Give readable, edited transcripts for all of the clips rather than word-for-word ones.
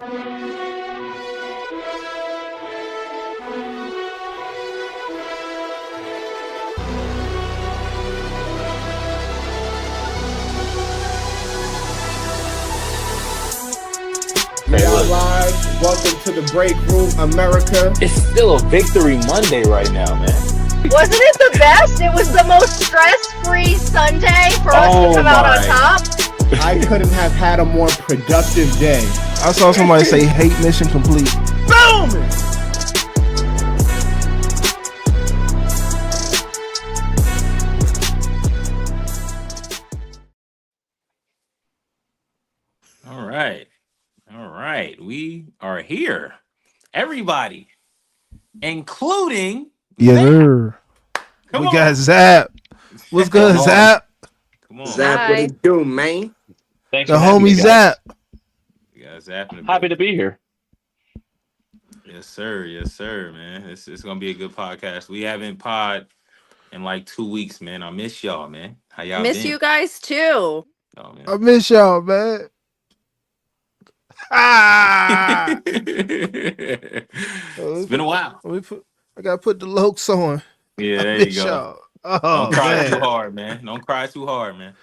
We are live. Welcome to the Breakroom, America. It's still a victory Monday right now, man. Wasn't it the best? It was the most stress-free Sunday for us to come out on top. I couldn't have had a more productive day. I saw somebody say hate mission complete. Boom! All right. We are here. Everybody, including Yeah. We got Zap. What's good, Zap? Come on. Zap, what it do, man? Thanks The for having me, homie guys. Zap. Yeah, Zap. Happy to be here. Yes, sir. Yes, sir, man. It's gonna be a good podcast. We haven't pod in like 2 weeks, man. I miss y'all, man. How y'all Miss been? you guys too. Oh, man. I miss y'all, man. Ah! It's been a while. I gotta put the lokes on. Yeah, I there you miss go. y'all. Oh, Don't cry man. too hard, man. Don't cry too hard, man.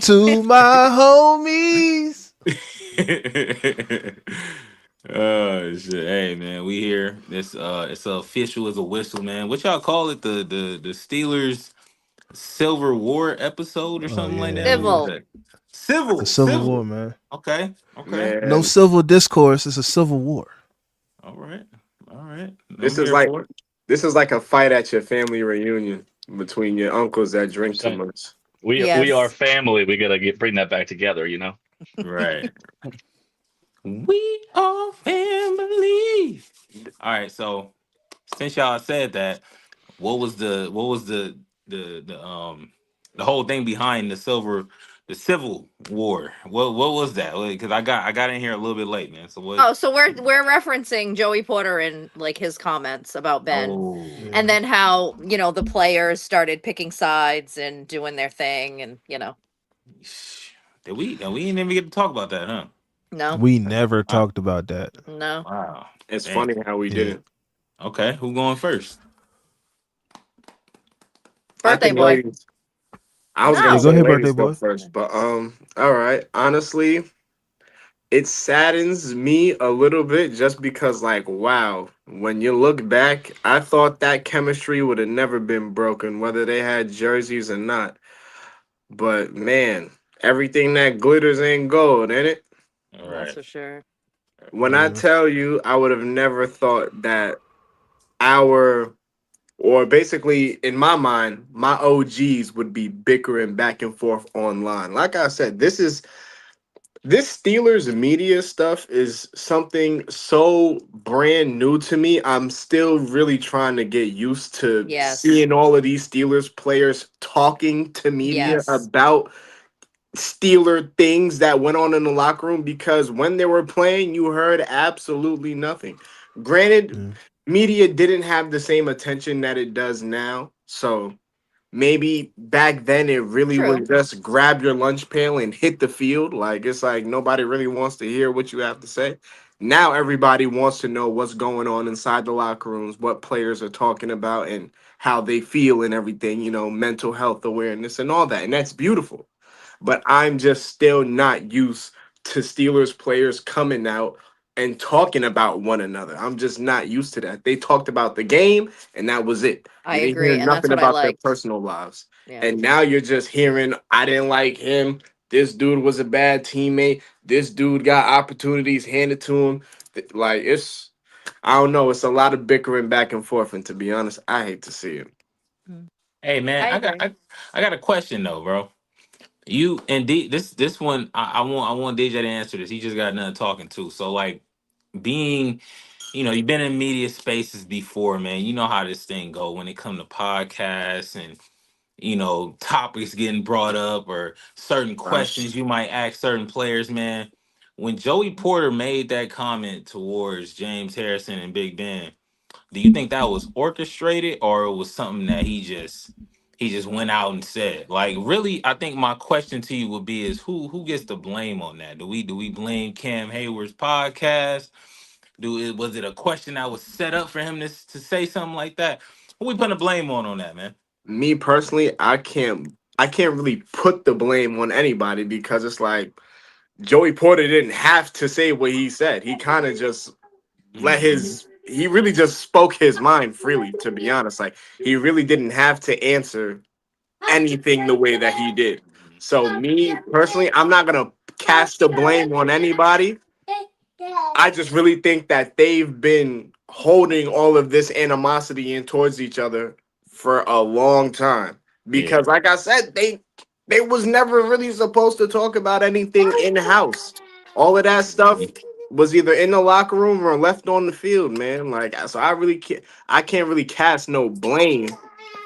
To my homies. Oh shit. Hey man, we here. It's official as a whistle, man. What y'all call it? The Steelers Silver War episode or something like that? Civil. What was that? Civil. The Civil War, man. Okay. Man, No civil discourse. It's a civil war. All right. this I'm is here like for it. this is like a fight at your family reunion between your uncles that drink too much. We Yes. are family. We gotta bring that back together, you know. Right. We are family. All right, so since y'all said that, what was the the whole thing behind the Civil War? What was that? Because I got in here a little bit late, man. So what? Oh, so we're referencing Joey Porter and like his comments about Ben. Oh, And then how, the players started picking sides and doing their thing and, did we? No, we didn't even get to talk about that, huh? no. We never talked about that. No. Wow. It's Dang. funny how we did it. Okay, who going first? Birthday I think boy. ladies- I was No. gonna Go say ahead, ladies birthday go boy. first, but all right. Honestly, it saddens me a little bit just because, like, wow, when you look back, I thought that chemistry would have never been broken, whether they had jerseys or not. But man, everything that glitters ain't gold, ain't it? All That's right. for sure. When I tell you, I would have never thought that our, or basically in my mind, my OGs would be bickering back and forth online. Like I said, this Steelers media stuff is something so brand new to me. I'm still really trying to get used to Yes. seeing all of these Steelers players talking to media Yes. about Steeler things that went on in the locker room, because when they were playing, you heard absolutely nothing. Granted, media didn't have the same attention that it does now. So maybe back then it really True. was just grab your lunch pail and hit the field. Like, it's like nobody really wants to hear what you have to say. Now everybody wants to know what's going on inside the locker rooms, what players are talking about and how they feel and everything, mental health awareness and all that. And that's beautiful. But I'm just still not used to Steelers players coming out and talking about one another. I'm just not used to that. They talked about the game and that was it. I You didn't agree, hear and that's nothing what I about their liked. personal lives. Yeah. And now you're just hearing, I didn't like him. This dude was a bad teammate. This dude got opportunities handed to him. Like, I don't know. It's a lot of bickering back and forth. And to be honest, I hate to see it. Hey man, I I got a question though, bro. You and this one I want DJ to answer this. He just got done talking too. So like being, you've been in media spaces before, man. You know how this thing go when it come to podcasts and topics getting brought up or certain questions you might ask certain players, man. When Joey Porter made that comment towards James Harrison and Big Ben, do you think that was orchestrated or it was something that he just went out and said. Like, really, I think my question to you would be is who gets the blame on that? Do we blame Cam Hayward's podcast? Was it a question that was set up for him to say something like that? Who we putting the blame on that, man? Me personally, I can't really put the blame on anybody because it's like Joey Porter didn't have to say what he said. He kind of just Mhm. he really just spoke his mind freely, to be honest. Like he really didn't have to answer anything the way that he did. So me personally, I'm not gonna cast the blame on anybody. I just really think that they've been holding all of this animosity in towards each other for a long time. Yeah. Because like I said, they was never really supposed to talk about anything in house. All of that stuff was either in the locker room or left on the field, man. Like so I can't really cast no blame.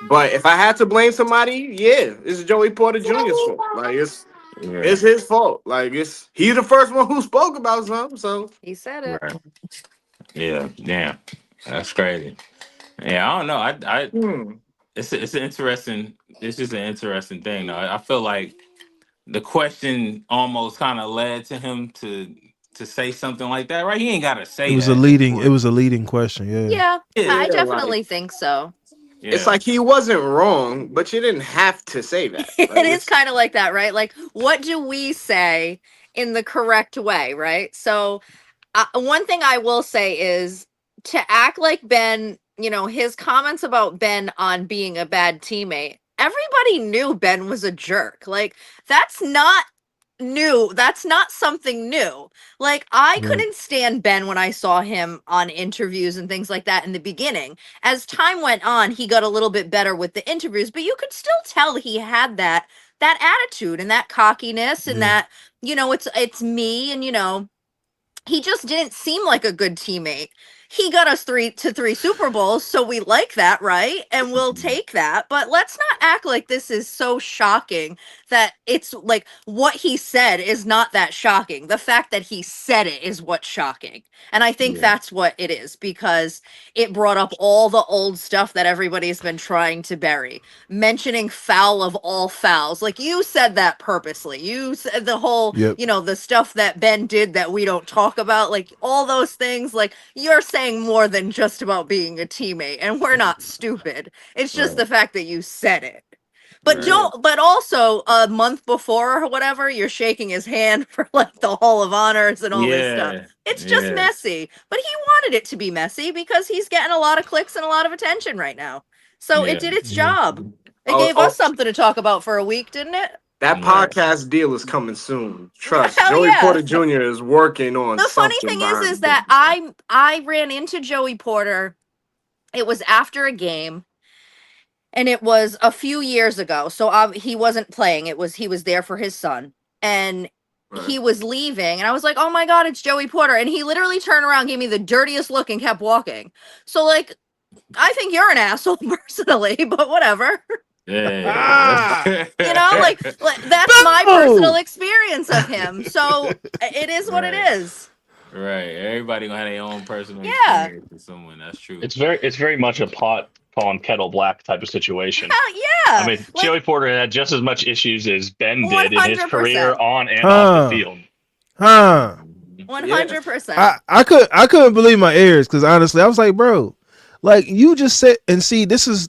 But if I had to blame somebody, yeah, it's Joey Porter Jr.'s fault. Like Yeah. it's his fault. Like he's the first one who spoke about something. So He said it. Right. Yeah. Damn. That's crazy. Yeah, I don't know. I hmm. it's an interesting. It's just an interesting thing. Though. I feel like the question almost kind of led to him to say something like that, right? He ain't got to It say was a that. leading. It was a leading question. Yeah. Yeah, I Yeah, like definitely think so. it's Yeah. like he wasn't wrong, but you didn't have to say that. It Like is it's kind of like that, right? Like, what do we say in the correct way, right? So, one thing I will say is to act like Ben, his comments about Ben on being a bad teammate. Everybody knew Ben was a jerk. Like, that's not new. That's not something new. Like, I Right. couldn't stand Ben when I saw him on interviews and things like that in the beginning. As time went on, he got a little bit better with the interviews, but you could still tell he had that attitude and that cockiness and Yeah. that, it's me and he just didn't seem like a good teammate. He got us three Super Bowls, so we like that, right? And we'll take that. But let's not act like this is so shocking that it's like what he said is not that shocking. The fact that he said it is what's shocking. And I think Yeah. that's what it is because it brought up all the old stuff that everybody's been trying to bury. Mentioning foul of all fouls. Like you said that purposely. You said the whole, Yep. the stuff that Ben did that we don't talk about, like all those things, like you're saying more than just about being a teammate, and we're not stupid. It's just Right. the fact that you said it. But Right. yeah. don't but also a month before or whatever, you're shaking his hand for like the Hall of Honors and all this stuff. Yeah. It's just Yeah. messy. But he wanted it to be messy because he's getting a lot of clicks and a lot of attention right now. So it Yeah. did its Yeah. job. It Oh, gave us oh, something to talk about for a week, didn't it? that Right. podcast deal is coming soon. Trust. Hell Joey yeah. Porter Jr. is working on The funny something thing is behind the that scenes. So. I ran into Joey Porter. It was after a game and it was a few years ago. So he wasn't playing. He was there for his son. And Right. he was leaving and I was like, "Oh my god, it's Joey Porter." And he literally turned around, gave me the dirtiest look and kept walking. So like I think you're an asshole personally, but whatever. Yeah. That's my personal Boom! experience of him. So it is what it Right. is. Right. Everybody gonna have their own personal Yeah. experience with someone. That's true. It's very much a pot calling kettle black type of situation. Hell I yeah. mean, Like Joey Porter had just as much issues as Ben did in his career 100%. on and off the Huh. field. Huh. Yeah. 100%. I couldn't believe my ears because honestly, I was like, bro, like you just said, and see, this is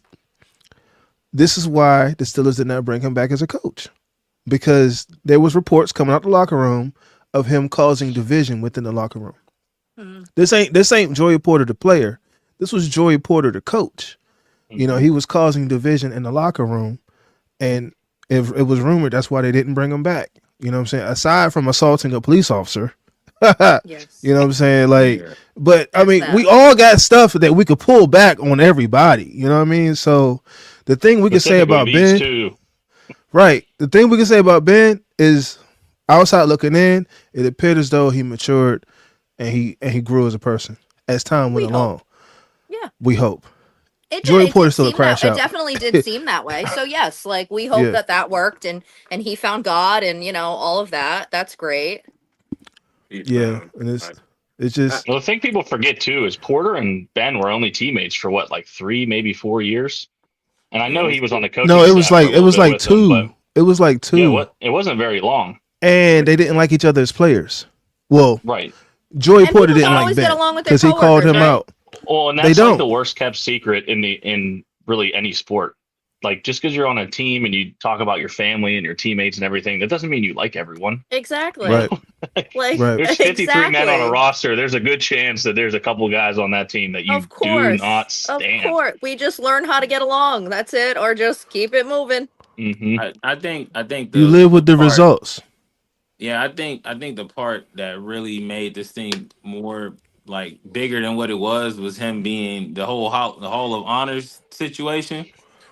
why the Steelers did not bring him back as a coach because there was reports coming out the locker room of him causing division within the locker room. Mhm. This ain't Joey Porter the player. This was Joey Porter the coach. You know, he was causing division in the locker room, and it was rumored that's why they didn't bring him back. You know what I'm saying? Aside from assaulting a police officer, Yes. you know what I'm saying? Like, Yeah. but I There's mean, that. we all got stuff that we could pull back on everybody. You know what I mean? So the thing we can say Specifically, about these Ben, two. right? The thing we can say about Ben is outside looking in, it appeared as though he matured and he grew as a person as time went We along. hope. Yeah. We hope. It Joey did. It Porter's did still a seem that. crash It out. definitely did seem that way. So yes, like we hope Yeah. that worked and he found God and all of that. That's great. Yeah, and it's just Well, the thing people forget too is Porter and Ben were only teammates for what, like 3, maybe 4 years. And I Yeah, know this he was on the No, coaching staff for a it little was bit like with him, but two. It was like yeah, two, it wasn't very long. and they didn't like each other as players. Well, Right. Joey And Porter people didn't don't like always get Ben along with their because he called coworkers, him right? out. Well, and They that's like the don't. worst kept secret in really any sport. Like just because you're on a team and you talk about your family and your teammates and everything, that doesn't mean you like everyone. You know, Exactly. Right. Like Right. there's 53 men on a exactly. roster. There's a good chance that there's a couple guys on that team that you Of do course. not Of stand. course. We just learn how to get along. That's it. Or just keep it moving. Hmm. I think You live the with the part. results. Yeah, I think the part that really made this thing more like bigger than what it was him being the Hall of Honors situation,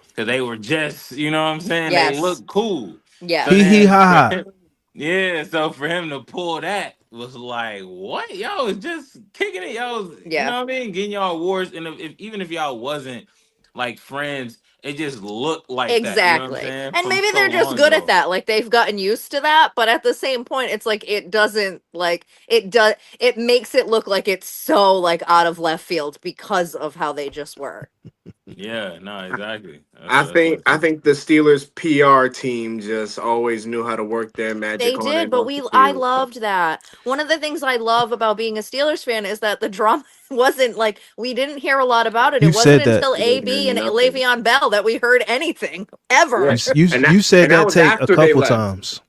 because they were just, you know what I'm saying, they Yes. look cool. So Yes. Hee then ha for ha. him, yeah, so for him to pull that was like, what? Y'all was just kicking it. Y'all was, you Yeah. know what I mean, getting y'all awards. And if even if y'all wasn't like friends, it just looked like that. You know what I'm Exactly. saying? And From maybe so they're just long good at ago. that. Like they've gotten used to that, but at the same point it's like it doesn't like it makes it look like it's so like out of left field because of how they just were. Yeah, no, exactly. I That's what think it I is. think the Steelers PR team just always knew how to work their They magic on did, and but off the I field. loved that. One of the things I love about being a Steelers fan is that the drama wasn't like we didn't hear a lot about it. You It wasn't said that. until Yeah, AB and nothing. Le'Veon Bell that we heard anything Yeah, ever. and You that said and that that was take a after they couple left. times.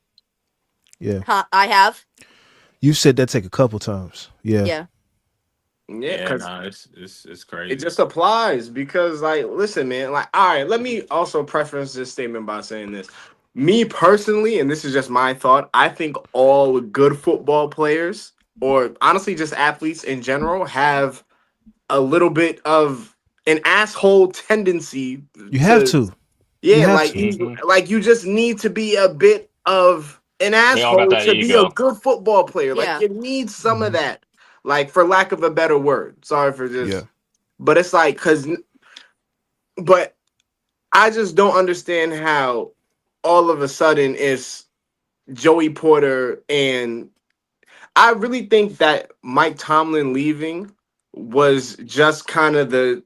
Yeah. Huh, I have. You said that take a couple times. Yeah. Yeah. Yeah, Yeah, because no, it's it crazy. just applies. Because, like, listen, man, like, all right, let me also preference this statement by saying this. Me personally, and this is just my thought, I think all good football players, or honestly just athletes in general, have a little bit of an asshole tendency You have to, to. You yeah, have like to. you Hmm. like you just need to be a bit of an We all got asshole that to be a ego. good football player. Like Yeah. you need some of Mhm. that. Like for lack of a better word. Sorry for Yeah. just but it's like but I just don't understand how all of a sudden it's Joey Porter, and I really think that Mike Tomlin leaving was just kind of the,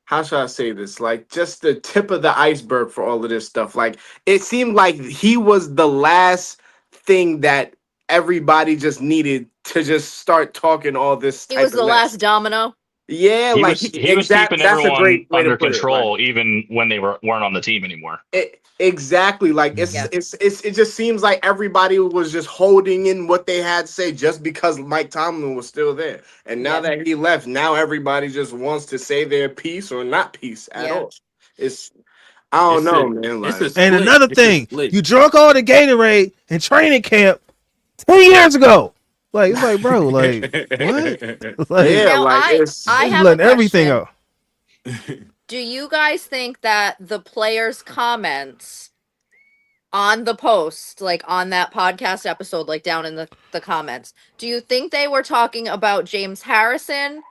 how should I say this? Like just the tip of the iceberg for all of this stuff. Like it seemed like he was the last thing that everybody just needed to just start talking all this He type was of the mess. last domino. Yeah, He like was he was exact. keeping That's a everyone great way to under put it. Like control even when they weren't on the team anymore. exactly. Like Mhm. Yeah. it just seems like everybody was just holding in what they had to say just because Mike Tomlin was still there. And now Yeah. that he left, now everybody just wants to say their piece or not piece at Yeah. all. It's I don't It's know, a man. it's a Like And split. another It's a thing, split. you drunk all the Gatorade in training camp 10 years ago. Like it's like, bro, like what? Like yeah, Now like I they just have a letting everything question. out. Do you guys think that the players' comments on the post, like on that podcast episode, like down in the comments, do you think they were talking about James Harrison?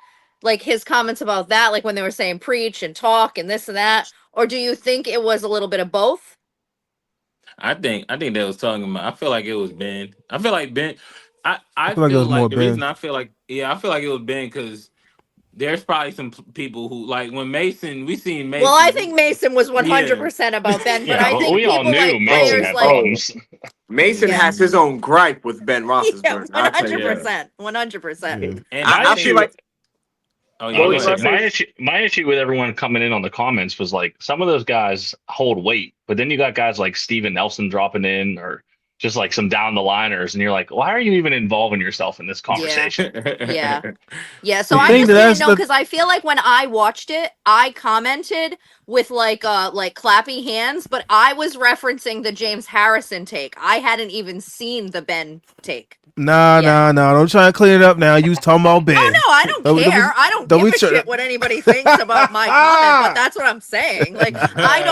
Like his comments about that, like when they were saying preach and talk and this and that? Or do you think it was a little bit of both? I think they was talking about. I feel like it was Ben. I feel like Ben. I I feel like it feel was more like the reason Ben. I feel like, yeah, I feel like it was Ben because there's probably some people who, like, when Mason, we seen Well, I Mason. think Mason was Yeah. 100% about Ben, but I Yeah, think we all people knew like Mason oh players had like, oh problems. Mason yeah, has his own gripe with Ben yeah, Roethlisberger. I'll tell you that. Yeah. 100%, 100%. Yeah. And My I I feel think. issue like Oh I yeah, what was go was gonna you say gonna ahead. say? my issue with everyone coming in on the comments was like some of those guys hold weight, but then you got guys like Steven Nelson dropping in or just like some down the liners, and you're like, why are you even involving yourself in this Yeah. conversation? Yeah. Yeah, so The I thing just that need to that's know the because I feel like when I watched it, I commented with like clappy hands, but I was referencing the James Harrison take. I hadn't even seen the Ben take nah yet. nah nah. Don't try to clean it up now. You was talking about Oh Ben. no, I don't care. I don't Don't give we a try. shit what anybody thinks about my comment, but that's what I'm saying. Like I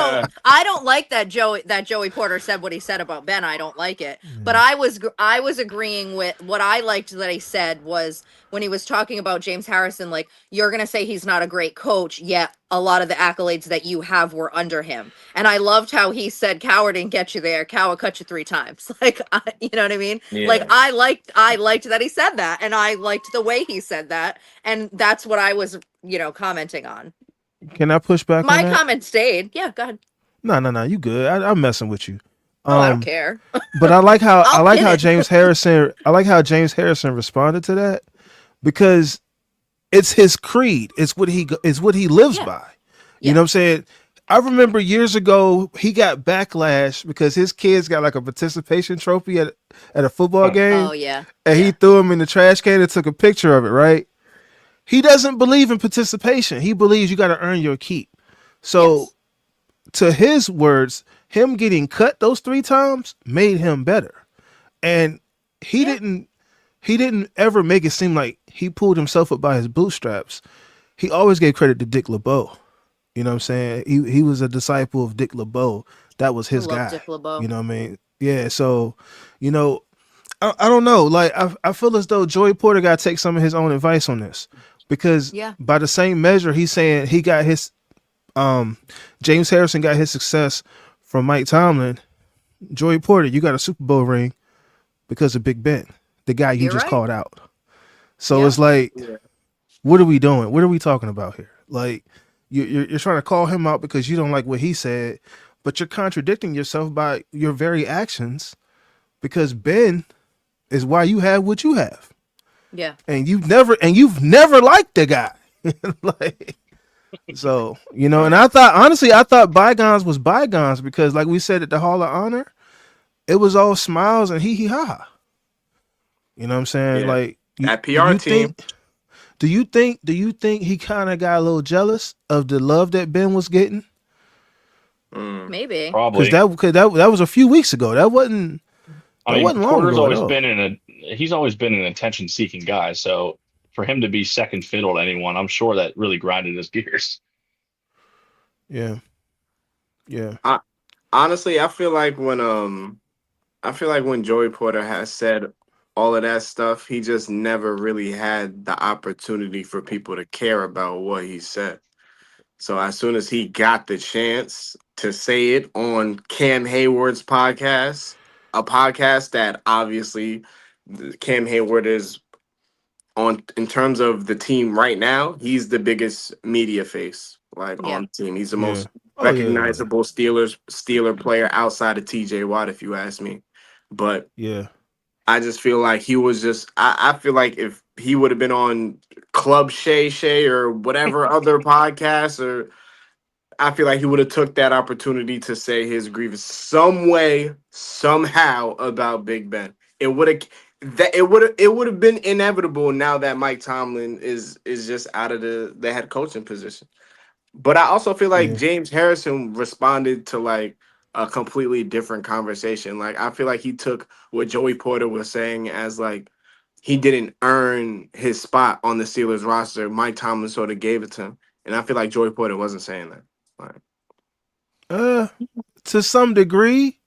don't like that Joey Porter said what he said about Ben. I don't like it. But I was agreeing with what I liked that he said was when he was talking about James Harrison, like you're going to say he's not a great coach, yet a lot of the accolades that you have were under him. And I loved how he said Coward didn't get you there. Coward cut you 3 times. Like you know what I mean? Like Yeah. I liked that he said that and I liked the way he said that and that's what I was, commenting on. Can I push back on My that? comment stayed. Yeah, go ahead. No. You good? I'm messing with you. Oh, I don't Um, care. but I I'll like pin how it. James Harrison. I like how James Harrison responded to that because it's his creed. It's what he lives Yeah. by. You know Yeah. what I'm saying? I remember years ago he got backlash because his kids got like a participation trophy at a football Oh game, yeah. and he Yeah. threw him in the trash can and took a picture of it. Right? He doesn't believe in participation. He believes you got to earn your keep. So Yes. to his words, him getting cut those 3 times made him better. And he Yeah. didn't he didn't ever make it seem like he pulled himself up by his bootstraps. He always gave credit to Dick LeBeau. You know what I'm saying? He was a disciple of Dick LeBeau. That was I his love guy. Dick LeBeau. You know what I mean? Yeah, so you know, I don't know. Like I feel as though Joey Porter got to take some of his own advice on this because Yeah. by the same measure, he's saying he got his um James Harrison got his success from Mike Tomlin. Joey Porter, you got a Super Bowl ring because of Big Ben, the guy you You're just right. called out. So Yeah. it's like, Yeah. what are we doing? What are we talking about here? Like, you're trying to call him out because you don't like what he said, but you're contradicting yourself by your very actions because Ben is why you have what you have, Yeah. and you've never liked the guy. Like, so and Right. I thought bygones was bygones because, like we said at the Hall of Honor, it was all smiles and hee hee ha ha. You know what I'm saying? Yeah. Like, That do PR you team. think he kind of got a little jealous of the love that Ben was getting? Mm. Maybe. Because Probably. that was a few weeks ago. That wasn't I mean, long Porter's ago at always all. been he's always been an attention seeking guy. So for him to be second fiddle to anyone, I'm sure that really grinded his gears. Yeah, yeah, I honestly, I feel like when Joey Porter has said all of that stuff, he just never really had the opportunity for people to care about what he said. So as soon as he got the chance to say it on Cam Hayward's podcast, a podcast that obviously Cam Hayward is on in terms of the team right now, he's the biggest media face like Yeah. on the team. He's the yeah. most Oh yeah, recognizable Steeler player outside of TJ Watt, if you ask me. But yeah, I just feel like he was just I feel like if he would have been on Club Shay Shay or whatever other podcast, or I feel like he would have took that opportunity to say his grievance some way, somehow about Big Ben. It would have it would have been inevitable now that Mike Tomlin is just out of the head coaching position. But I also feel like yeah, James Harrison responded to like a completely different conversation. Like I feel like he took what Joey Porter was saying as like he didn't earn his spot on the Steelers roster. Mike Tomlin sort of gave it to him, and I feel like Joey Porter wasn't saying that. Like, uh, to some degree,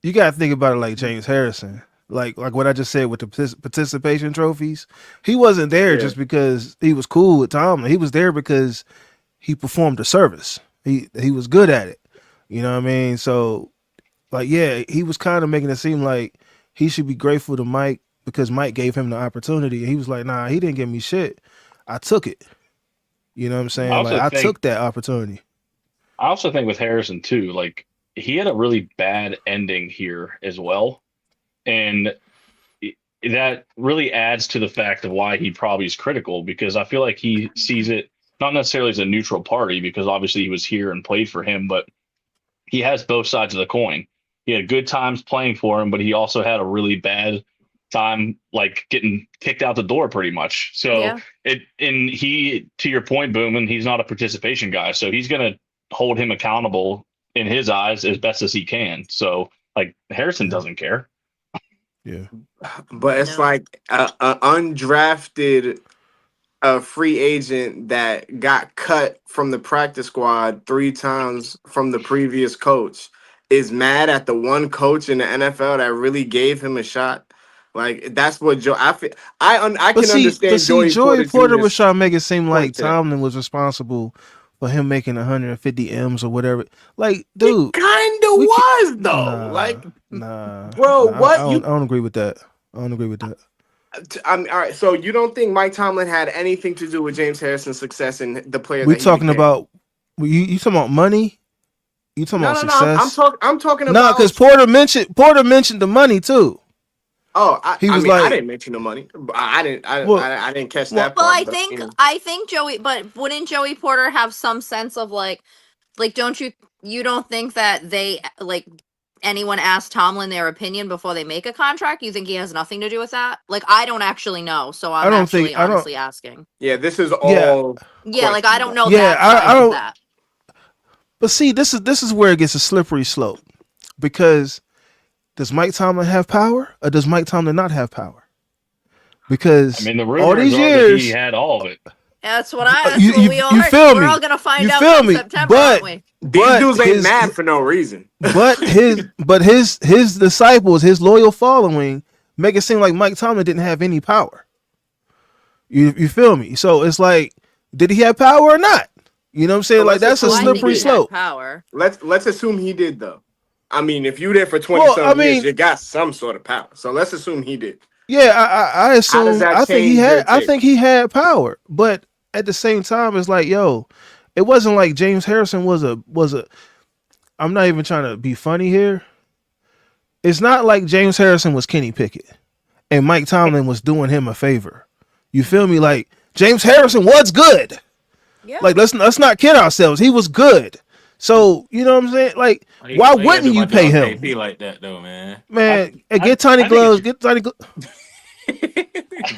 you got to think about it like James Harrison. Like what I just said with the participation trophies, he wasn't there yeah, just because he was cool with Tomlin. He was there because he performed a service. He was good at it. You know what I mean? So like, yeah, he was kind of making it seem like he should be grateful to Mike because Mike gave him the opportunity. And he was like, nah, he didn't give me shit. I took it. You know what I'm I saying? Like, also I think took that opportunity. I also think with Harrison too, like he had a really bad ending here as well, and that really adds to the fact of why he probably is critical because I feel like he sees it not necessarily as a neutral party because obviously he was here and played for him, but he has both sides of the coin. He had good times playing for him, but he also had a really bad time like getting kicked out the door pretty much. So Yeah. it and he to your point, Boomin, he's not a participation guy. So he's gonna hold him accountable in his eyes as best as he can. So like Harrison Yeah. doesn't care. Yeah. but it's No. like a undrafted a free agent that got cut from the practice squad 3 times from the previous coach is mad at the one coach in the NFL that really gave him a shot. Like that's what Joe. I But can understand see, Joey Joey Porter Porter was Jr.'s trying to make it seem like point to that. Tomlin was responsible for him making 150 M's or whatever. Like, He dude, kind of we can was though. nah, Like, nah, bro, nah. what you? I don't agree with that. I don't agree with that. All right. So you don't think Mike Tomlin had anything to do with James Harrison's success and the player We that he talking became? about You talking about money? You talking No, about no, no. success? I'm talking Nah, because about. Porter mentioned the money too. Oh, He I was mean, I like, didn't mention the money. I didn't. well, I didn't catch well, that Well, part. I But think you know, I think Joey, but wouldn't Joey Porter have some sense of like you don't think that they like anyone asked Tomlin their opinion before they make a contract? You think he has nothing to do with that? Like I don't actually know, so I I'm don't think actually I don't. honestly asking. yeah, this is Yeah, all Yeah, like I don't questionable. know yeah. that I side of don't. that. But see, this is where it gets a slippery slope because does Mike Tomlin have power or does Mike Tomlin not have power? I Because mean, the all rumors these are that he years, had all of it. That's you what you we all you heard. feel We're all me? gonna find You out feel come me? September, aren't we? These But dudes ain't mad for no reason. his disciples, his loyal following, make it seem like Mike Tomlin didn't have any power. You feel me? So it's like, did he have power or not? You know what I'm So saying? Like let's that's Oh, a assume I he think slippery he did. had slope. power. Let's assume he did though. I mean, if you there for 20 Well, I some years, mean, you got some sort of power. So let's assume he did. yeah, I How does assume that I think he change had your I take? think he had power, but at the same time, it's like, yo, it wasn't like James Harrison was a. I'm not even trying to be funny here. It's not like James Harrison was Kenny Pickett and Mike Tomlin was doing him a favor. You feel me? Like James Harrison was good. Yeah. Like let's not kid ourselves. He was good. So you know what I'm saying? Like why Why you gotta do wouldn't my you pay dog him, KP like that though, man? I, man? Get tiny I think gloves. it's Get tiny.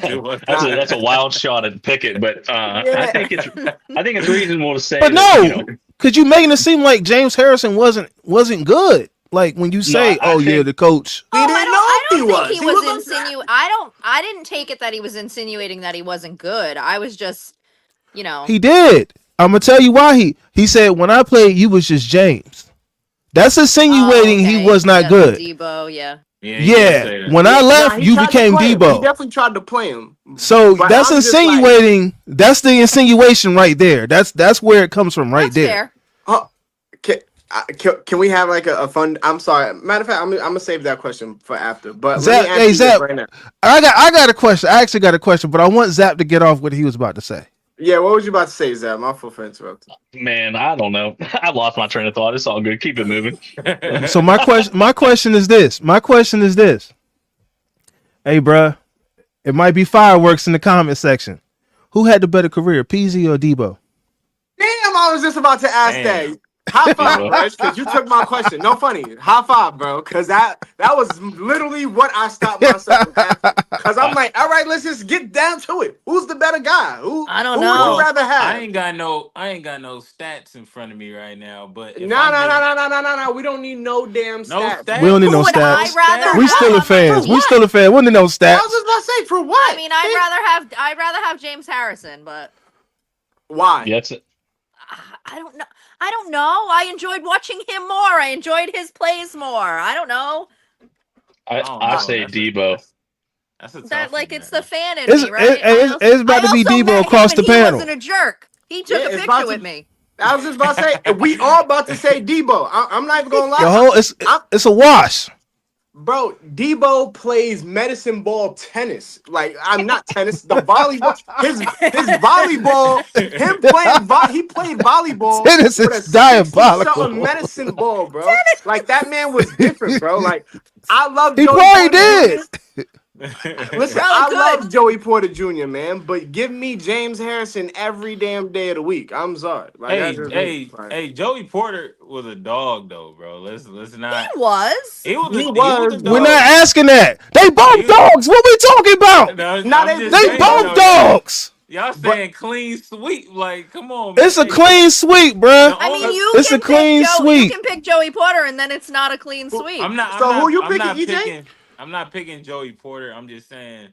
Do what? Nah, that's a wild shot at Pickett, but yeah. I think it's reasonable to say But that no, because you making it seem like James Harrison wasn't good. Like when you no, say, I "Oh yeah, think the coach." We Oh, didn't know I if he don't think was. he He was was undrafted. I didn't take it that he was insinuating that he wasn't good. I was just, you know. He did. I'm gonna tell you why he said when I played, you was just James. That's Oh, insinuating he okay. was not Yeah, the good. Debo, yeah. Yeah, he did Yeah, say that. when I Yeah, nah, left, he you tried to became play him. He Debo. definitely tried to play him. So But that's I'm just like, insinuating. That's the insinuation right there. That's where it comes from right That's there. fair. oh, can we have like a fun? I'm sorry. Matter of fact, I'm gonna save that question for after. But let me Zap, ask hey you this Zap, right now. I got a question. I actually got a question, but I want Zap to get off what he was about to say. Yeah, what was you about to say, Zach? My fault for interrupting. man, I don't know. I lost my train of thought. It's all good. Keep it moving. So my question is this. My question is this. Hey, bruh, it might be fireworks in the comment section. Who had the better career, Peasy or Debo? Damn, I was just about to ask Damn. that. High five, Debo. Reg, because you took my question. No funny. High five, bro. Because that was literally what I stopped myself from asking. Because I'm I, like, all right, let's just get down to it. Who's the better guy? I don't Who would you know. Well, rather I have? ain't got no stats in front of me right now, but if No, I'm no, no, just no, no, no, no, no. We don't need no damn no stats, We don't stats, need Who no would bro. I no stats. rather stats. We have still a on my For fans. We what? still a fan. We don't need no I was stats. just about to say, for I what? mean, They- I'd rather have James Harrison, but Why? yeah, it's, I don't know. I don't know. I enjoyed watching him more. I enjoyed his plays more. I don't know. I don't I Uh, know. say Debo. That's a That tough one, like it's the man. fan in It's, me, it, right? it's, it's about I to be also Debo met him across and the he wasn't panel. a jerk. He yeah, took a it's picture about with to. me. I was just about to say, we all about to say Debo. I'm not even gonna The lie. whole I'm, it's a wash. Bro, Debo plays medicine ball tennis. Like I'm not tennis, the volleyball. His volleyball, him playing he played volleyball Tennis with is a 60 something diabolical. medicine ball, bro. Like that man was different, bro. Like I love He Joey probably Porter did. Jr. Listen, Probably I good. love Joey Porter Jr., man, but give me James Harrison every damn day of the week. I'm sorry. Like that's hey, just me. hey, Like, hey, Joey Porter was a dog though, bro. Let's He not. was. he He was a was, We're but not dog. asking that. They both He, dogs. What we talking about? no, not I'm they just They they saying both both though, y'all dogs. y'all but saying clean sweep. Like, come on, man. It's a Hey, clean sweep, bruh. the I mean, only you It's a can pick clean Joe. You sweep. can pick Joey Porter, and then it's not a clean who, sweep. so who you I'm picking, not EJ? picking I'm not picking Joey Porter. I'm just saying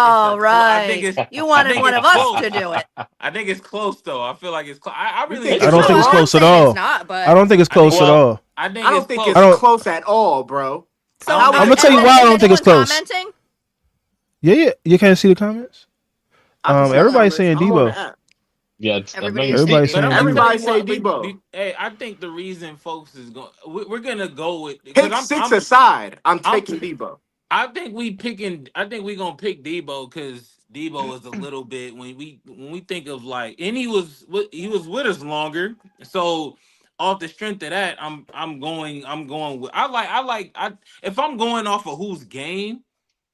it's Oh, I think right. it's You I wanted think one it's of us close. to do it. I think it's close though. I feel like it's close. I You really think I it's don't No, think it's I'm close? close at saying it's all. not, I but don't think it's I think close at Well, all. I think I it's don't think close. I it's don't. close at all, bro. I so don't How I'm think gonna is it's tell you how close. why I is don't think it's anyone close. commenting? Yeah. You can't see the comments. I can see Hold on. Everybody's comments. saying I'm on the Debo. app. yeah, I Everybody think is it's saying Everybody's But Debo. I'm saying gonna Debo. tell Everybody you say what. Debo. Hey, I think the reason folks is going. We're gonna go with because Pick six aside. I'm I'm taking Debo. I think we picking. I think we gonna pick Debo because Debo is a little bit when we think of like, and he was with us longer, so off the strength of that, I'm going with I if I'm going off of who's game,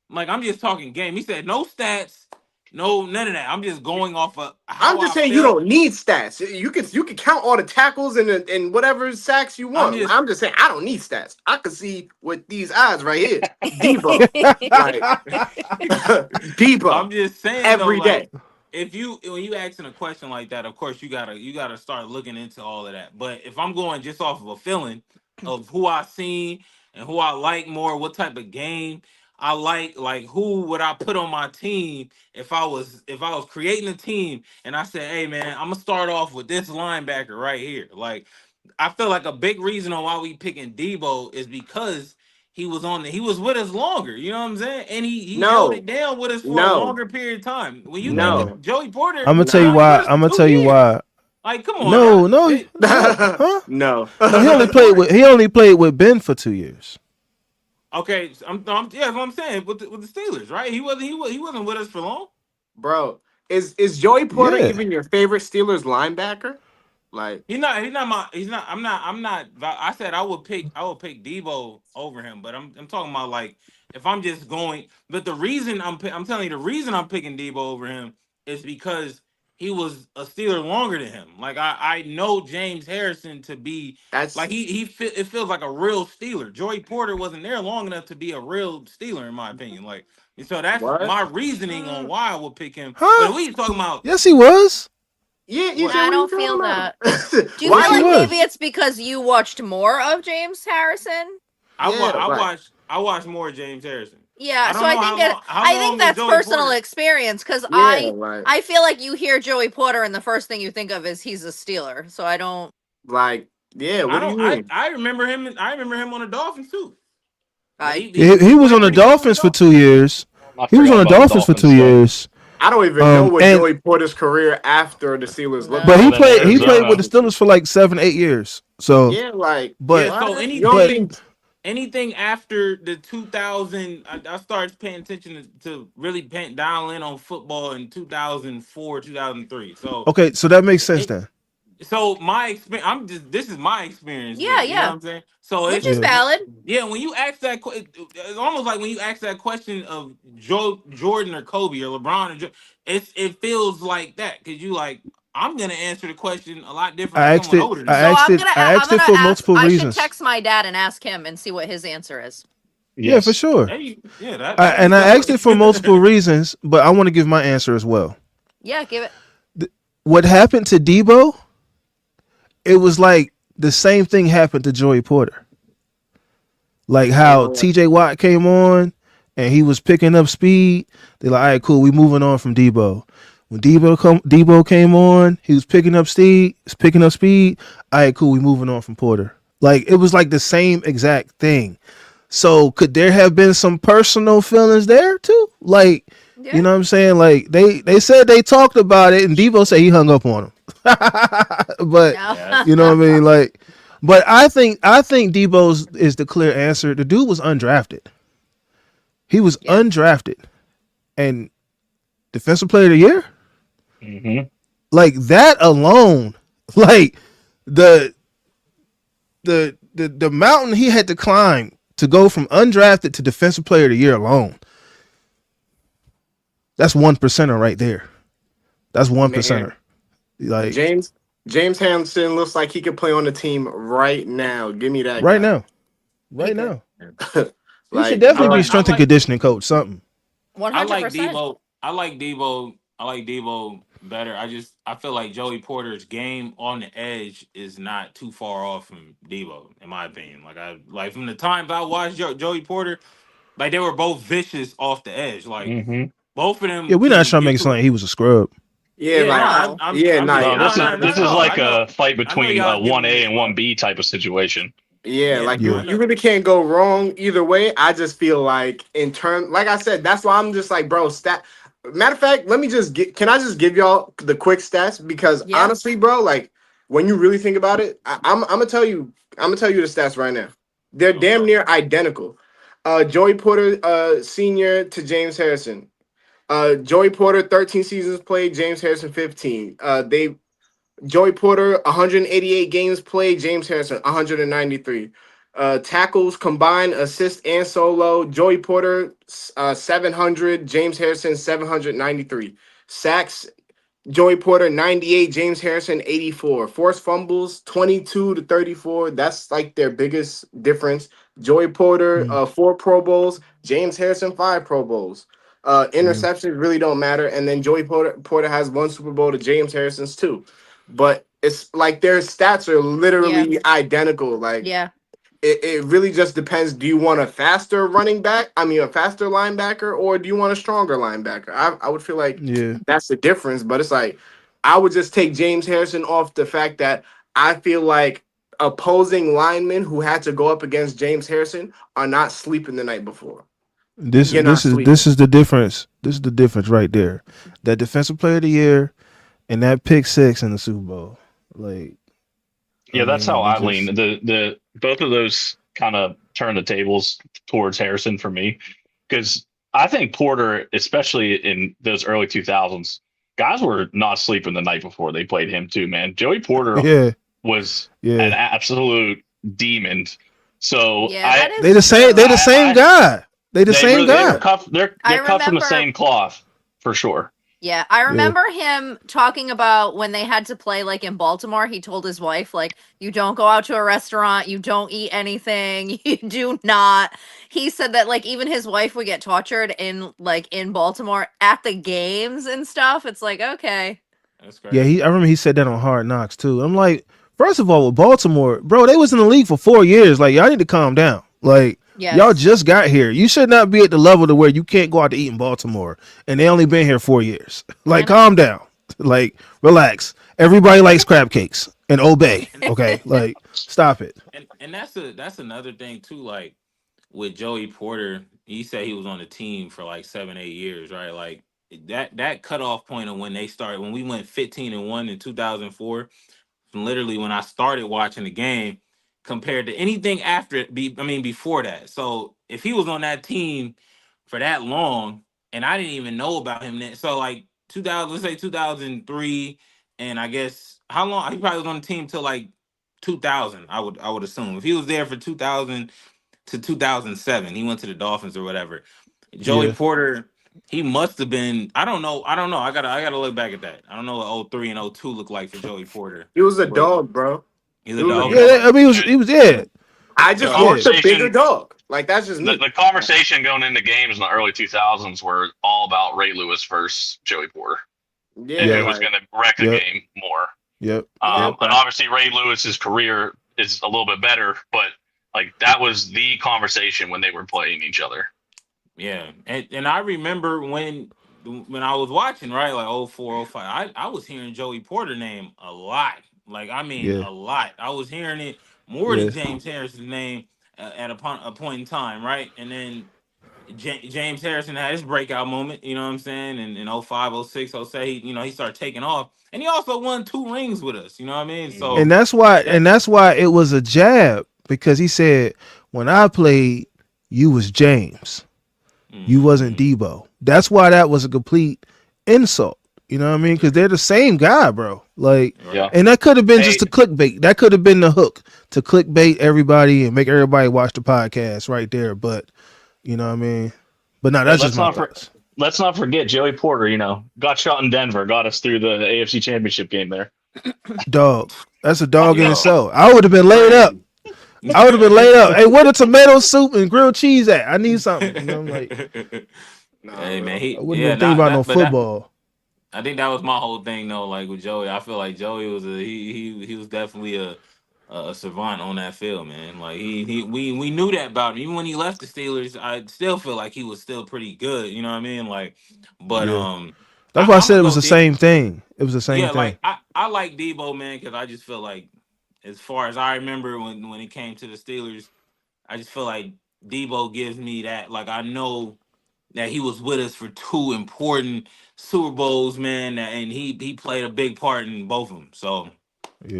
like I'm just talking game. He said no stats, no none of that. I'm just going off of how I'm just I saying you felt. don't need stats. You can count all the tackles and whatever sacks you I'm want. just I'm just saying I don't need stats. I can see with these eyes right here. Debo, like I'm Debo, just saying though, every like day. if you when you asking a question like that, of course you gotta start looking into all of that. But if I'm going just off of a feeling of who I seen and who I like more, what type of game I like who would I put on my team if I was creating a team and I said, hey man, I'm gonna start off with this linebacker right here. Like I feel like a big reason on why we picking Debo is because he was with us longer, you know what I'm saying? And he held No, it down with us for a no, longer period of time. When you think No. of no, Joey Porter, I'm gonna he tell was you no, only with why. us I'm for gonna two tell you years. why. Like, come on, No, y'all. no, no, huh? no. No, he only Joey played Porter. with Ben for 2 years. Okay, so yeah, that's what I'm saying with the Steelers, right? He wasn't with us for long. Bro, is Joey Porter Yeah. even your favorite Steelers linebacker? Like, I'm not. I said I would pick Debo over him, but I'm talking about like if I'm just going. But the reason I'm telling you the reason I'm picking Debo over him is because he was a Steeler longer than him. Like I know James Harrison to be like that's it feels like a real Steeler. Joey Porter wasn't there long enough to be a real Steeler in my opinion. Like so that's what? my reasoning on why I would pick him. But Huh? if we talking about Yes, he was. Yeah, Nah, EJ, what I what are you don't talking feel that. about? Do you Why feel Yes, he like you? maybe was. it's because you watched more of James Harrison? I wa- Yeah, I like watched I watched more of James Harrison. Yeah, I so don't know how I think long is that's Joey personal Porter. experience because yeah, like I feel like you hear Joey Porter and the first thing you think of is he's a Steeler. So I don't. like yeah. I What do you don't I mean? I remember him I remember him on the Dolphins too. Like I He he was on played the pretty good on the Dolphins for Dolphins. 2 years. I He was on forgot the about the Dolphins for Dolphins two still. years. I don't even know what And Joey Porter's career after the Steelers looked but like. he And then To played be with Arizona. the honest with you. Steelers for like 7, 8 years. So, Yeah, like Yeah, but so what? You don't anything think anything after the 2000 I started paying attention to really dial in on football in 2004 2003. So okay, so that makes sense then. so my experience, this is my experience with yeah it. You know what yeah, I'm saying? So which is it's Yeah. valid. yeah. When you ask it's almost like when you ask that question of Jordan or Kobe or LeBron or it feels like that because you like I'm gonna answer the question a lot different I as asked someone it. older than I me. So asked it. I I'm asked it gonna for ask. multiple I should reasons. text my dad and ask him and see what his answer is. Yeah, for Yes. sure. Yeah, that'd be And I asked dope. it for multiple reasons, but I want to give my answer as well. Yeah, give it. What happened to Debo? It was like the same thing happened to Joey Porter. Like you how know what? T.J. Watt came on and he was picking up speed. They're like, all right, cool, we moving on from Debo. When Debo came on, he was picking up speed. All right, cool, we moving on from Porter. Like it was like the same exact thing. So could there have been some personal feelings there too? Like, Yeah. you know what I'm saying? Like they said they talked about it and Debo said he hung up on him. But No. Yeah, you know what I mean? Like, but I think Debo's is the clear answer. The dude was undrafted. He was yeah. undrafted and defensive player of the year. Hmm. Like that alone, like the the mountain he had to climb to go from undrafted to defensive player of the year alone. That's 1%er right there. That's 1%er. Man, Like James James Hanson looks like he could play on the team right now. Give me that right guy. now, He right could. now, he should Like I definitely be like I strength and like conditioning coach. Something. I like 100%. Debo. I like Debo. I like Debo better. I feel like Joey Porter's game on the edge is not too far off from Debo, in my opinion. Like from the times I watched Joey Porter, like they were both vicious off the edge. Like Hmm. both of Yeah, them we're not can trying to make get it sound to like he was a scrub. yeah, yeah. No, like No. yeah, I'm just No, no no this not at is all. like a fight I know between y'all one giving him A this and one love. B type of situation. yeah, Yeah, like I Yeah, you know. really can't go wrong either way. I just feel like in turn, like I said, that's why I'm just like, bro, stat. Matter of fact, let me just get. Can I just give y'all the quick stats? Because Yeah. honestly, bro, like when you really think about it, I'm gonna tell you. I'm gonna tell you the stats right now. They're Okay. damn near identical. Joey Porter, senior to James Harrison. Joey Porter 13 seasons played, James Harrison 15. They Joey Porter 188 games played, James Harrison 193. Tackles combined, assist and solo. Joey Porter 700, James Harrison 793. Sacks, Joey Porter 98, James Harrison 84. Forced fumbles 22 to 34. That's like their biggest difference. Joey Porter Mm, 4 Pro Bowls, James Harrison 5 Pro Bowls. yeah. Interceptions really don't matter, and then Joey Porter has one Super Bowl to James Harrison's two. But it's like their stats are Yeah. literally identical. Like Yeah. it really just depends. Do you want a faster running back? I mean, a faster linebacker, or do you want a stronger linebacker? I would feel like Yeah. that's the difference. But it's like I would just take James Harrison off the fact that I feel like opposing linemen who had to go up against James Harrison are not sleeping the night before. This You're this not is this sleeping. is the difference. This is the difference right there. That defensive player of the year and that pick six in the Super Bowl. Like, I Yeah, that's how mean, it I lean. just The both of those kind of turn the tables towards Harrison for me because I think Porter, especially in those early 2000s, guys were not sleeping the night before they played him too. Man, Joey Porter yeah, was an yeah. absolute demon. So Yeah, I that is They true. the same I guy. They the they same really they're guy. cuffed I they're cut from the remember same cloth for sure. Yeah, I Yeah. remember him talking about when they had to play like in Baltimore. He told his wife, like, you don't go out to a restaurant, you don't eat anything, you do not. He said that like even his wife would get tortured in Baltimore at the games and stuff. It's like, okay. That's Yeah, crazy. I remember he said that on Hard Knocks too. I'm like, first of all, with Baltimore, bro, they was in the league for 4 years. Like, y'all need to calm down. Like, y'all Yes. just got here. You should not be at the level to where you can't go out to eat in Baltimore, and they only been here 4 years. I Like, know. calm down. Like, relax. Everybody likes crab cakes and obey. Okay, like, stop it. And that's another thing too. Like with Joey Porter, he said he was on the team for like 7 8 years, right? Like that cutoff point of when they started when we went 15-1 in 2004, from literally when I started watching the game, compared to anything after it. I mean before that. So if he was on that team for that long, and I didn't even know about him then, so like 2000, let's say 2003, and I guess how long he probably was on the team till like 2000. I would assume if he was there for 2000 to 2007. He went to the Dolphins or whatever. Joey Yeah, Porter, he must have been. I don't know. I don't know. I gotta look back at that. I don't know what 03 and 02 look like for Joey Porter. He was a But dog, bro. he's He a was a dog. yeah. Okay. dog. I mean, Dude, he was yeah, I the just yeah, want the bigger conversation dog. Like that's just the, me. the conversation going into games in the early 2000s were all about Ray Lewis versus Joey Porter and Yeah, who yeah, was like going to wreck a yep, game more. yep, Yep. yep, And okay. obviously Ray Lewis's career is a little bit better, but like that was the conversation when they were playing each other. Yeah, and I remember when I was watching, right, like 04, 05, I was hearing Joey Porter name a lot. Like I mean yeah, a lot. I was hearing it more than yeah. James Harrison's name at a point in time, right? And then James Harrison had his breakout moment, you know what I'm saying? And in 05, 06, 07, he started taking off. And he also won 2 rings with us, you know what I mean? Hmm. So And that that's why it was a jab because he said when I played, you was James. You wasn't mhm. Debo. That's why that was a complete insult. You know what I mean? Because they're the same guy, bro. Like, Right. Yeah. and that could have been just Hey, a clickbait. That could have been the hook to clickbait everybody and make everybody watch the podcast right there. But you know what I mean? But no, but that's just my thoughts. let's not forget Joey Porter. Got shot in Denver, got us through the AFC Championship game there. Dog. That's a dog in So itself. I would have been laid up. Crazy. I would have been laid up. Hey, where the tomato soup and grilled cheese at? I need something. You know, I'm like, Nah, Hey man, bro. I he wouldn't yeah, been thinking not about no that but that football. I think that was my whole thing though. Like with Joey, I feel like Joey was he was definitely a savant on that field, man. Like we knew that about him. Even when he left the Steelers, I still feel like he was still pretty good. You know what I mean? Like, but Yeah. That's why I I'm said gonna it was go the deep. same thing. It was the same Yeah, thing. like I like Debo, man, because I just feel like as far as I remember when it came to the Steelers, I just feel like Debo gives me that. Like I know that he was with us for 2 important Super Bowls, man, and he played a big part in both of them. So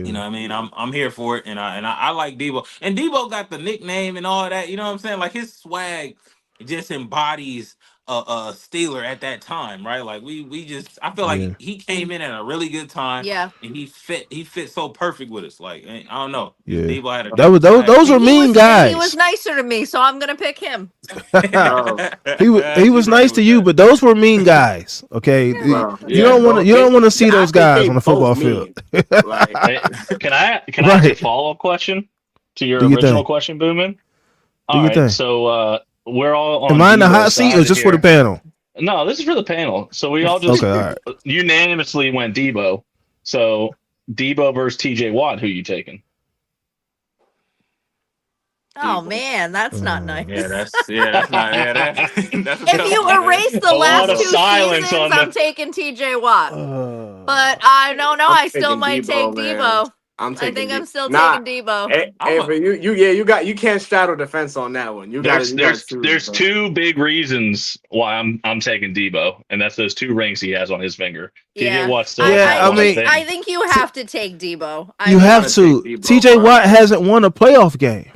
you Yeah. know what I mean? I'm here for it, and I like Debo, and Debo got the nickname and all that. You know what I'm saying? Like his swag just embodies a Steeler at that time, right? Like we just I feel Yeah. like he came in at a really good time Yeah. and he fit so perfect with us. Like I don't know, Yeah. Debo had a That was I had those And were mean he was guys. nicer to me, so I'm gonna pick him. Bro, He you was right nice to with you, that. but those were mean guys. Okay, Yeah. bro. you Yeah, don't want to see I those think guys they on the both football field. mean. Like, Hey, can I ask a Right? follow up question to Do your your original thing. question, Boomin? Do All your right, thing. so we're all Am on I in the hot Debo's seat or side just for the here. panel? No, this is for the panel. So we all just Okay, all right. unanimously went Debo. So Debo versus TJ Watt, who you taking? Oh Debo. man, that's not Yeah, nice. that's not that's a If tough one, you man. erase the A lot last of Debo. two silence seasons, on I'm the. taking TJ Watt. Uh, But I don't know. I'm I still taking might take Debo, man. Debo. I'm I taking think I'm Debo. still Nah, taking Debo. I'm but you can't straddle the fence on that one. There's You got to there's choose, there's bro. two big reasons why I'm taking Debo, and that's those two rings he has on his finger. TJ Yeah. Watt still yeah, has I I on his mean, think thing. you have to take Debo. I you You have mean, gotta take to. Debo, TJ bro. Watt hasn't won a playoff game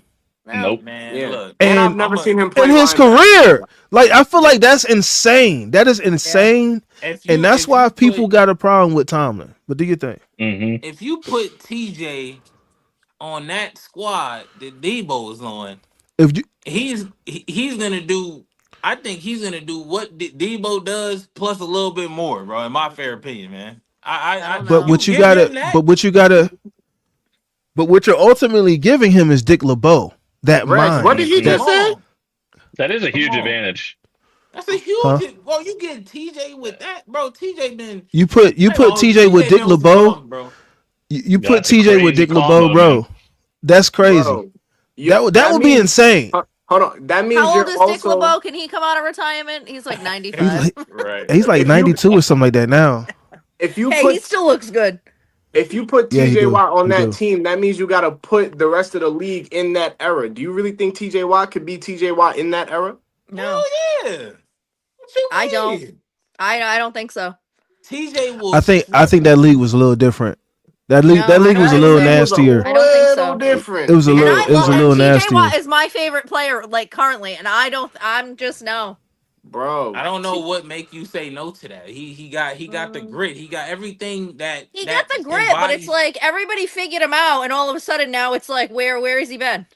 no. Nope. man, Yeah, look, and I've and never I'm a seen him in play his linebacker. career. Like I feel like that's insane. That is Yeah. insane, and that's if why you people put got a problem with Tomlin. But do you think Hmm. if you put TJ on that squad that Debo is on, if you he's gonna do. I think he's gonna do what Debo does plus a little bit more, bro. In my fair opinion, man. I don't but know. You what you give gotta him that. but what you gotta but what you're ultimately giving him is Dick LeBeau, that Rex, what did mind, he Come that just say? on, That is a come huge on. advantage. That's a huh? huge. Bro, you get TJ with that, bro. TJ been. You I ain't put gonna hold you. TJ with TJ Dick been with some LeBeau. bums, bro. You put That's a TJ with crazy Dick LeBeau, combo, man. bro. That's crazy. Bro, you That that would be means insane. hold on. That means How old you're is Dick also LeBeau? Can he come out of retirement? He's like He's 95. like Right. he's like if you 92 or something like that now. if you Hey, he put still looks good. Yeah, he TJ do. Watt on He that do. team, that means you got to put the rest of the league in that era. Do you really think TJ Watt could be TJ Watt in that era? No, Hell yeah. What you I don't. mean? I don't think so. TJ will I smoke. think that league was a little different. That No, I league don't was a That think little league so. was a nastier. I don't think little so. It different. was a And little I it was love a and little TJ Watt nastier. is my favorite player, like currently, and I don't. I'm just no. I Bro. don't know what make you say no to that. He got the Mm. grit. He got everything that He got that the grit, but it's embodies, like everybody figured him out, and all of a sudden now it's like, where has he been?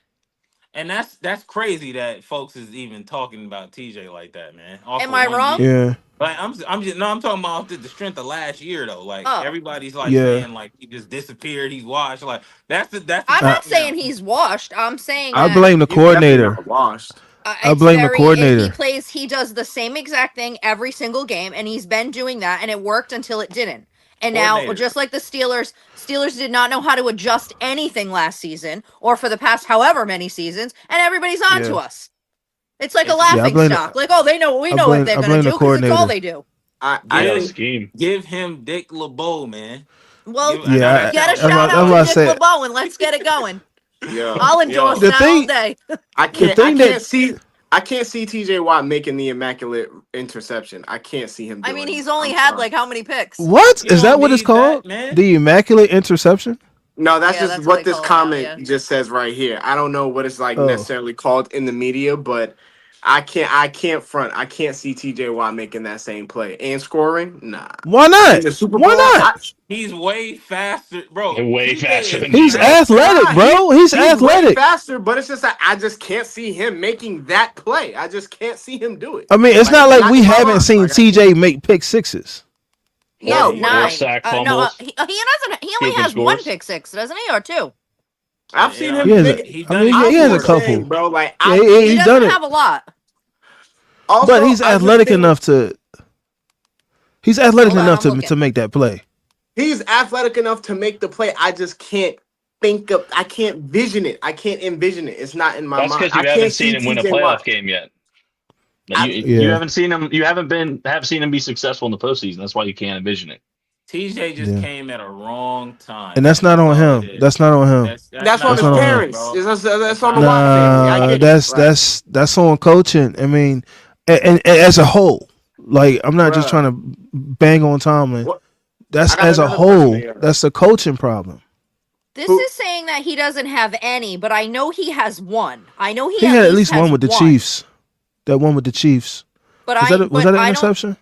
and that's crazy that folks is even talking about TJ like that, man. Off Am of I one wrong? year. Yeah. Like I'm just no, I'm talking about the strength of last year though. Like Oh, everybody's like Yeah. saying like he just disappeared. He's washed. Like that's the I'm I not talk saying now. he's washed. I'm saying I that blame the He's definitely coordinator. not washed. I it's blame the very. He coordinator. plays. He does the same exact thing every single game, and he's been doing that, and it worked until it didn't. And now, Coordinator. just like the Steelers did not know how to adjust anything last season or for the past however many seasons, and everybody's on to Yeah. us. It's like a If you Yeah, laughing stock. Like, oh, we know what they're I gonna blame the do because it's all coordinator. they do. I Yeah, give think scheme. give him Dick LeBeau, man. Well, Give I know Yeah, that get a sounds shout that's out what to I crazy. Dick said. LeBeau and let's get it going. yo, I'll endorse Yo, The that all thing day. the I thing that can't see TJ Watt making the immaculate interception. I can't see him I mean, doing it. he's only I'm had sorry. like how many picks? what you is don't that what it's need that, called? man. The immaculate interception? No, that's Yeah, just that's what what they this call it now. comment Yeah. just says right here. I don't know what it's like Oh. necessarily called in the media, but I can't front. I can't see TJ Watt making that same play and scoring. Nah. Why In not? the Super Why Bowl, not? He's way faster, bro. Way TJ faster is than He's Debo. athletic, nah, bro. He's he's way athletic. faster, but it's just that I just can't see him making that play. I just can't see him do it. I mean, it's Like not it's like not we in my haven't mind. seen Like I TJ can't. make pick sixes. He has No, yeah, Or but nine. sack No, fumbles. he doesn't. He only Scoop and has one scores. pick six, doesn't he, or two? I've seen it, He him has a make. he I done mean, it he I'm has a before just though. saying, couple. bro. Like Yeah, I He he's can't. done doesn't it. have a lot. But Also, he's I just athletic think enough to he's athletic Hold on, enough I'm looking. to make that play. he's athletic enough to make the play. I just can't think of. I can't vision it. I can't envision it. It's not in my That's mind. because I you haven't can't seen see him win a TJ playoff Watt. game yet. I, You Yeah. haven't seen him. You have seen him be successful in the postseason. That's why you can't envision it. TJ just Yeah. came at a wrong time, And that's man. not That's on all it him. is. That's not on him. That's that's on not That's his not on on him, him. parents. bro. That's That's on the not on Watt him. family. I Nah, get it. Like, that's on coaching. I mean, and as a whole, like I'm not just bruh, trying to bang on Tomlin. what? That's I got as a another question whole. here. That's a coaching problem. This Who? is saying that he doesn't have any, but I know he has one. I know he He at had at least least has one with the one. Chiefs. That one with the Chiefs. But Was I that an don't. interception?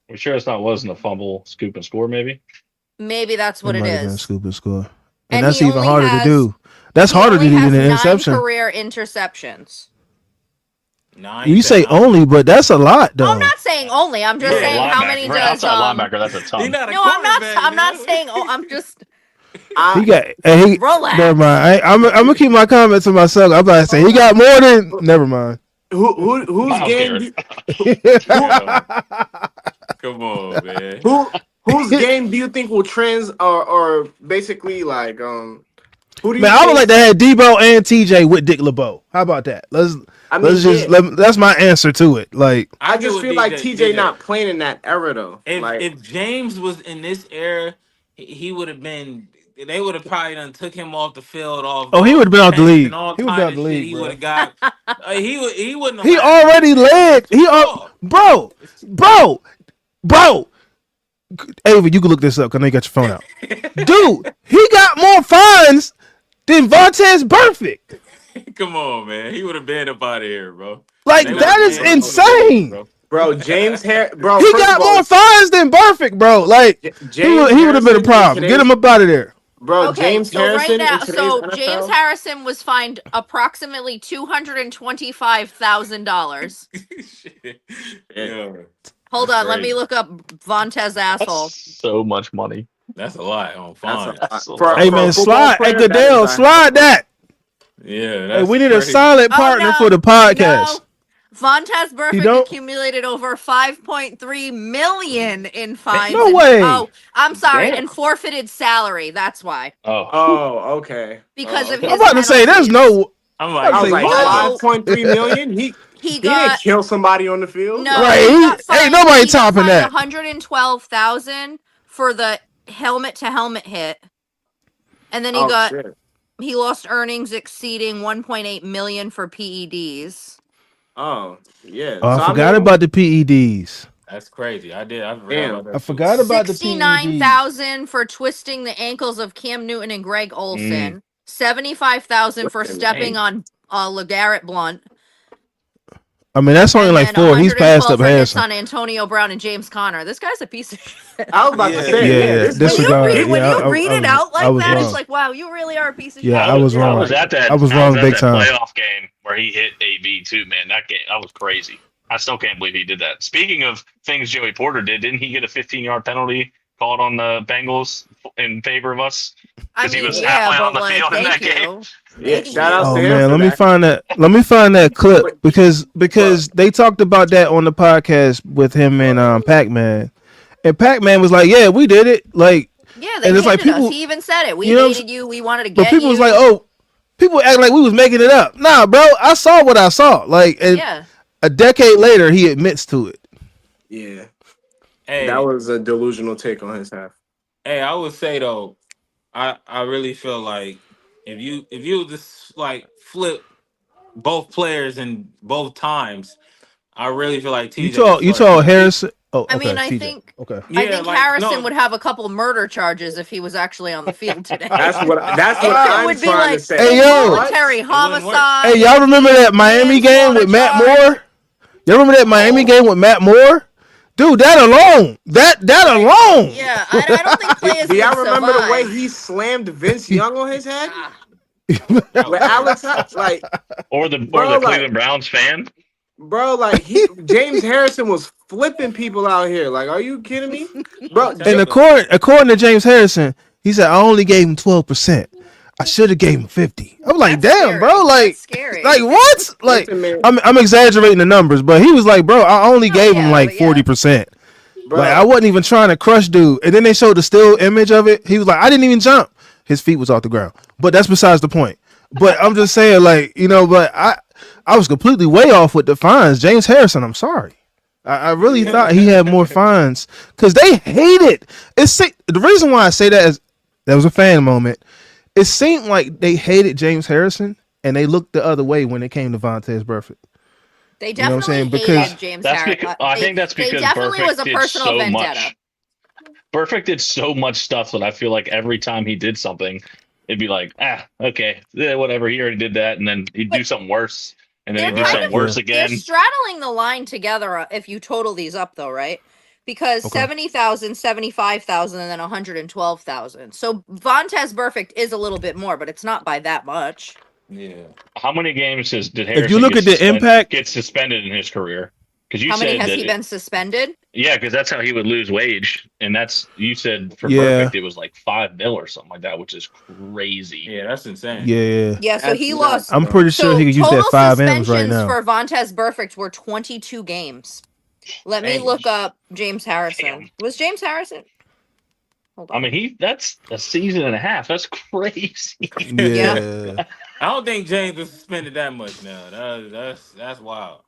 We sure it's not wasn't a fumble, scoop and score maybe. Maybe that's It what it might have been a is. scoop and score, and And that's he even only harder to has do. That's he harder to only do than has an 9 interception. career interceptions. 9. You said say 9. only, but that's a lot Oh, I'm though. not saying only. I'm For just a Yeah. saying how linebacker, many for an does outside linebacker, that's a He ton. not a No, I'm not. quarterback. I'm not man. saying. Oh, I'm just He I got. And he. Never relax. mind. I'm gonna keep my comments to myself. I'm about to say he got more than. Never mind. whose Miles game Garrett. do, who Yeah. Come on, man. whose game do you think will or basically like who do you Man, I would think? like to have Debo and TJ with Dick LeBeau. How about that? I Let's mean, just yeah. that's my answer to it. Like, I I get just with feel like DJ. TJ DJ. not playing in that era though. Like If James was in this era, he would have been. They would have probably done took him off the field, oh, he would off have been out the bench, and league. all He would be kind out of the shit. league, He would bro. have got. He wouldn't have He lasted this already year. led. He's too tall. Bro. Ava, you can look this up because I know you got your phone out. Dude, he got more fines than Vontez Perfect. Come on, man. He would have been up out of here, bro. Like, They would have that is banned him for the league, insane. bro. bro, bro. He First of got all, more fines than Perfect, bro. Like, James he would have been a Harrison in problem. Get today's him up out of there. bro, Okay, James so right Harrison in now, today's so James NFL. Harrison was fined approximately $225,000. Shit. Yeah. Yeah, Hold that's on, let me crazy. look up Vontez asshole. That's so much money. That's a lot on That's a fine. lot. That's a For, lot. Hey, for a man, football slide. Hey, player, that is Goodell, slide that. Yeah, Hey, that's we need a crazy. silent Oh partner no, for the podcast. no. Vontez He Burfict don't? accumulated over 5.3 million in fines No and way. I'm sorry, damn. and forfeited salary. That's why. Oh, Oh, okay. Because Oh, of okay. I'm his about to say, there's penalties. no. I'm I'm like, I about to was say, like what? No, 5.3 million. he He didn't got kill somebody on the field. no, Like, Right. he got Ain't fined. nobody He got topping fined that. 112,000 for the helmet to helmet hit, and then oh shit. he lost earnings exceeding 1.8 million for PEDs. Oh yeah. Oh, I So I forgot mean, about the PEDs. that's crazy. I forgot about damn. I that too. forgot about the PEDs. 69,000 for twisting the ankles of Cam Newton and Greg Olson. 75,000 for Listen, stepping on LeGarrette Blunt. I mean, that's only And like then 4. He's passed 112 up for hits Harrison. on Antonio Brown and James Conner. This guy's a piece of shit. I was about to Yeah, say, Yeah, yeah. yeah. This When you Disregard. read, when Yeah, you read it out I like was that, wrong. it's like, wow, you really are a piece of shit. Yeah, I was I wrong. was at that. I was wrong big time. Playoff game where he hit AB too, man. That game, that was crazy. I still can't believe he did that. Speaking of things Joey Porter did, didn't he get a 15-yard penalty called on the Bengals in favor of us? I Because he mean, was yeah, halfway on but the like, field in that thank game. you. Yeah, Thank shout outs you. Oh to him man, for let me that. find that. Let me find that clip But- because they talked about that on the podcast with him and Pac-Man. And Pac-Man was like, "Yeah, we did it." Like, Yeah, they and it's hated like people, us. He even said it. We you know what I'm hated you. We wanted to but get people you. was like, "Oh, people act like we was making it up." Nah, bro, I saw what I saw. Like, and yeah. a decade later, he admits to it. Yeah, Hey, that was a delusional take on his half. hey, I would say though, I really feel like if you just like flip both players in both times, I really feel like You TJ was told like Harrison. Oh, I okay, mean, I TJ. think Okay. yeah, I think like Harrison no, would have a couple murder charges if he was actually on the field today. That's what it I'm would be trying like to say. Hey, yo. involuntary It wouldn't work. homicide. Hey, y'all remember that Miami game with Matt Moore? Y'all remember that Miami game with Matt Moore? Dude, that alone. That alone. Yeah, I don't think players Do would y'all remember the way survive. he slammed Vince Young on his head Ah, That with was Alex? crazy. Like, Or the Bro, Cleveland like- Browns fan. bro, like James Harrison was flipping people out here. Like, are you kidding me, bro? And according to James Harrison, he said I only gave him 12%. I should have gave him 50. I'm like, that's damn, scary. bro. Like, That's scary. like what? Like, Listen, man, I'm exaggerating the numbers, but he was like, bro, I only gave him yeah, like but yeah. 40%. bro, Like, I wasn't even trying to crush dude. And then they showed the still image of it. He was like, I didn't even jump. His feet was off the ground. But that's besides the point. But I'm just saying, like, you know, but I was completely way off with the fines. James Harrison, I'm sorry. I really thought he had more fines because they hate it. The reason why I say that is that was a fan moment. It seemed like they hated James Harrison and they looked the other way when it came to Vontez Burfict. They You know what I'm definitely saying? hated James That's Harrison. because I think that's because they definitely Burfict was a did personal so vendetta. much. Burfict did so much stuff that I feel like every time he did something, it'd be like, okay, yeah, whatever. He already did that, and then he'd do something worse. and then They're he'd do kind something of worse they're again. straddling the line together if you total these up though, right? Because Okay. 70,000, 75,000, and then 112,000. So Vontez Burfict is a little bit more, but it's not by that much. Yeah. How many games did If you Harrison look at the impact, get suspended in his career? Because you How many said has that he been suspended? yeah, because that's how he would lose wage, and that's you said for yeah, Burfict it was like 5 mil or something like that, which is crazy. Yeah, that's insane. yeah. Yeah, so That's he nuts, lost. I'm bro. pretty sure he So could use that total 5 M's right suspensions now. for Vontez Burfict were 22 games. Let me Damn. look up James Harrison. Damn. Was James Harrison? Hold on. I mean, that's a season and a half. That's crazy. Yeah. I don't think James was suspended that much now. That's wild.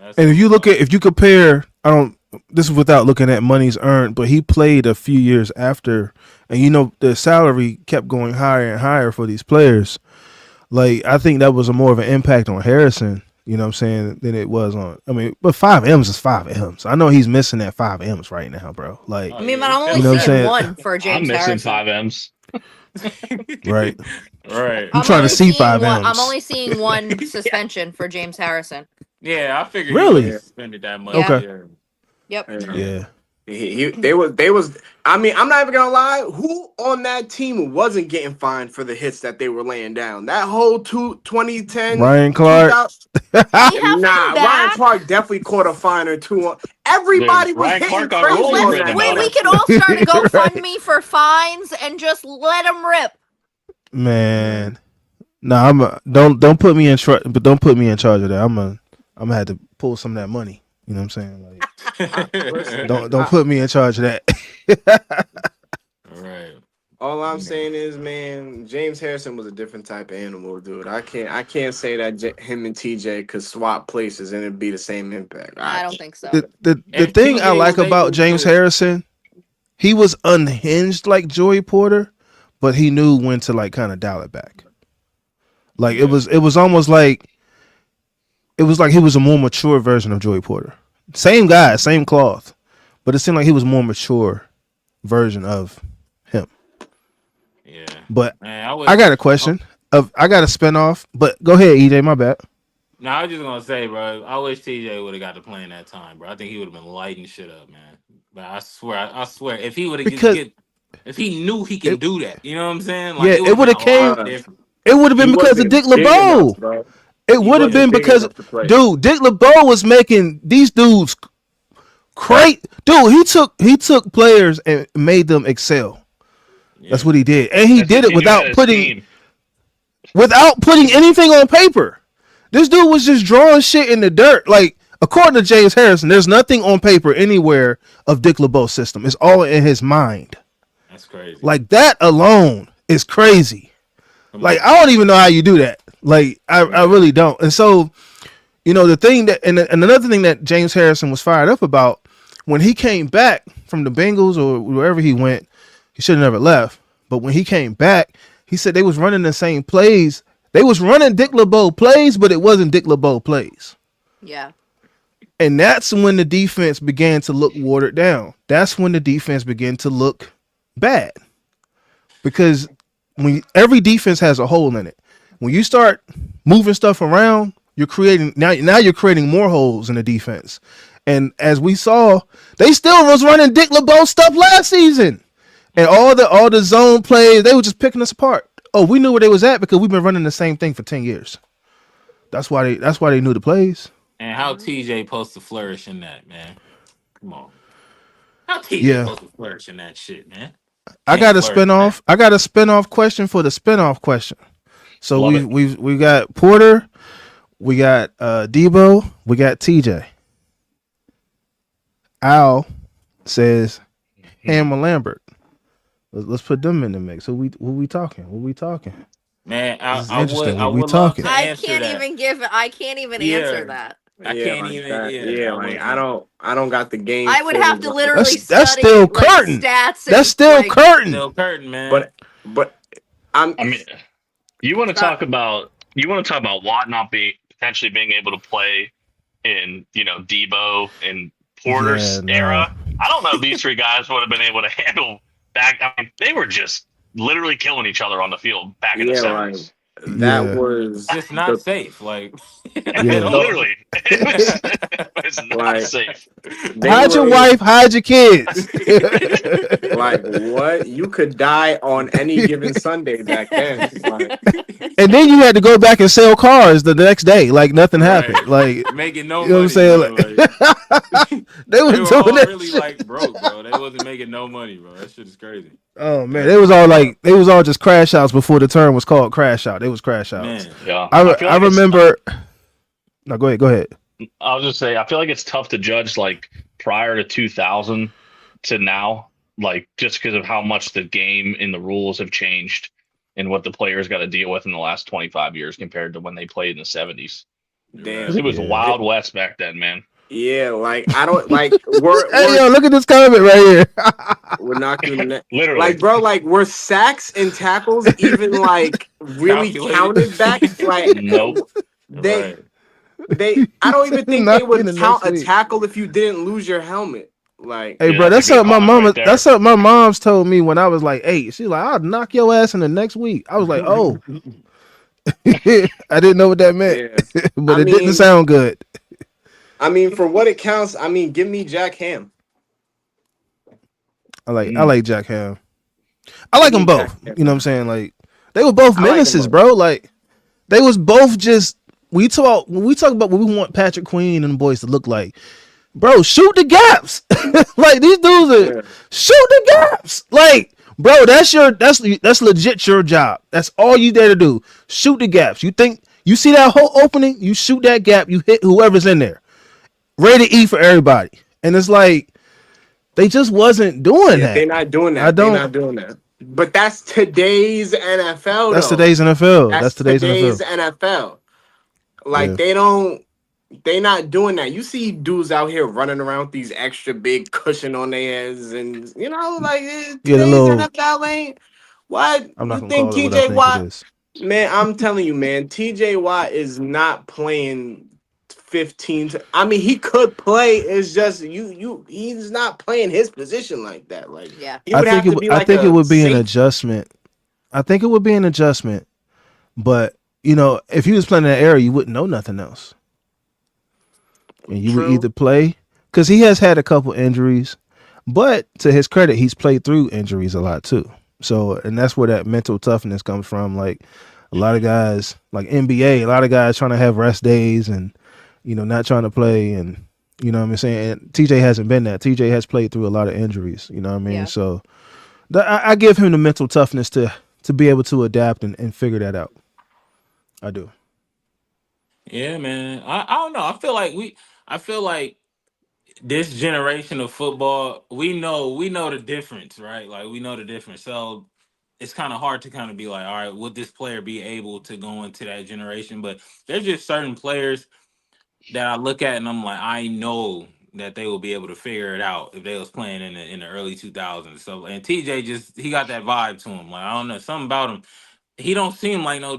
That's And if you look wild. at, if you compare, I don't, this is without looking at monies earned, but he played a few years after, and you know, the salary kept going higher and higher for these players. Like, I think that was a more of an impact on Harrison, you know what I'm saying, than it was on, I mean, but 5 M's is 5 M's. I know he's missing that 5 M's right now, bro. Like, I mean, but I'm only You know what I'm seeing saying? one for I'm James missing Harrison. 5 M's. right. Right. I'm trying to only see seeing 5 one- M's. I'm only seeing one suspension for James Harrison. Yeah, I figured Really? he wasn't suspended that much. Yeah. Okay. Yep. Yeah. They was. I mean, I'm not even gonna lie. Who on that team wasn't getting fined for the hits that they were laying down? That whole 2010 Ryan Clark. 2000 We have him Nah, Ryan back. Clark definitely caught a fine or two. Everybody Dude, was Ryan hitting Clark got crazy rules on written that. about We him. could all start a Right. GoFundMe for fines and just let him rip. Man. No, don't put me in but don't put me in charge of that. I'm gonna have to pull some of that money. You know what I'm saying? Like, Listen, don't put me in charge of that. Right. all I'm saying is, man, James Harrison was a different type of animal, dude. I can't say that him and TJ could swap places and it'd be the same impact. I don't think so. The And thing I TJ like was about able James to- Harrison, he was unhinged like Joey Porter, but he knew when to like kind of dial it back. Like Yeah. it was almost like he was a more mature version of Joey Porter. Same guy, same cloth, but it seemed like he was a more mature version of him. Yeah. But Man, I I got a question. I got a spinoff, but go ahead, EJ. My bad. No, I was just gonna say, bro. I wish TJ would have got to play in that time, bro. I think he would have been lighting shit up, man. But I swear, if he would have Because if he knew he can it- do that, you know what I'm saying? Yeah, it would've would've been a lot came- different. It would have been He because of wasn't Dick big LeBeau. enough, bro. It He would have wasn't been big because, enough to play. dude, Dick LeBeau was making these dudes great. Dude, he took players and made them excel. That's what he did, and he That's did what it you do at his team. without putting anything on paper. This dude was just drawing shit in the dirt. Like, according to James Harrison, there's nothing on paper anywhere of Dick LeBeau's system. It's all in his mind. That's crazy. Like, that alone is crazy. Come Like, on. I don't even know how you do that. Like, I really don't. And so, you know, the thing that, and another thing that James Harrison was fired up about, when he came back from the Bengals or wherever he went, he should have never left. But when he came back, he said they was running the same plays. They was running Dick LeBeau plays, but it wasn't Dick LeBeau plays. Yeah. And that's when the defense began to look watered down. That's when the defense began to look bad. Because when every defense has a hole in it. When you start moving stuff around, you're creating now you're creating more holes in the defense. And as we saw, they still was running Dick LeBeau stuff last season. And all the zone plays, they were just picking us apart. Oh, we knew where they was at because we've been running the same thing for 10 years. That's why they knew the plays. And how TJ supposed to flourish in that, man? Come on. How TJ Yeah. supposed to flourish in that shit, man? I got a Can't flourish in spinoff. I got a spinoff question for the spinoff question. So Love it. we got Porter, we got Debo, we got TJ. Al says Ham and Lambert. Let's put them in the mix. Who we talking? What we talking? Man, This is I would interesting. I We would love talking. to I answer can't that. even Yeah. answer that. I can't like even. that. Yeah, Like I don't got the game. I would for have it, to but- literally That's study still like, curtain. stats. And, That's still like, curtain. Still curtain, man. But I mean, you want to talk about Watt not potentially being able to play in Debo and Porter's Yeah, no. era. I don't know if these three guys would have been able to handle back. I mean, they were just literally killing each other on the field back in the yeah, like 70s. That Yeah, was Just not the safe. Like at yeah. all. Literally, it's not like safe. they Hide your were wife, hide your kids. like what? You could die on any given Sunday back then. Like And then you had to go back and sell cars the next day, like nothing Right. happened. Like, Making no you know what I'm money, saying? bro. Like, Like they was they were doing all that really shit. like broke, bro. They wasn't making no money, bro. That shit is crazy. Oh man, That's they was all just crash outs before the term was called crash out. They was crash outs. man. Yeah, I I feel I like it's. remember. No, go ahead. Go ahead. I'll just say I feel like it's tough to judge like prior to 2000 to now, like just because of how much the game and the rules have changed and what the players got to deal with in the last 25 years compared to when they played in the 70s. You're Because right. damn. it was Yeah. Wild West back then, man. Yeah, like I don't like Hey yo, look at this comment right here. we're not doing that. Literally. Like, bro, like were sacks and tackles even like really Calculated. counted back? Like Nope. they Right. they I don't even think they Not in would the count next a week. tackle if you didn't lose your helmet. Like Hey, Yeah, bro, that's a that's good something my comment right mama. That's there. something my mom's told me when I was like 8. She's like, "I'll knock your ass in the next week." I was like, "Oh." I didn't know what that meant, yeah. but I it didn't mean sound good. for what it counts, give me Jack Ham. I Mm. like Jack Ham. I Give like them me Jack both. Ham. You know what I'm saying? Like they were both I like him menaces, both. bro. Like they was both just when we talk about what we want Patrick Queen and the boys to look like. Bro, shoot the gaps. Like these dudes are Yeah. shoot the gaps. Like, bro, that's legit your job. That's all you there to do. Shoot the gaps. You think you see that whole opening, you shoot that gap, you hit whoever's in there. Rated E for everybody. And it's like they just wasn't doing Yeah, they're that. not doing I that. They're don't not doing that. But that's today's NFL that's though. today's NFL. That's That's today's today's NFL. NFL. Like Yeah. they not doing that. You see dudes out here running around with these extra big cushion on their heads, and like Yeah, the today's little NFL ain't what I'm not you gonna think call it what I TJ think it Watt? is. Man, I'm telling you, man, TJ Watt is not playing 15 to, he could play. It's just he's not playing his position like that. Like Yeah. he would have to be I like think it a would be an safety. adjustment. I think it would be an adjustment. But if you was playing in that era, you wouldn't know nothing else, and you would True. either play because he has had a couple injuries, but to his credit, he's played through injuries a lot too. So, and that's where that mental toughness comes from. Like a lot of guys, like NBA, a lot of guys trying to have rest days and not trying to play, and you know what I'm saying. And TJ hasn't been that. TJ has played through a lot of injuries. You know what I mean. Yeah. So, I give him the mental toughness to be able to adapt and figure that out. I do. Yeah, man. I don't know. I feel like this generation of football, we know the difference, right? Like we know the difference. So it's kind of hard to kind of be like, all right, would this player be able to go into that generation? But there's just certain players that I look at and I'm like, I know that they will be able to figure it out if they was playing in the early 2000s. So and TJ just he got that vibe to him. Like I don't know, something about him. He don't seem like no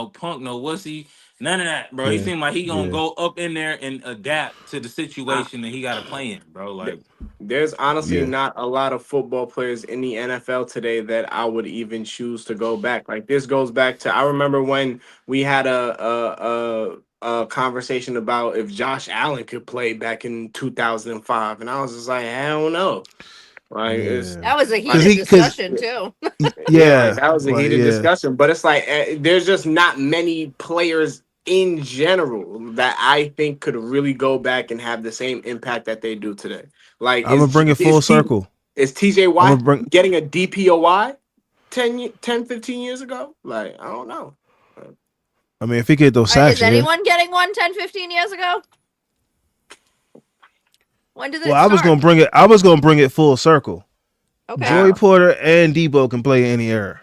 punk, no wussy, none of that, bro. He Yeah. seemed like he gonna Yeah. go up in there and adapt to the I, situation that he got to play in, bro. th- Like, there's honestly Yeah. not a lot of football players in the NFL today that I would even choose to go back. Like this goes back to I remember when we had a conversation about if Josh Allen could play back in 2005, and I was just like, hell no. Like it's Yeah. That was a Cause heated he, cause discussion too. yeah, like yeah, that was a like heated yeah. discussion. But it's like there's just not many players in general that I think could really go back and have the same impact that they do today. Like I'm gonna bring it full circle. is TJ I'm gonna Watt bring. getting a DPOY 15 years ago? Like I don't know. I mean, if he get those Is sacks, yeah. anyone getting one 10, 15 years ago? When did Well, it I was start? gonna bring it. I was gonna bring it full circle. Okay. Joey How? Porter and Debo can play any era.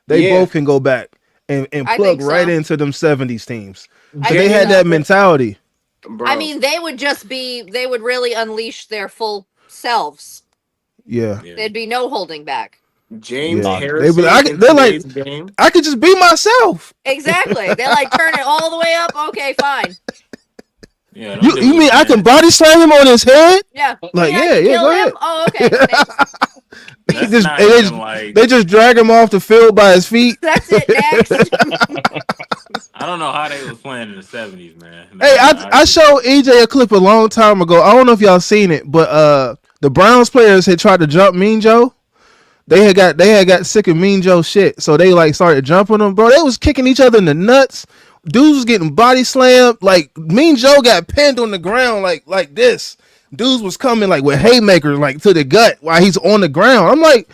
They Yeah, both can go back and I plug think right so. into them '70s teams I because they think had James, so. that mentality. I bro. mean, they would really unleash their full selves. Yeah, yeah, There'd be no holding back. James yeah. Done. Harrison in They're like, today's game. I could just be myself. Exactly. They like turn it all the way up. Okay, fine. Yeah, them You dudes, mean I can man. body slam him on his head? Yeah. You Like, mean I can yeah, kill go him? ahead. Oh, okay. Next. He That's Peace. just not and even like. they just drag him off the field by his feet. That's it. Next. I don't know how they was playing in the '70s, man. Hey, Nah, I I just showed EJ a clip a long time ago. I don't know if y'all seen it, but the Browns players had tried to jump Mean Joe. They had got sick of Mean Joe shit, so they like started jumping him, bro. They was kicking each other in the nuts. Dudes was getting body slammed. Like Mean Joe got pinned on the ground like this. Dudes was coming like with haymakers like to the gut while he's on the ground. I'm like,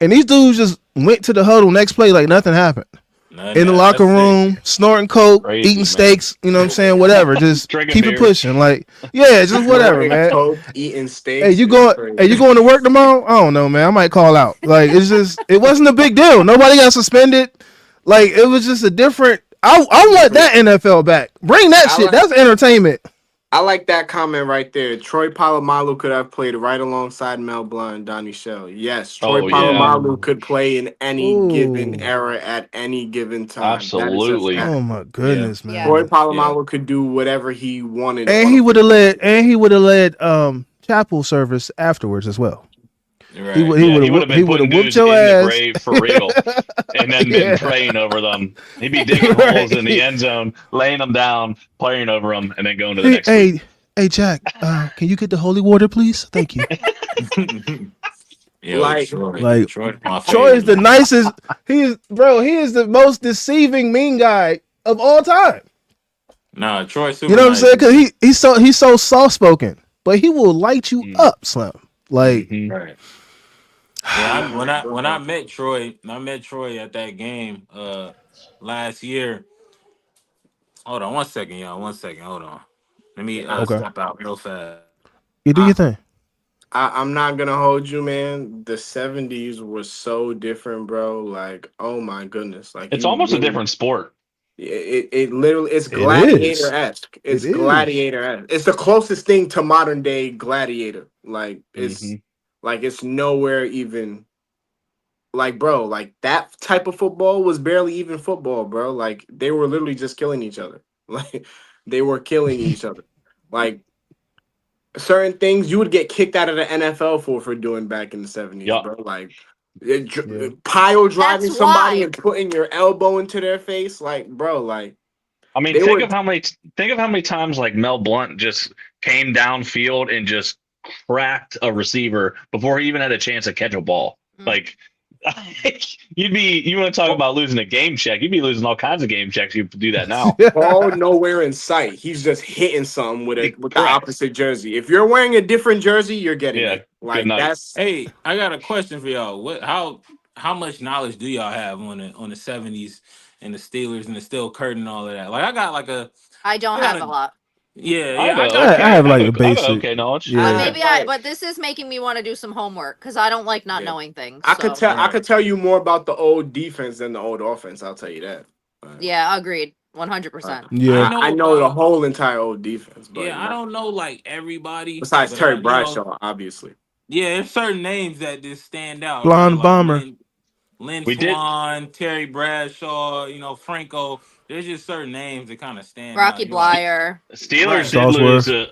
and these dudes just went to the huddle next play like nothing happened. none In the that. locker That's sick. room, snorting coke, eating Crazy, man. steaks, you know what I'm saying? Whatever. Just Drinking keep it beers. pushing. Like, yeah, just whatever, Snorting man. coke, eating Hey, steaks you is going hey, you crazy. going to work tomorrow? I don't know, man. I might call out. Like, it's just it wasn't a big deal. Nobody got suspended. Like, it was just a different I want that NFL back. Bring that I shit. like That's entertainment. I like that comment right there. Troy Polamalu could have played right alongside Mel Blount and Donnie Shell. Yes, Troy Oh yeah, Polamalu Ooh. could play in any given Ooh. era at any given time. That is a absolutely. Oh fact. my Yeah, goodness, Yeah. Troy man. yeah. Polamalu could do whatever he wanted on a football field. And he would have led chapel service afterwards as well. Right. Yeah, he would have He been would putting have whooped dudes your in the ass. grave for real, and then been Yeah. praying over them. He'd be digging holes in the Right. end zone, laying them down, praying over them, and then going to the Hey, next week. hey, hey, Jack. Can you get the holy water, please? Thank you. Yo, Like Troy. Like Troy's my Troy is favorite, the man. nicest. He is the most deceiving mean guy of all time. Nah, Troy's You super know what I'm nice, saying? Because man. he's so soft spoken, but he will light you Mm. up, Slim. Like, Hmm. Right. Yeah, when I bro. met Troy, when I met Troy at that game last year. Hold on one second, y'all. One second. Hold on. Let me Yeah, okay, step out real fast. you do your I, thing. I'm not gonna hold you, man. The '70s were so different, bro. Like, oh my goodness, like It's you almost a really, different sport. it literally, it's It is. gladiator esque. It It's is. gladiator esque. It's the closest thing to modern day gladiator. Hmm. Like it's nowhere even. Like, bro, like that type of football was barely even football, bro. Like they were literally just killing each other. Like they were killing each other. Like certain things you would get kicked out of the NFL for doing back in the '70s, Yup. bro. Like Yeah. pile driving That's somebody why. and putting your elbow into their face, like, bro, like I mean, they were. think of how many times like Mel Blunt just came downfield and just cracked a receiver before he even had a chance to catch a ball. Mm. Like you want to talk about losing a game check? You'd be losing all kinds of game checks. You do that now. Ball nowhere in sight. He's just hitting something with the Correct. opposite jersey. If you're wearing a different jersey, you're getting Yeah. it. Good Like night. that's Hey, I got a question for y'all. How much knowledge do y'all have on the '70s and the Steelers and the Steel Curtain and all of that? Like, I got like a, I don't I got have a a, lot. yeah, I have yeah, a I got I okay. have like the I have a basic. okay knowledge. But Yeah. maybe like but this is making me want to do some homework because I don't like not yeah. knowing things. I could So tell I right. could tell you more about the old defense than the old offense. I'll tell you that. But, yeah, agreed. uh, 100%. I Yeah. I know know the about, whole entire old defense, but yeah, I not don't know like everybody, besides but Terry you know, Bradshaw, obviously. yeah, there's certain names that just stand out, man. Blonde Like bomber. Lynn We did. Swan, Terry Bradshaw, you know, Franco. There's just certain names that kind of stand out. Rocky You like, Blyer. Steelers right? did lose Salsworth. a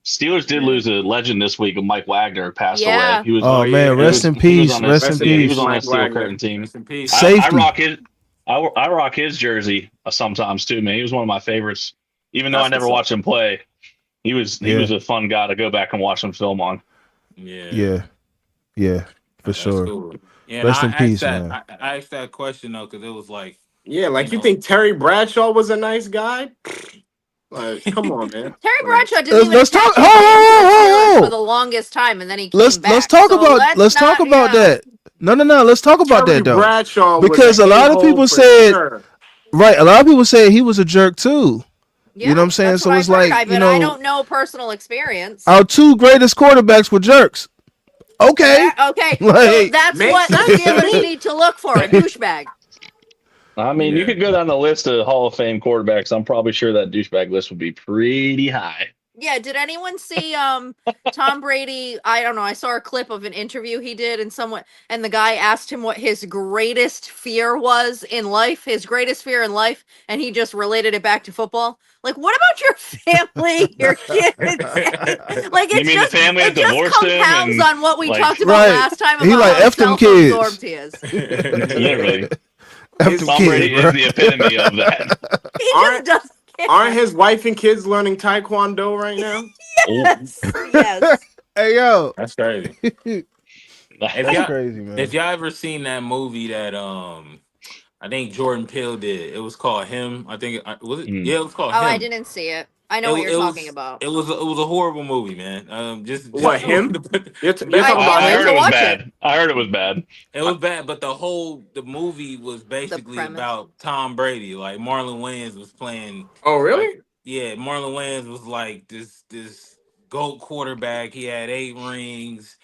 Steelers did Yeah. lose a legend this week. Mike Wagner passed away. Yeah. Oh Oh man, yeah, rest in He was peace. on Rest his in rest in yeah he was peace, on peace. Mike that Steel Wagner. Curtain team. Rest in peace. I Safety. rock his I rock his jersey sometimes too, man. He was one of my favorites. Even though I That's never what's up. watched him play, he Yeah. was a fun guy to go back and watch some film on. Yeah, Yeah. Yeah. For that's sure. cool. Yeah, and Rest in peace, man. I asked that question though because it was like, Yeah, you like you know, think Terry Bradshaw was a nice guy? Like, come on, man. Terry Like, Bradshaw didn't even Let's talk. attach his name to the Steelers for Ho! the longest time, and then he came Let's back. talk So about let's not, yeah. that. No. Let's talk about Terry that though, Bradshaw was because a a a lot of hole people for said sure. right. A lot of people said he was a jerk too. You know what Yeah, I'm saying? that's what So I've it's heard. like But I don't know personal experience. our two greatest quarterbacks were jerks. Okay, Okay, so like that's Makes what the sense to Steelers me. need to look for, a douchebag. I mean, you yeah, could go down the list of Hall of Fame quarterbacks. I'm probably sure that douchebag list would be pretty high. Yeah, did anyone see Tom Brady? I don't know. I saw a clip of an interview he did and someone and the guy asked him what his greatest fear was in life, his greatest fear in life, and he just related it back to football. Like, what about your family, your kids? Like You mean the family that it just divorced him compounds and on what we like talked about Right. last time He about like how F them self-absorbed kids. he is. literally F them Is Tom kids, Brady bro. is the epitome of that. He just aren't doesn't aren't care. his wife and kids learning taekwondo right now? Oh, Yes. Yes. Hey yo. That's crazy. If That's y'all crazy, if man. y'all ever seen that movie that I think Jordan Peele did, it was called Him. I think was it? Mm. Yeah, it was called Oh, I Him. didn't see it. I know It what wa- you're it talking was about. it was a horrible movie, man. Just What, to him? put You're not I talking about can't I wait heard him? to it was watch it. bad. I heard it was bad. it was bad, but the movie was The basically premise. about Tom Brady. Like Marlon Wayans was playing, Oh, like really? yeah, Marlon Wayans was like this GOAT quarterback. He had 8 rings.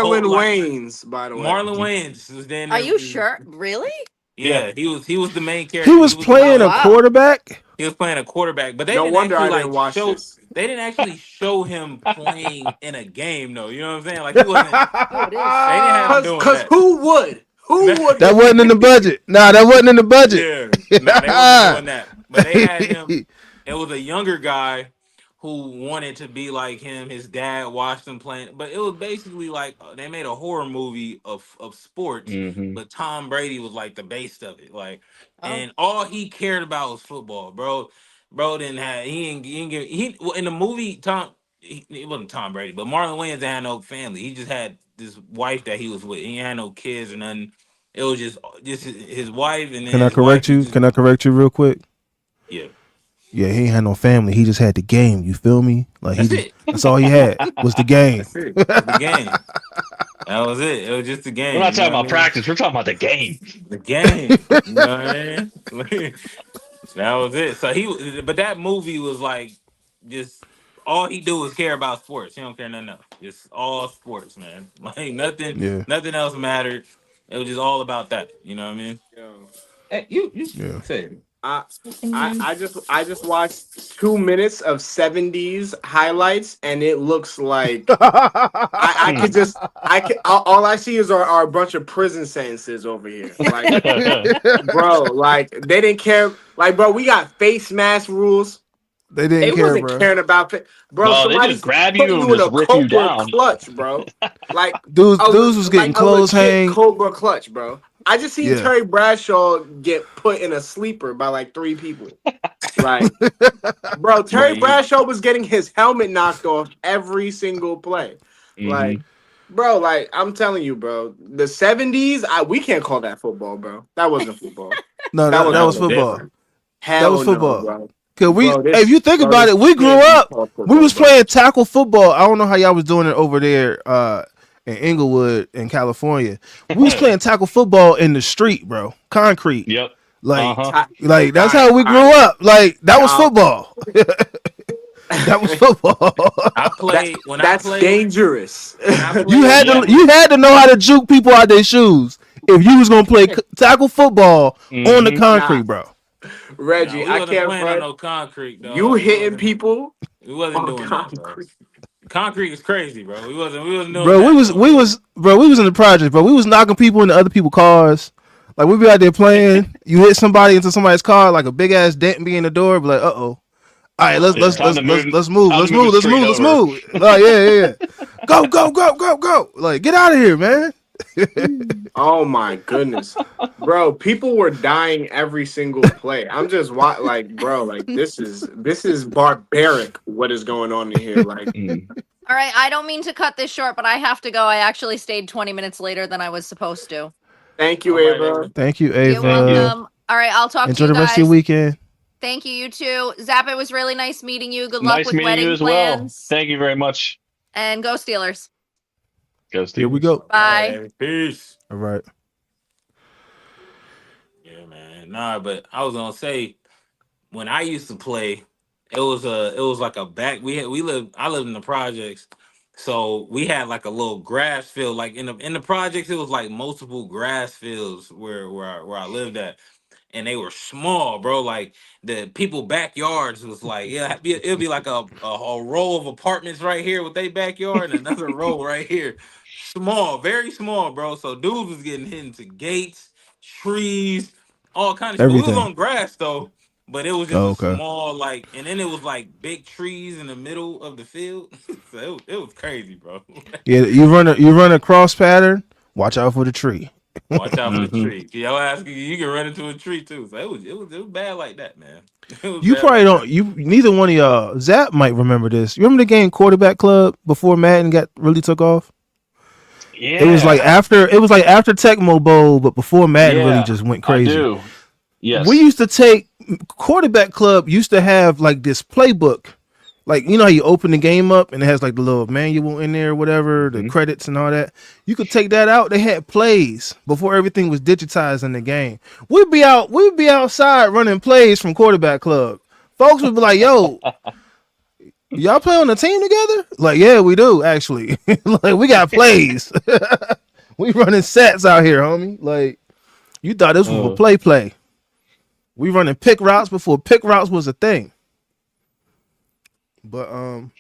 Whole Marlon like Wayans, by the way. Marlon Wayans was then Are there. you sure? Really? Yeah. Yeah, he was the main He character. He was was the Oh one playing a that wow. quarterback. he was playing a quarterback, but they No didn't wonder actually I didn't like watch show. this. They didn't actually show him playing in a game, though. You know what I'm saying? Like he wasn't. Oh, it is. They didn't have him doing Cause that. who would? Who would That want wasn't in the budget. Nah, that wasn't in the budget. Yeah, no, they wasn't doing that. But they had him. It was a younger guy who wanted to be like him. His dad watched him playing, but it was basically like they made a horror movie of sports. Hmm. But Tom Brady was like the base of it, like, Oh. and all he cared about was football, bro. Bro didn't have he didn't give he well, in the movie Tom. It wasn't Tom Brady, but Marlon Wayans had no family. He just had this wife that he was with. He had no kids or nothing. It was just his wife, and Can then I his wife correct was you? just Can I correct you real quick? yeah. Yeah, he ain't had no family. He just had the game. You feel me? Like he That's just it. that's all he had was the game. That's it. It was the game. That was it. It was just the We're game. not You know talking what I about mean? practice. We're talking about the game. The game. You know what I mean? That was it. So but that movie was like just all he do is care about sports. He don't care nothing else. Just all sports, man. Like Yeah, nothing else mattered. It was just all about that. You know what I mean? Yo, Hey, you yeah. say I I just watched 2 minutes of '70s highlights, and it looks like I Hmm. could just I can all I see is are a bunch of prison sentences over here. Like, bro, like they didn't care. Like, bro, we got face mask rules. They didn't They care, wasn't bro. caring about bro. No, they just Somebody's grab putting you and you in just a rip you cobra down. clutch, bro. Like Dudes was getting a clothes legit hang. cobra clutch, bro. I just seen Yeah. Terry Bradshaw get put in a sleeper by like 3 people. Like, bro, bro, Terry Bradshaw was getting his helmet knocked off every single play. Hmm. Like, bro, like I'm telling you, bro, the '70s, we can't call that football, bro. That wasn't football. No, That that was that was was football, football. bro. different. That was Hell no, football. bro. Cause Bro, if you think about it, we grew can't be up. called We football, was bro. playing tackle football. I don't know how y'all was doing it over there in Inglewood in California. We was playing tackle football in the street, bro. Concrete. Yep. Uh Like huh. All like that's right, how we all grew right. up. Like that was Y'all, football. That was football. I that played when I that's played dangerous. when I you played had Yeah. to football. you had to know how to juke people out their shoes if you was gonna play tackle football on the Hmm. concrete, Nah, bro. No, Reggie, we I wasn't can't playing on front. no concrete, You dog. hitting people We wasn't on doing that, bro. concrete. Concrete is crazy, bro. We wasn't doing Bro, we that, was though, we bro. was bro, we was in the project, bro. We was knocking people into other people's cars. Like we be out there playing. You hit somebody into somebody's car, like a big ass dent be in the door. Be like, uh oh. All right, let's Oh Yeah. let's man. let's let's let's move, Time to let's move move, it let's straight move, let's over. move. Like yeah. Go go go go go. Like get out of here, man. Oh my goodness, bro! People were dying every single play. I'm just like, bro, like this is barbaric. What is going on in here? Like, Mm. All right, I don't mean to cut this short, but I have to go. I actually stayed 20 minutes later than I was supposed to. thank you, All right, Ava. Ava. Thank you, You're Thank you. Ava. welcome. All right, I'll talk to Enjoy you the rest of your guys. weekend. Thank you, you too. Zap, it was really nice meeting you. Good luck Nice with meeting you wedding as well. plans. Thank you very much. And go Steelers. Go Here we Steelers. go. All right, Bye. Ava. Peace. All right. Yeah, man. Nah, but I was gonna say when I used to play, it was like a back. We lived. I lived in the projects, so we had like a little grass field. Like in the projects, it was like multiple grass fields where I lived at. and they were small, bro. Like the people backyards was like, yeah, it'll be like a row of apartments right here with their backyard and another row right here. Small, very small, bro. So dudes was getting hit into gates, trees, all kind of shit. But we was Everything. on grass though. But it was just Oh, a okay. small like, and then it was like big trees in the middle of the field. So it was crazy, bro. Yeah, you run a cross pattern. Watch out for the tree. Watch out for the Hmm. tree. Yo, ask you, you can run into a tree too. So it was bad like that, man. It was You bad probably like that. don't. You neither one of y'all. Zap might remember this. You remember the game Quarterback Club before Madden got really took off? It was like Yeah, after it was like after Tecmo Bowl, but before Madden really yeah, just went I crazy. do. We Yes. used to take Quarterback Club used to have like this playbook. Like you know how you open the game up and it has like the little manual in there, whatever, the Hmm. credits and all that. You could take that out. They had plays before everything was digitized in the game. We'd be outside running plays from Quarterback Club. Folks would be like, "Yo, y'all play on the team together?" Like, yeah, we do actually. Like, we got plays. We running sets out here, homie. Like, you thought this was for Uh, play. We running pick routes before pick routes was a thing.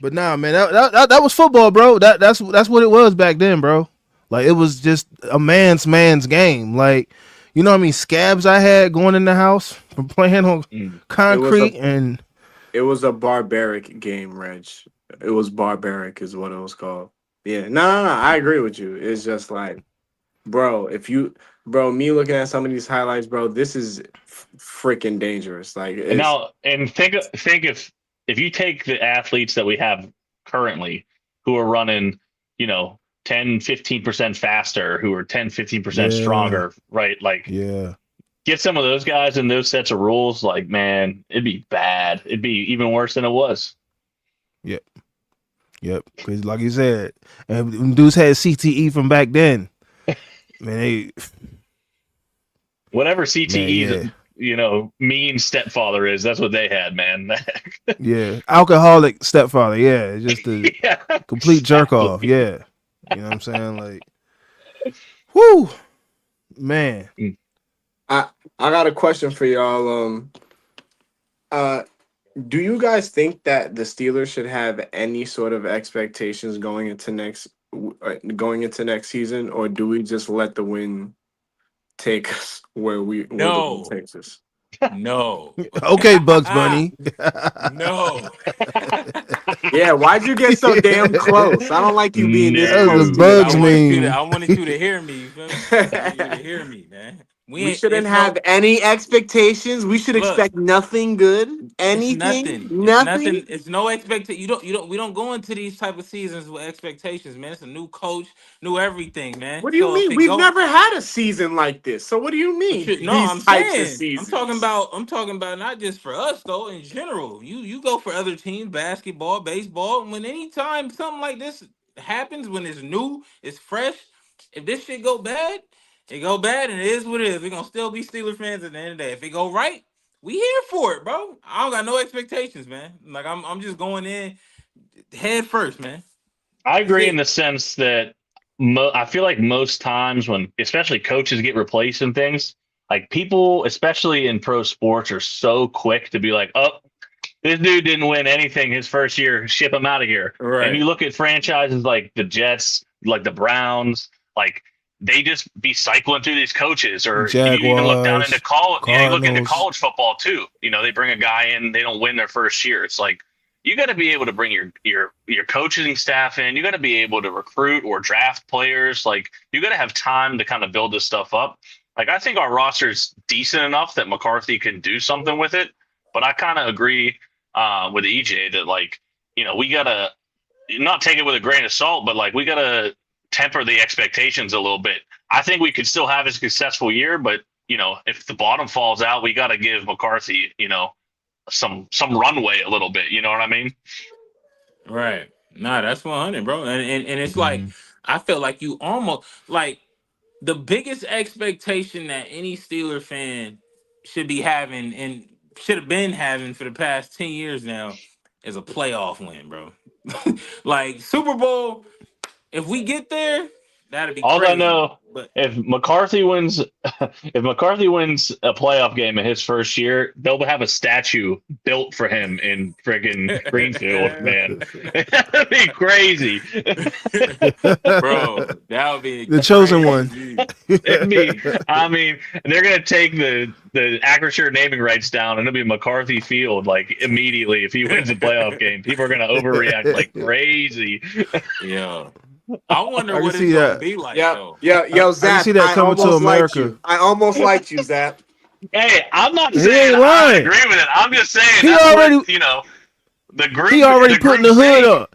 But nah, man, that was football, bro. That's what it was back then, bro. Like it was just a man's game. Like, you know what I mean? Scabs I had going in the house from playing on mm. It was a concrete and it was a barbaric game, Reg. It was barbaric, is what it was called. Yeah, no. I agree with you. It's just like, bro, if you, bro, me looking at some of these highlights, bro, this is freaking dangerous. Like, And it's now, and think if you take the athletes that we have currently who are running, you know, 10-15% faster, who are 10-15% yeah, stronger, right? Like yeah, get some of those guys in those sets of rules, like man, it'd be bad. It'd be even worse than it was. yep, yep. Because like you said, and them dudes had CTE from back then. Man, Whatever man, CTE's, yeah, mean stepfather is, that's what they had, man. yeah. Alcoholic stepfather, yeah, just a Yeah, complete jerk off, exactly. yeah. You know what I'm saying? Like, whoo, man. Mm. I I got a question for y'all. Uh, do you guys think that the Steelers should have any sort of expectations going into next season, or do we just let the win take us where the wind No, takes us? no, Okay, Bugs Bunny. no. Yeah, why'd you get so damn close? I don't like you being this That was a close No. to your I Bugs team. wanted you to. meme. I wanted you to hear me. You feel me? I wanted you to hear me, man. We We ain't. shouldn't It's have no. any expectations. We should Look. expect nothing good. It's Anything, nothing. It's nothing. nothing. It's no expectation. We don't go into these type of seasons with expectations, man. It's a new coach, new everything, man. What do you So if mean? it We've go, never had a season like this. So what do you what mean? you, no, These I'm types of saying seasons. I'm talking about not just for us though, in general. You go for other teams, basketball, baseball. When anytime something like this happens, when it's new, it's fresh. If this shit go bad, it go bad, and it is what it is. We're gonna still be Steelers fans at the end of the day. If it go right, we here for it, bro. I don't got no expectations, man. Like I'm just going in head first, man. I That's agree in it. the sense that I feel like most times when, especially coaches get replaced and things, like people, especially in pro sports, are so quick to be like, "Oh, this dude didn't win anything his first year. Ship him out of here." And you Right. look at franchises like the Jets, like the Browns, like they just be cycling through these coaches. Or you even look down into Jaguars, college. Yeah, you look into Cardinals. college football too. They bring a guy in, they don't win their first year. It's like you got to be able to bring your coaching staff in. You got to be able to recruit or draft players. Like you got to have time to kind of build this stuff up. Like I think our roster is decent enough that McCarthy can do something with it. But I kind of agree with EJ that like we gotta not take it with a grain of salt, but like we gotta temper the expectations a little bit. I think we could still have a successful year, but if the bottom falls out, we got to give McCarthy some runway a little bit. You know what I mean? Right. Nah, that's 100, bro. And it's like Mhm. I feel like you almost like the biggest expectation that any Steeler fan should be having and should have been having for the past 10 years now is a playoff win, bro. Like Super Bowl, if we get there, That'd be All I crazy. know, But if McCarthy wins, if McCarthy wins a playoff game in his first year, they'll have a statue built for him in friggin' Greenfield. Man, that'd be crazy. bro, that would be The chosen one. crazy. It'd be. I mean, they're gonna take the Acrisure naming rights down, and it'll be McCarthy Field like immediately if he wins a playoff game. People are gonna overreact like crazy. Yeah. I wonder I can what it's see gonna that. be like Yeah, though. yeah, yo, I can Zap. see that I coming to almost liked America. you. I almost liked you, Zap. Hey, I'm not He saying ain't I lying. agree with it. I'm just saying He that's already what the group. he already the putting group the hood think. on.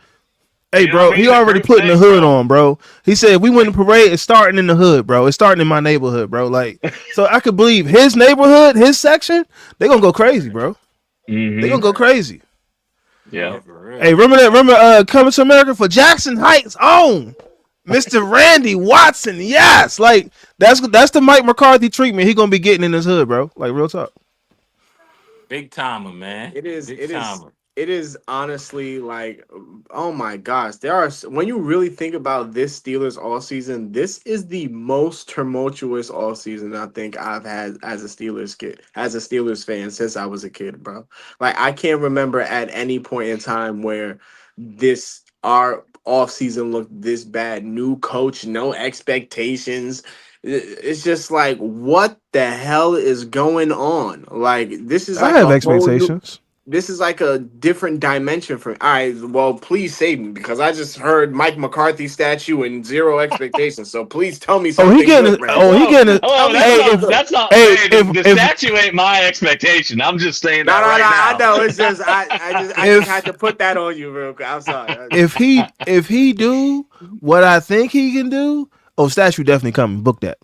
Hey, You know what bro, I he mean? The already group putting the think, hood bro. on, bro. He said if we win the parade, it's starting in the hood, bro. It's starting in my neighborhood, bro. Like, so I could believe his neighborhood, his section, they gonna go crazy, bro. They gonna go crazy. Yeah. Yeah, for real. Hey, remember that? Remember Coming to America for Jackson Heights own Mr. Randy Watson. Yes, like that's the Mike McCarthy treatment he gonna be getting in his hood, bro. Like real talk. Big timer, man. It is. Big It is. timer. It is honestly like, oh my gosh, there are when you really think about this Steelers all season, this is the most tumultuous all season I think I've had as a Steelers kid, as a Steelers fan since I was a kid, bro. Like I can't remember at any point in time where this our off season looked this bad. New coach, no expectations. It's just like, what the hell is going on? Like this is I like have a whole new. expectations. This is like a different dimension for. All right, well, please save me because I just heard Mike McCarthy statue and zero expectations. So please tell me Oh, he something getting. good, Oh, Randy. he Whoa, getting. Tell whoa, me that's Hey, something not if good. that's not hey hey, the if statue ain't my expectation. I'm just saying No, that no, no. right I now. know. It's just I just had if to put that on you real quick. I'm sorry. if he do what I think he can do, oh, statue definitely coming. Book that.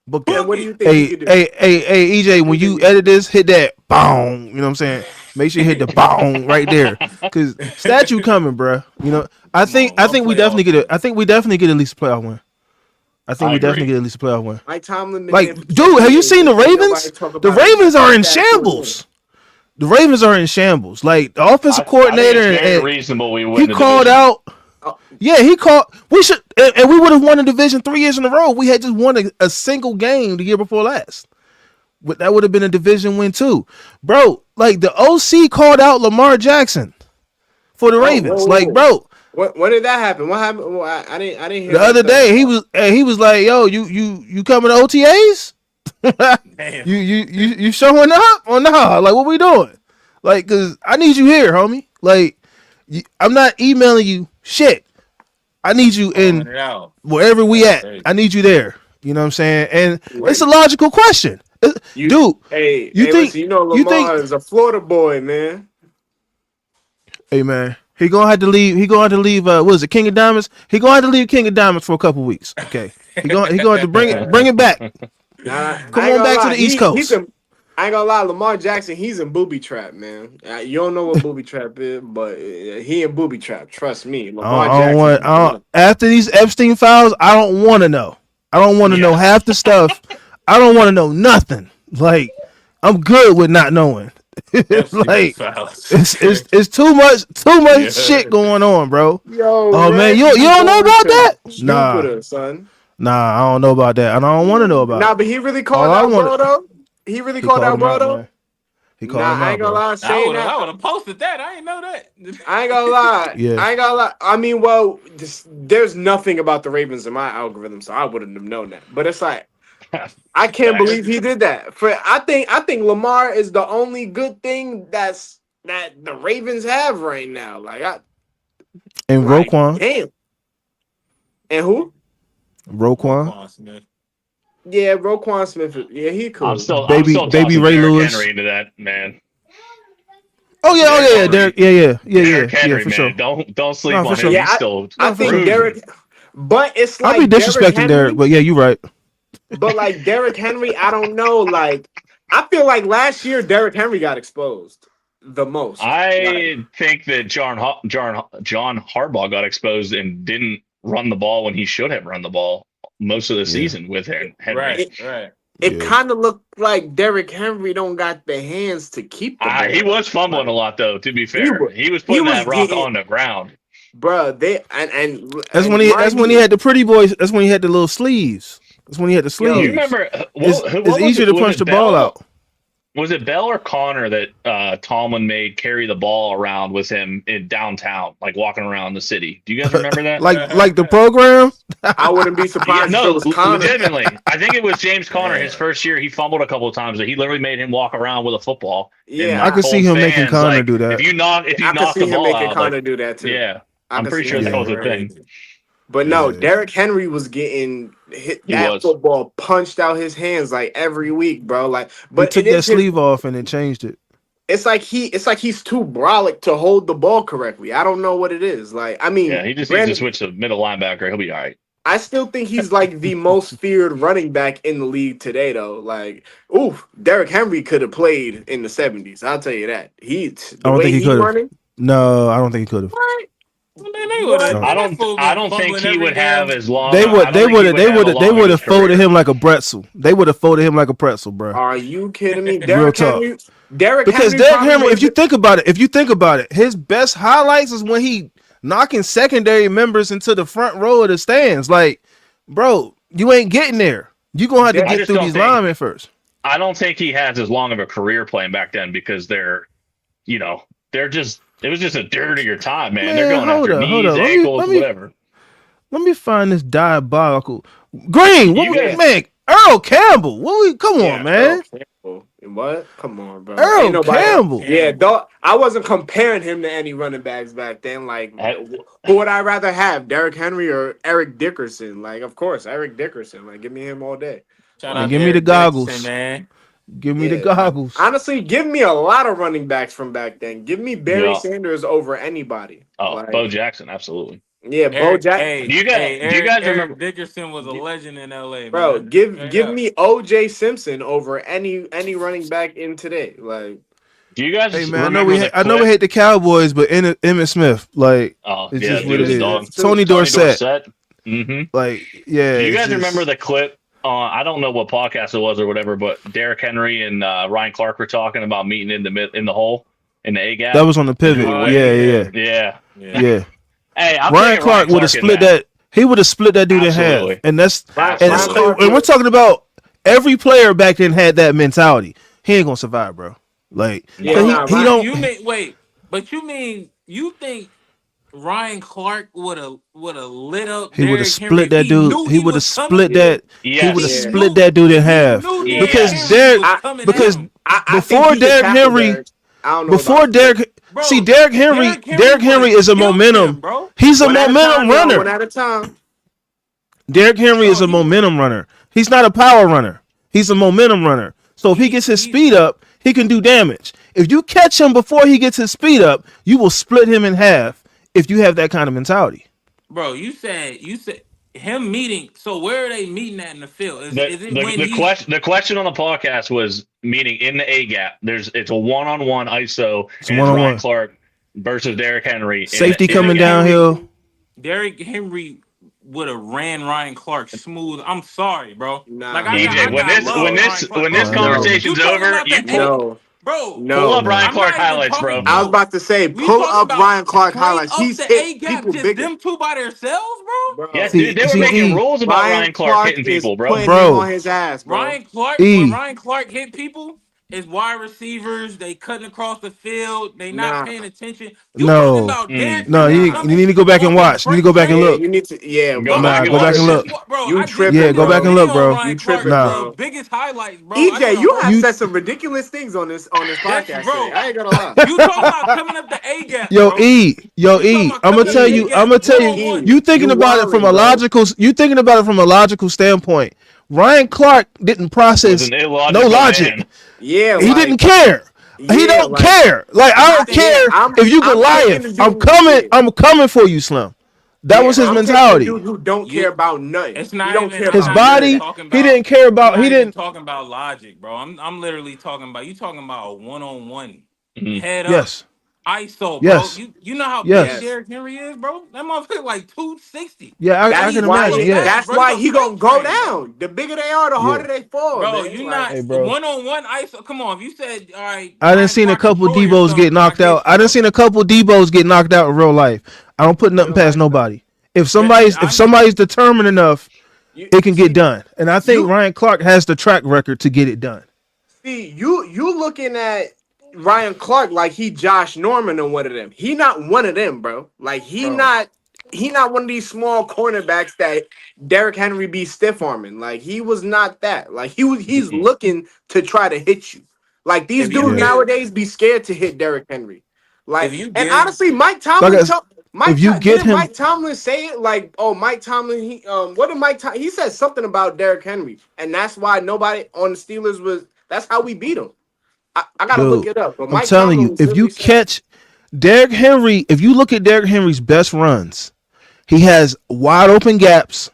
Book And that. what Book do it. you think he Hey, could do? hey, hey, hey, EJ, What do when you think you he could edit do? this, hit that boom. You know what I'm saying? Make sure you hit the boom right there, cause statue coming, bruh. You know, I Come think on, I one think we definitely playoff get it. game. I think we definitely get at least a playoff win. I think I we definitely agree. get at least a playoff win. Mike Tomlin been Like, there for dude, 10 have you years seen the and ain't nobody Ravens? talk The about Ravens are in statue again. shambles. The Ravens are in shambles. Like the offensive I think coordinator, it's very and reasonable we he win the called division. out. Oh, Yeah, he called. We should, and we would have won the division 3 years in a row. We had just won a single game the year before last. That would have been a division win too, bro. Like the OC called out Lamar Jackson for the oh, whoa, Ravens. whoa, Like, whoa. Bro, When did that happen? What happened? Well, I didn't hear the that other third day part. he was like, "Yo, you coming to OTAs? Damn. you showing up or nah? Like, what we doing? Like, cause I need you here, homie. Like, I'm not emailing you shit. I need you Calling in it out. wherever we That's at. crazy. I need you there. You know what I'm saying? And it's a Wait, logical question, you, dude. hey, You hey, think listen. You know you think Lamar is a Florida boy, man. Hey man, he gonna have to leave. He gonna have to leave. What is it, King of Diamonds? He gonna have to leave King of Diamonds for a couple weeks. Okay, he gonna have to bring it back. Nah, I Come ain't on gonna back to lie. the East He's Coast. in. I ain't gonna lie. Lamar Jackson, he's in booby trap, man. You don't know what booby trap is, but he in booby trap. Trust me, Lamar I don't want. Jackson. After these Epstein files, I don't want to know. I don't want to know Yeah. half the stuff. I don't want to know nothing. Like I'm good with not knowing. Epstein Like files. it's too much shit Yeah. going on, bro. Yo, Oh man, you Randy, you don't know going about to that? Nah, Jupiter, son. I don't know about that, and I don't want to know about Nah, it. but he really All called I out want, bro though. He really he called called out him bro out, though. man. He Nah, called him I ain't out, gonna bro. lie. I Saying would have. that, I would have posted that. I didn't know that. I ain't gonna lie. Yeah. I ain't gonna lie. I mean, well, there's nothing about the Ravens in my algorithm, so I wouldn't have known that. But it's like I can't Facts. believe he did that. I think Lamar is the only good thing that the Ravens have right now. And Like Roquan, damn. And who? Roquan, Roquan Smith. Yeah, Roquan Smith. Yeah, he cool. I'm baby still baby tossing Ray Derrick Lewis. Henry into that, man. Oh Derrick yeah, Derek. Henry. Yeah, Derrick Henry, for sure. man. Don't No, sleep for on him. sure. He's Yeah, still I No, for think sure. cruising. Derek, but it's I'll be like Derrick disrespecting Derek, Henry. but yeah, you're right. But like Derrick Henry, I don't know. Like I feel like last year Derrick Henry got exposed the most. Like I think that John Harbaugh got exposed and didn't run the ball when he should have run the ball most of the Yeah, season with Henry. Right. it, Right. it yeah. kind of looked like Derrick Henry don't got the hands to keep the He ball. was fumbling a Like lot, though. To be he fair, was, he was he putting was that rock getting on the ground. Bruh, they That's and when he. That's mind when he you, had the pretty boys. That's when he had the little sleeves. That's when he had the Do you yo, sleeves. remember It's what was easier it? to Was punch it the ball Bell? out. Was it Bell or Connor that Tomlin made carry the ball around with him in downtown, like walking around the city? Do you guys remember that? Like the program. I wouldn't be Yeah, surprised if it no, was Connor. legitimately. I think it was James Conner. His Yeah. first year, he fumbled a couple of times, but he literally made him walk around with a football and I Yeah, like could see told him making fans Connor like, do that. if you I could knock the see him ball making out, like Connor do that too. yeah, I I'm could pretty see sure him that That's was doing a that. thing. crazy. But no, Yeah. Derrick Henry was getting hit He that was. football punched out his hands like every week, bro. Like, He but it took that is his. sleeve off and then changed it. It's like he's too brolic to hold the ball correctly. I don't know what it is. Like, I Yeah, mean, he just needs to granted, switch to middle linebacker. He'll be all right. I still think he's like the most feared running back in the league today, though. Like, oof, Derrick Henry could have played in the '70s. I'll tell you that. I The don't way think he he could have. running, No, I don't think he could have. what, Man, they would have. what? No. Man, that fool I been don't think fumbling he every would have damn. as long. They I would. don't They think he would have. would They have would a have. They long of would his have folded career. him like a pretzel. They would have folded him like a pretzel, bro. Are you kidding me? Real talk. Derrick Because Henry Derrick probably Henry, was if you think about it, his best highlights is when he knocking secondary members into the front row of the stands. Like, bro, you ain't getting there. You gonna have to Der- I get just through don't these think. linemen first. I don't think he has as long of a career playing back then because you know, they're just. It was just a dirtier time, man. They're Man, going after hold knees, up. ankles, whatever. Let me find this diabolical Green. You got yeah, Man? Earl Campbell. Come on, yeah, Earl man. Campbell. What? Come on, bro. Ain't Earl nobody. Earl Campbell. Yeah, Campbell. I wasn't comparing him to any running backs back then. Like, who would I rather have, Derrick Henry or Eric Dickerson? Like, of course, Eric Dickerson. Like, give me him all day. Shout And out Like, to give me the Eric Dickerson, goggles. man. Give me the yeah. goggles. Honestly, give me a lot of running backs from back then. Give me Barry yeah. Sanders over anybody. Oh, Bo Like, Jackson, absolutely. yeah, Bo Eric, Jack. hey, Do you guys? hey, Do you guys remember? Eric Dickerson was a legend in LA, Bro, man. Straight give up. me OJ Simpson over any running back in today. Like, Do you Hey guys man, remember the I know we clip? hate the Cowboys, but Emmett Smith, like Oh it's yeah, just what dude it was a Emmitt is. dog. Smith too. Tony Tony Dorsett, Dorsett. Mm-hmm. like yeah, Do you it's guys remember just the clip? I don't know what podcast it was or whatever, but Derrick Henry and Ryan Clark were talking about meeting in the hole in the A that gap. was on the And who pivot. would Oh win? Yeah, yeah, yeah, Yeah. yeah, yeah. Hey, I'm Ryan taking Ryan Clark would have Clark in split that. that. He would have split that dude in half, Absolutely. and that's Ryan Absolutely. Clark and we're would. talking about every player back then had that mentality. He ain't gonna survive, bro. Like, Yeah, cause No. bro. nah, he You Ryan. don't. you mean wait, but you mean you think Ryan Clark would have lit up He would have Derrick Henry split if that he dude. knew He he would have was coming? split Yeah, that. He would have Yes. He yeah, split knew that dude in he half knew yeah. Derrick because Henry was I coming at because him, I think he could Derrick tackle Henry Derrick. I don't know about before split. bro. Derrick Would Henry have is a killed him, momentum. bro. He's a One at a momentum time, y'all. One runner. at a time. Derrick Henry is Bro, a momentum runner. He's not a power runner. He's a momentum runner. So if he gets his he speed up, he can do damage. If you catch him before he gets his speed up, you will split him in half if you have that kind of mentality. bro. You said him meeting. So where are they meeting at in the field? Is The, is it the when the he's question on the podcast was meeting in the A gap. It's a one-on-one ISO It's and it's one on Ryan one. Clark versus Derrick Henry Safety in the coming Derrick gap. Henry? downhill. Derrick Henry would have ran Ryan Clark smooth. I'm sorry, bro. Like Nah, I got DJ, I nah, when got this love when for no, this Ryan Clark, when bro. this No, You conversation's talking over, about the no, bro? pull no. up no. Ryan I'm Clark not even highlights, talking, bro. I was bro. about to say, We pull talking up about Ryan Clark straight highlights. up He's the hit A gap, people just bigger, them two by themselves, bro. Yeah, bro. dude, they were making See, rules about Ryan Ryan Clark Clark hitting is people, bro. putting him on bro, his ass, bro. When E, Ryan Clark hit people, it's wide receivers. They cutting across the field. They not Nah, paying attention. You talking no, about Derrick Mm. no. Henry nah. You coming need to go back and off the watch. You need to freight go back and Yeah, train? look. you need to. Yeah, Go Bro, bro. I back Nah, and go just back watch and it. look. bro. You I just tripping, Yeah, sent go you the back bro. and look, video, bro. You Ryan Clark, tripping, Nah, the bro. biggest highlights, bro. I EJ, gotta you have hold you, you. said some ridiculous things on this That's podcast today. bro. I ain't gonna lie. You talking about coming up the A gap, bro? Yo, You talking E. about coming up the A E, gap I'm gonna tell one you. on E, one? You thinking you about it from wildin', a bro. logical. You thinking about it from a logical standpoint. Ryan Clark didn't Was process an no illogical logic. man. Yeah, He didn't like, care. He yeah, don't like, care. Like I You don't think? yeah. care if you I'm taking the Goliath. dude. Yeah, I'm coming for you, Slim. That yeah. was his I'm Bro, taking the mentality. dude who don't care you about nothing. it's He not don't even care I'm His about not none of even body. that. talking He about didn't care I'm about. He not even didn't. talking about logic, bro. I'm literally talking about you talking about a one on one Mhm. head up. Yes. ISO, bro. Yes, You know how big yes, Yes. Derrick Henry is, bro? That motherfucker like 260. yeah. I And That's can he's why imagine. still he Yeah, fast, that's bro. He's why a he gonna freight go train, bro. down. The bigger they are, the yeah. harder they fall, Bro, man. you Like not Hey, bro. one-on-one ISO. Come on, if you said, all right, I done Ryan seen a Clark can couple Troy or Debos get something, I knocked out. get you, I done bro. seen a couple Debos get knocked out in real life. I don't put nothing real past life though. nobody. If Yeah, somebody's if I somebody's determined enough, You it can get see done. And I think you Ryan Clark has the track record to get it done. you looking at Ryan Clark like he Josh Norman or one of them. He not one of them, bro. Like bro. he not one of these small cornerbacks that Derrick Henry be stiff arming. Like he was not that. Like he's Mhm. looking to try to hit you. Like these If you dudes Yeah. give, nowadays be scared to hit Derrick Henry. if Like you and give, honestly, Like as, if you get Didn't him, Mike Tomlin say it? Like, oh, Mike Tomlin, what did he said something about Derrick Henry, and that's why nobody on the Steelers was. That's how we beat him. I gotta look dude, it up, but I'm Mike telling Tomlin you, was if you literally saying, catch Derrick Henry, if you look at Derrick Henry's best runs, he has wide open gaps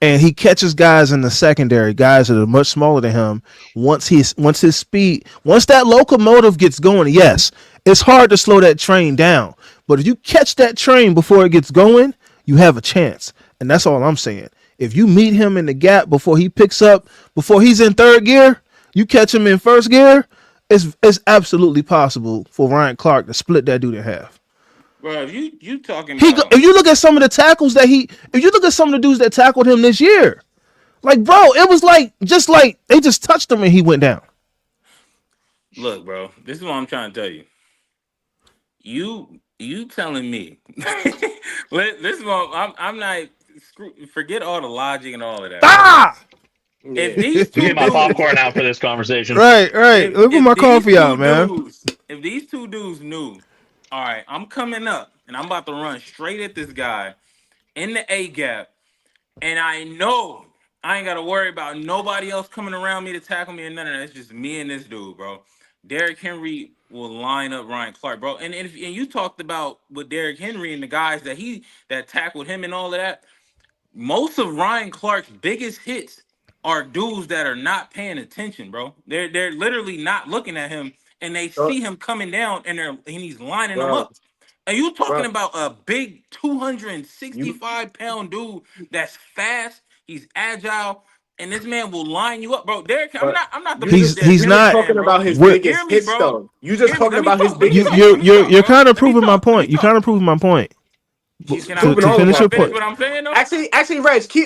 and he catches guys in the secondary, guys that are much smaller than him. Once his speed, once that locomotive gets going, yes, it's hard to slow that train down. But if you catch that train before it gets going, you have a chance. And that's all I'm saying. If you meet him in the gap before he picks up, before he's in third gear, you catch him in first gear, it's absolutely possible for Ryan Clark to split that dude in half. bro. If you talking about, If you look at some of the tackles that if you look at some of the dudes that tackled him this year, like, bro, it was like just like they just touched him and he went down. look, bro, this is what I'm trying to tell you. You telling me? This is what I'm not. Forget all the logic and all of that, bro. Ah, If yeah, these I'm two getting my dudes, popcorn out for this conversation. right, right. Let me put if my these coffee out, two man. dudes, if these two dudes knew, all right, I'm coming up and I'm about to run straight at this guy in the A gap, and I know I ain't got to worry about nobody else coming around me to tackle me or none of that. It's just me and this dude, bro. Derrick Henry will line up Ryan Clark, bro. And you talked about with Derrick Henry and the guys that tackled him and all of that. Most of Ryan Clark's biggest hits are dudes that are not paying attention, bro. They're literally not looking at him, and they bro, see him coming down, and he's lining them bro, up. Are you talking bro, about a big you 265-pound dude that's fast? He's agile, and this man will line you up, bro. Derek, but I'm not the you biggest just Derrick He's you Henry just not. talking fan, bro. about his Hear biggest me, hits bro. though. You just Hear me. talking Let me about his talk. Let me biggest talk. hits. Let me talk, You're bro. kind of Let me proving my talk. Let me point. You're kind talk. of proving my point. He's Can I proving To all of can finish I our your finish point, what points. I'm saying though? Actually,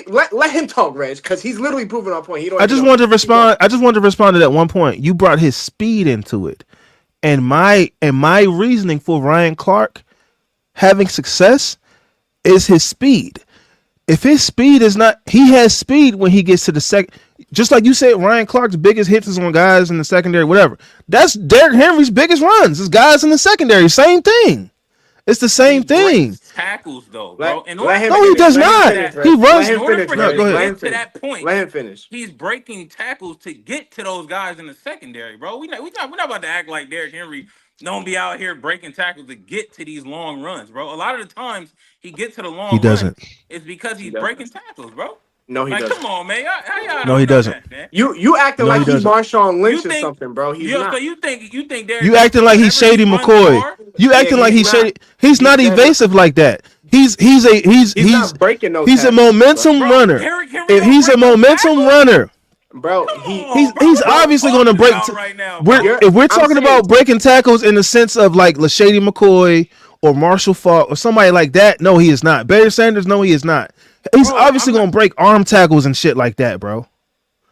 Reg, let him talk, Reg, because he's literally proving our point. He don't I even just know. wanted to Keep going. respond. I just wanted to respond to that one point. You brought his speed into it, and my reasoning for Ryan Clark having success is his speed. If his speed is not, he has speed when he gets to the second. Just like you said, Ryan Clark's biggest hits is on guys in the secondary, whatever. That's Derrick Henry's biggest runs. It's guys in the secondary. Same thing. It's the He same thing. breaks tackles though, Let bro. In order let him for No, he him to finish. does Let him get to not. finish, that, He Reg. Let runs. in him order finish, for No, him to Reg. go ahead. Let get him to finish. that point, Let him finish. he's breaking tackles to get to those guys in the secondary, bro. We're not about to act like Derrick Henry don't be out here breaking tackles to get to these long runs, bro. A lot of the times he gets to the He long run doesn't. is because He he's doesn't. breaking tackles, bro. No, he Like, come doesn't. on, man. How y'all No, he don't know doesn't. that, man? You acting No, like he he doesn't. Marshawn You Lynch or think something, bro. He's so not. you think Derrick You Henry, acting like he's whenever he Shady runs McCoy. hard, You Yeah, acting like he's he's not. Shady. He's He's not dead. evasive like that. He's not breaking no He's a tackles, bro. momentum bro, runner. Derrick Henry If don't he's a break no momentum tackles? runner, Bro, Come on, bro. he's What are you bro, obviously going to talking break. about right now, bro? If we're I'm talking saying, about breaking tackles in the sense of like Lashady McCoy or Marshall Faulk or somebody like that, no, he is not. Barry Sanders, no, he is not. He's Bro, obviously I'm going not. to break arm tackles and shit like that, bro.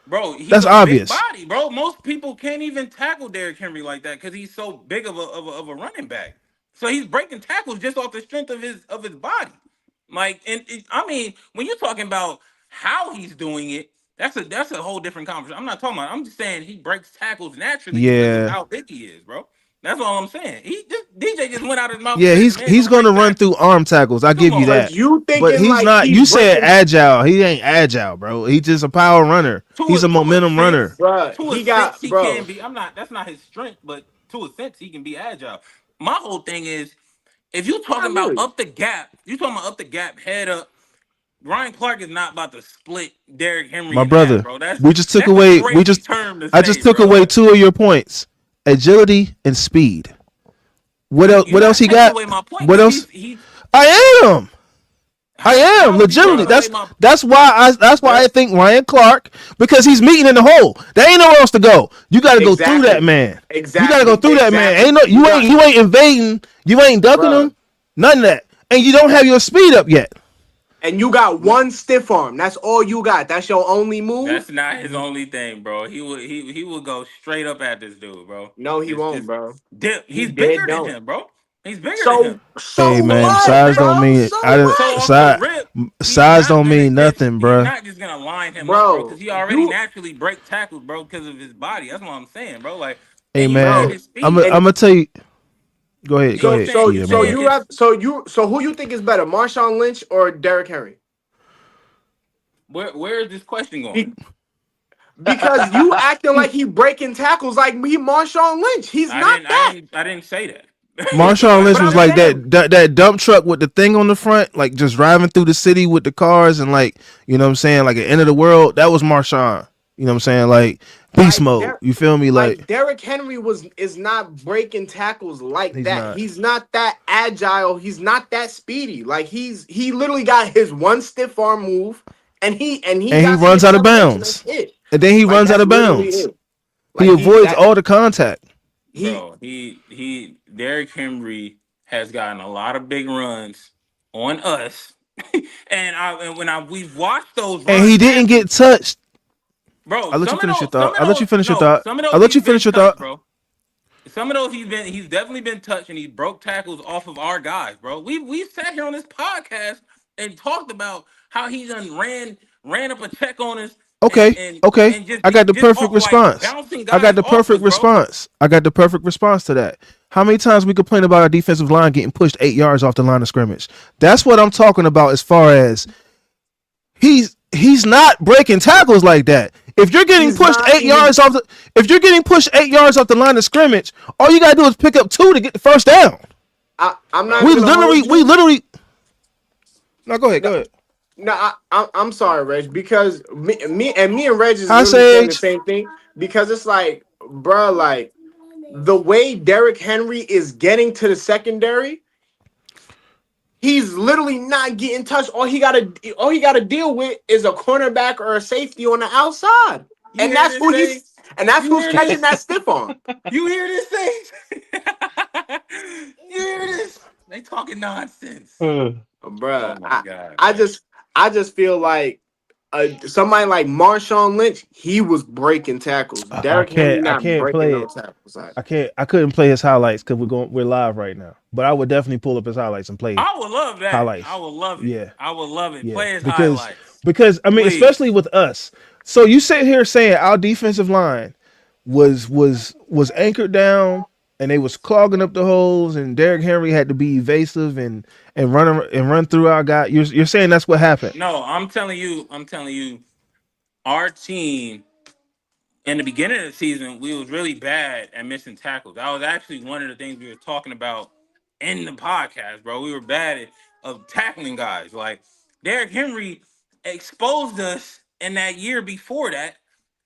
Bro, he's That's a big obvious. body, bro. Most people can't even tackle Derrick Henry like that because he's so big of a running back. So he's breaking tackles just off the strength of his body. Like, I mean, when you're talking about how he's doing it, that's a whole different conversation. I'm not talking about. I'm just saying he breaks tackles naturally because of Yeah. how big he is, bro. That's all I'm saying. He just DJ just went out of his mouth and Yeah, said the man he's don't going to break run through tackles. arm tackles. I Come give you on, but that. you But thinking he's like not. he's You said breaking, agile. He ain't agile, bro. He's just a power runner. He's a to a momentum runner. sense, bro. to a He sense, got, he can bro, be. I'm not. That's not his strength, but to a sense, he can be agile. My whole thing is, if you talking not about really. up the gap, you talking about up the gap, head up. Ryan Clark is not about to split Derrick Henry My in half, brother, bro. we just took That's a away. crazy term to I just say, took bro. away Like, two of your points: agility and speed. What else? You're What else not he taking got? away my point What though. else? He's I am. I am how is he legitimately. taking Bruh, away That's my that's why I that's why I that think Ryan Clark, because he's meeting in the hole. There ain't nowhere else to go. You got to go through that exactly, man. You got to go exactly, through that man. Ain't exactly. no You got, you ain't invading. You ain't ducking bruh, him. None of that. And you don't have your speed up yet. and you got one stiff arm. That's all you got. That's your only move. That's not his only thing, bro. He would go straight up at this dude, bro. No, he won't, Just bro. dip. He He's dead bigger than don't. him, bro. He's bigger than So him. Hey so So man, off the what, size rip, don't bro? mean So I so what, off the size rip, he's size not don't gonna mean just nothing, he's bruh. not just gonna line him up, bro, bro? because he already You, naturally break tackles, bro, because of his body. That's what I'm saying, bro. Like, Hey and you look at man, bro, his speed, and I'm gonna tell you. and Go you ahead, saying so you Kia, so saying man. you his have so who you think is better, Marshawn Lynch or Derrick Henry? where is this question going? Be- because you acting like he breaking tackles like he Marshawn Lynch. He's I not didn't I that. didn't I didn't say that. Marshawn Like, Lynch But was I'm like saying, that dump truck with the thing on the front, like just driving through the city with the cars and like, you know what I'm saying, like an end of the world. That was Marshawn. You know what I'm saying? Like beast like mode. You feel me? like Like Derrick Henry is not breaking tackles like he's that. not. He's not that agile. He's not that speedy. Like he literally got his one stiff arm move, and he And he got to runs get out of separation. That's bounds. it. And then he Like runs out that's of literally bounds. it. He Like avoids all the contact. he bro, he Derrick Henry has gotten a lot of big runs on us, and when we've watched those And runs he didn't happen, get touched. bro. I'll let you Some of finish your those, thought. some of I'll let you those, finish your no, thought. some of those I'll let you he's finish been your touched, thought. bro. Some of those he's definitely been touched, and he broke tackles off of our guys, bro. We sat here on this podcast and talked about how he done ran up a check on us and Okay, and okay. and just I got be the just perfect off like response. bouncing I got guys the off us, perfect bro. response. I got the perfect response to that. How many times we complain about our defensive line getting pushed 8 yards off the line of scrimmage? That's what I'm talking about as far as he's not breaking tackles like that. If you're getting he's pushed not eight even. yards off the if you're getting pushed 8 yards off the line of scrimmage, all you gotta do is pick up two to get the first down. I'm not Bro, even gonna hold We you. literally no go ahead, No, go ahead. no, I'm sorry, Reg, because me and Reg is Hi literally saying the Sage. same thing. Because it's like, bruh, like the way Derrick Henry is getting to the secondary, he's literally not getting touched. All he gotta deal with is a cornerback or a safety on the outside, you and hear that's this who thing? he's and that's You who's hear catching this? that stiff arm. You hear this thing? You hear this? They talking nonsense. Oh Bruh, my god, I man. just I just feel like somebody like Marshawn Lynch, he was breaking tackles. Derrick Henry I not can't breaking play no it. tackles. Like, I couldn't play his highlights because we're live right now. But I would definitely pull up his highlights and play I would love that. I highlights. would love it. Yeah. I would love it. Yeah. Play his highlights, I mean, please. especially with us. So you sit here saying our defensive line was anchored down and they was clogging up the holes and Derrick Henry had to be evasive and run through our guy. You're saying that's what happened. No, I'm telling you. I'm telling you. Our team in the beginning of the season, we was really bad at missing tackles. That was actually one of the things we were talking about in the podcast, bro. We were bad at of tackling guys. Like Derrick Henry exposed us in that year before that,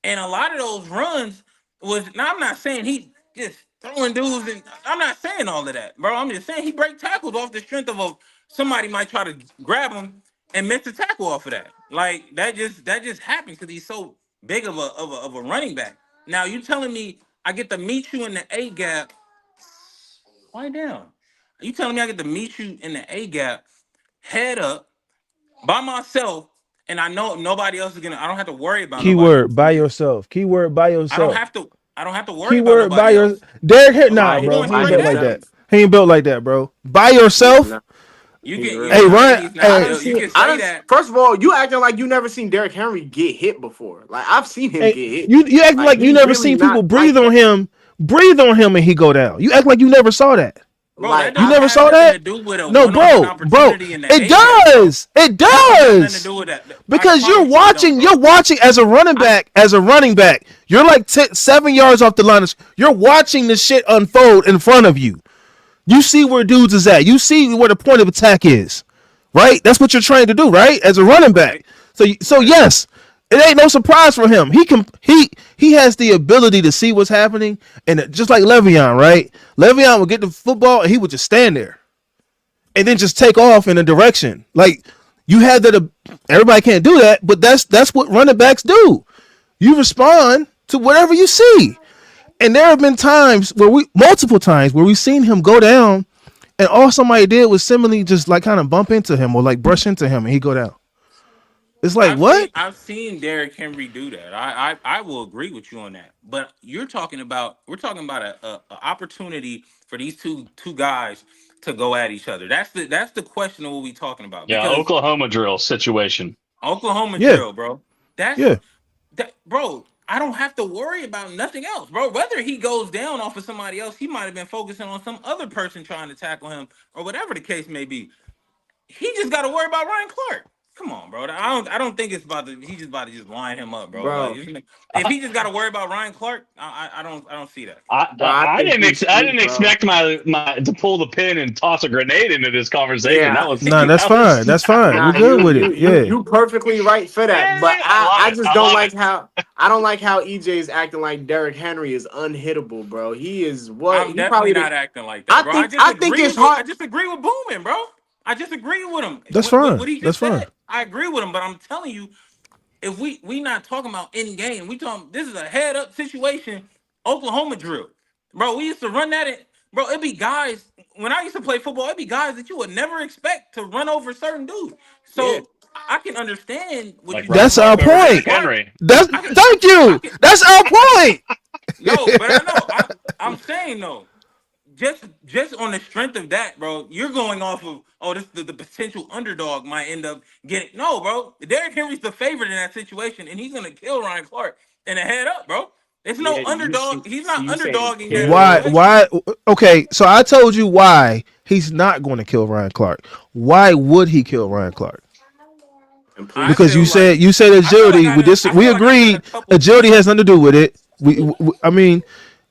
and a lot of those runs was. Now I'm not saying he just throwing dudes, and I'm not saying all of that, bro. I'm just saying he break tackles off the strength of somebody might try to grab him and miss the tackle off of that. Like that just happens because he's so big of a running back. Now you telling me I get to meet you in the A gap? Quiet down. You telling me I get to meet you in the A gap, head up by myself, and I know nobody else is gonna. I don't have to worry about nobody else Keyword by coming. yourself. Keyword by I don't yourself. have to. I don't have to worry about Keyword by nobody your else. Derrick Henry. Nah, by I'm bro. going He ain't by straight built at like him. himself. that. He ain't built like that, bro. By He's yourself. not. He's You really Hey, can not. say Ryan. he's I not Hey, done built. You seen. can I say done. that, First of all, you acting like you never seen Derrick Henry get hit before. Like I've seen him hey, get hit. you acting Like like you he's never really seen people not like that. breathe on him, and he go down. You act like you never saw that. bro. That Like You don't I've never have saw nothing that? to do with a No, one-on-one bro. opportunity in the It A gap, bro. does. It That don't have nothing to does. do with that. I Because promise you, it don't, bro. you're watching as a running I back, You're like 7 yards off the line. You're watching the shit unfold in front of you. You see where dudes is at. You see where the point of attack is, right? That's what you're trained to do, right? As a running back. right, So right. yes, It ain't no surprise for him. He has the ability to see what's happening, and just like Le'Veon, right? Le'Veon would get the football and he would just stand there and then just take off in a direction. Like you have that. Everybody can't do that, but that's what running backs do. You respond to whatever you see. And there have been times where multiple times where we've seen him go down, and all somebody did was similarly just like kind of bump into him or like brush into him, and he go down. It's like what? I've seen Derrick Henry do that. I will agree with you on that. But we're talking about a opportunity for these two guys to go at each other. That's the question of what we talking about. Yeah, Because Oklahoma drill situation. Oklahoma Yeah, drill, bro. That's yeah. that, bro. I don't have to worry about nothing else, bro. Whether he goes down off of somebody else, he might have been focusing on some other person trying to tackle him, or whatever the case may be. He just got to worry about Ryan Clark. Come on, bro. I don't think it's about to. He's just about to just line him up, bro. Like bro. if he just got to worry about Ryan Clark, I don't see that. Bro, I think he's I sweet, didn't bro. expect my to pull the pin and toss a grenade into this conversation. Yeah, Nah, that's That fine. was That's fine. nah, We good with it. you Yeah. you perfectly right for that. But I love I it. just I don't love like it. how I don't like how EJ is acting like Derrick Henry is unhittable, bro. He is what I'm he definitely probably the, not acting like that, bro. I think it's I hard. disagree with Boomin, bro. I disagree with him. That's What fine. he That's just fine. said, I agree with him. But I'm telling you, if we not talking about in game, we talking this is a head up situation. Oklahoma drill, bro. We used to run that. Bro, it'd be guys when I used to play football. It'd be guys that you would never expect to run over certain dudes. Yeah, So I can understand what like you're Ryan saying That's about our Clark over Ryan Derrick point. Clark. Henry. That's I can, thank I you. can. That's our point. No, but I know. I'm saying though just on the strength of that, bro, you're going off of this the potential underdog might end up getting no, bro. Derrick Henry's the favorite in that situation, and he's gonna kill Ryan Clark in the head up, bro. It's no yeah. You underdog. see, He's so not you saying underdog in that Why? kill? situation. Why? Okay, so I told you why he's not going to kill Ryan Clark. Why would he kill Ryan Clark? And I please Because feel you like said agility. I We feel like I done a agreed couple agility tweets. has nothing to do with it. I mean,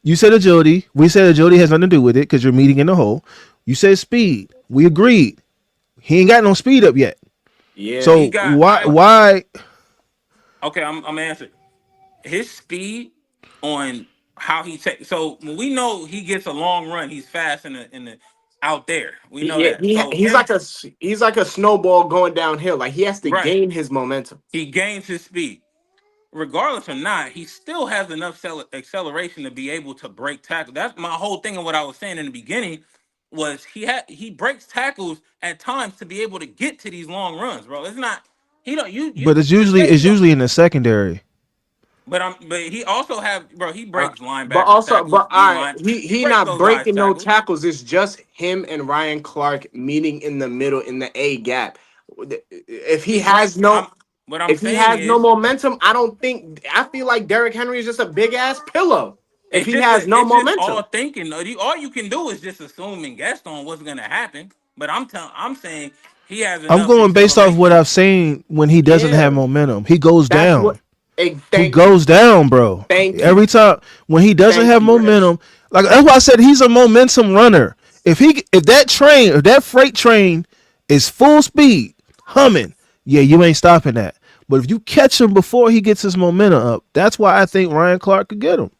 you said agility. We said agility has nothing to do with it because you're meeting in the hole. You said speed. We agreed. He ain't got no speed up yet. yeah. He So got why? I Why? okay. I'm answering his speed on how he takes. So when we know he gets a long run, he's fast in the out there. We know Yeah, that. So him he's like a snowball going downhill. Like he has to right. gain his momentum. He gains his speed. Regardless or not, he still has enough acceleration to be able to break tackle. That's my whole thing of what I was saying in the beginning was he breaks tackles at times to be able to get to these long runs, bro. It's not he don't you But to say he it's don't. usually in the secondary. But he also have bro. He Uh, breaks but linebackers also, tackles, but D all right, line. He he breaks not those guys breaking no tackles. tackles. It's just him and Ryan Clark meeting in the middle in the A gap. If he He has breaks. no What I'm if he saying has no is momentum, I feel like Derrick Henry is just a big ass pillow. If he has no it's just all momentum. thinking. All you can do is just assume and guess on what's gonna happen. But I'm saying he has I'm enough going based off what acceleration. I've seen when he doesn't have Yeah, momentum. He goes that's what. down. Hey, He thank you, goes down, bro. thank you, Every time when he doesn't thank have you, Reg. momentum, like that's why I said he's a momentum runner. If that freight train is full speed, humming, yeah, you ain't stopping that. But if you catch him before he gets his momentum up, that's why I think Ryan Clark could get him.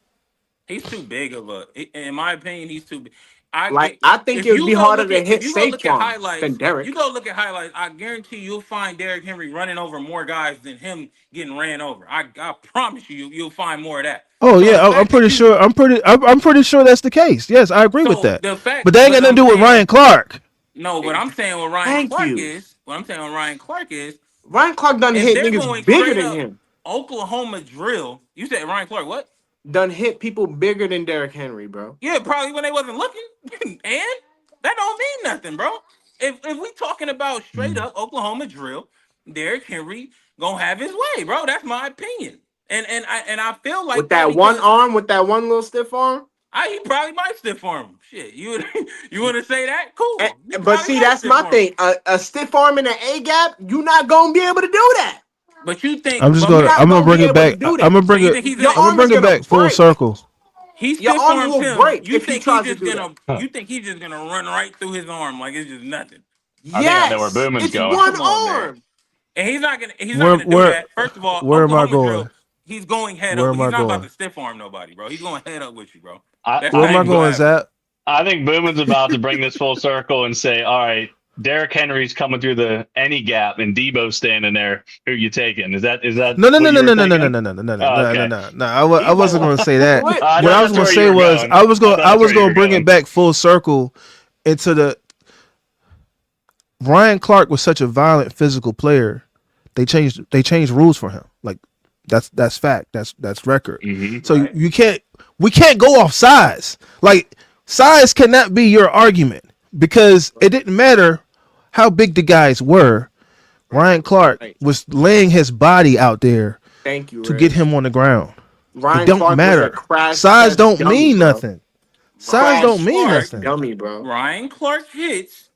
He's too big of a. In my opinion, he's too big. I Like get I think if it would you be go harder look to at hit than highlights. You Derrick. go look at highlights. I guarantee you'll find Derrick Henry running over more guys than him getting ran over. I promise you'll find more of that. Oh So yeah, the I'm fact pretty that you sure. I'm pretty sure that's the case. Yes, I agree with so that. the fact, But that ain't got but nothing I'm to do with saying Ryan Clark. no. What Eh, I'm saying with Ryan Thank Clark you. is what I'm saying with Ryan Clark is Ryan Clark done if hit they're niggas going bigger straight than up him. Oklahoma drill. You said Ryan Clark what? Done hit people bigger than Derrick Henry, bro. Yeah, probably when they wasn't looking. And that don't mean nothing, bro. If we talking about straight Mm. up Oklahoma drill, Derrick Henry gonna have his way, bro. That's my opinion. And I feel like With that that one because arm, with that one little stiff arm. he probably might stiff arm him. Shit, you would you want to say that? Cool. He But probably see, might that's stiff my arm him. thing. A stiff arm in the A gap, you not gonna be able to do that. But you think, I'm just but You're gonna not I'm maybe gonna gonna bring be it able to back. do I'm that. gonna so bring you it. think he's Your gonna I'm gonna arm is bring it gonna back full break. circle. he Your stiff arm arms will him? break if he tries to do that. You think he's just gonna run right through his arm like it's just nothing? I think I know where Yes, Boomin's it's going. one Come on, man. arm. And he's not Where gonna do where that. First of all, where am I Oklahoma going? drill. He's going head Where up. am He's I not about going? to stiff arm nobody, bro. He's going head up with you, bro. I, That's Where I am not I think even gonna going, happen. Zap? I think Boomin's about to bring this full circle and say, all right, Derrick Henry's coming through the any gap and Debo's standing there. Who you taking? Is that No, no, no, what no, you were no, no, no, no, thinking? no, no, no, no, Oh, no, no, okay. no, no. I wasn't Debo, going to say that. what? I What thought I was that's going where to you say were was going. I thought I that's was where you going to were bring it going. back full circle into the Ryan Clark was such a violent physical player. They changed rules for him. Like that's fact. That's record. Hmm. So Right. we can't go off size. Like size cannot be your argument because it didn't matter how big the guys were. Right. Ryan Clark Right. was laying his body out there Thank you, to get Reg. him on the ground. It Ryan don't Clark was a matter. crash Size test don't dummy, mean bro. nothing. Size Ryan don't Crash mean Clark. test nothing. dummy, bro. Ryan Clark hits.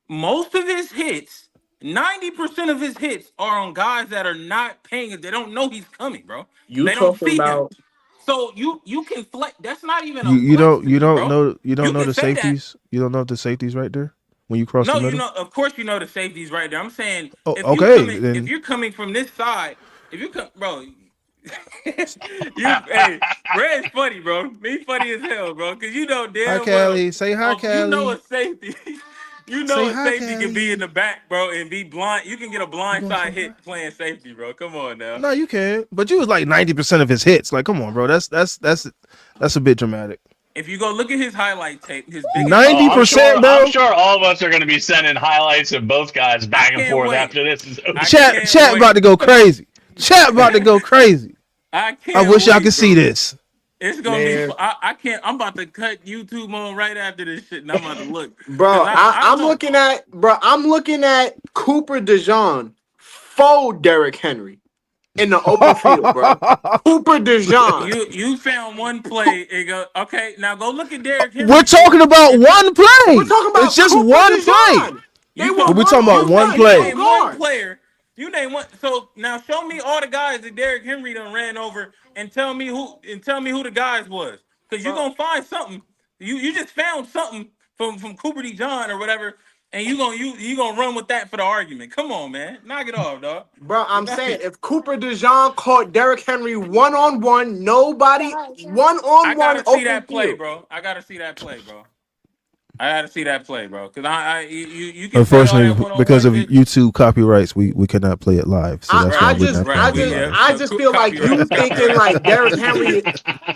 Most of his hits, 90% of his hits are on guys that are not paying. They don't know he's coming, bro. You They don't talking see him. about So you can flex. That's not even You a you flex don't to you me, don't bro. know you don't You know can the say that. safeties. You don't know if the safeties right there when you cross the No, you middle. know, of course you know the safety's right there. I'm saying Oh, okay, if then you're coming from this side, if you come, bro, hey, Red's funny, bro. Me funny as hell, bro. Cause you know hi damn well, Callie. Say hi, you know Callie. a safety, you Say know a hi, safety can be in Callie. the back, bro, and be blind. You can get a You blind gonna side say hi? hit playing safety, bro. Come on now. No, you can. But you was like 90% of his hits. Like, come on, bro. That's a bit dramatic. If you go look at his highlight tape, his biggest hit Oh, Ninety I'm was sure. percent, I'm bro. sure all of us are going to be sending highlights of both guys I back and can't forth wait. after this is over. I can't Chat about wait. to go crazy. Chat about to go crazy. I I can't wish y'all could wait, see bro. this. It's gonna be. man, I can't. I'm about to cut YouTube on right after this shit, and I'm about to look because bro? I don't know. I'm looking at Cooper DeJean fold Derrick Henry in the open field, bro. Cooper DeJean. You found one play and go okay. Now go look at Derrick We're Henry tape. talking about And one We're play. talking It's about just Cooper one play. DeJean. They you were saw We one talking about on one one, you no play. name one guard. player. You name one. So now show me all the guys that Derrick Henry done ran over and tell me who the guys was. Because you're Bro, gonna find something. You just found something from Cooper D. John or whatever, and you gonna run with that for the argument. Come on, man. Knock it off, dog. bro, I'm Knock saying it. if Cooper DeJean caught Derrick Henry one on one, nobody one I on one gotta see open that play, field. bro. I gotta see that play, bro. I gotta see that play, bro. Cause you can say all that Unfortunately, one on because one of shit. YouTube copyrights, we cannot play it live. So I, that's I why Right, we're just not right. I playing it just We live. I just feel like you copyrights, thinking copyrights. like Derrick Henry.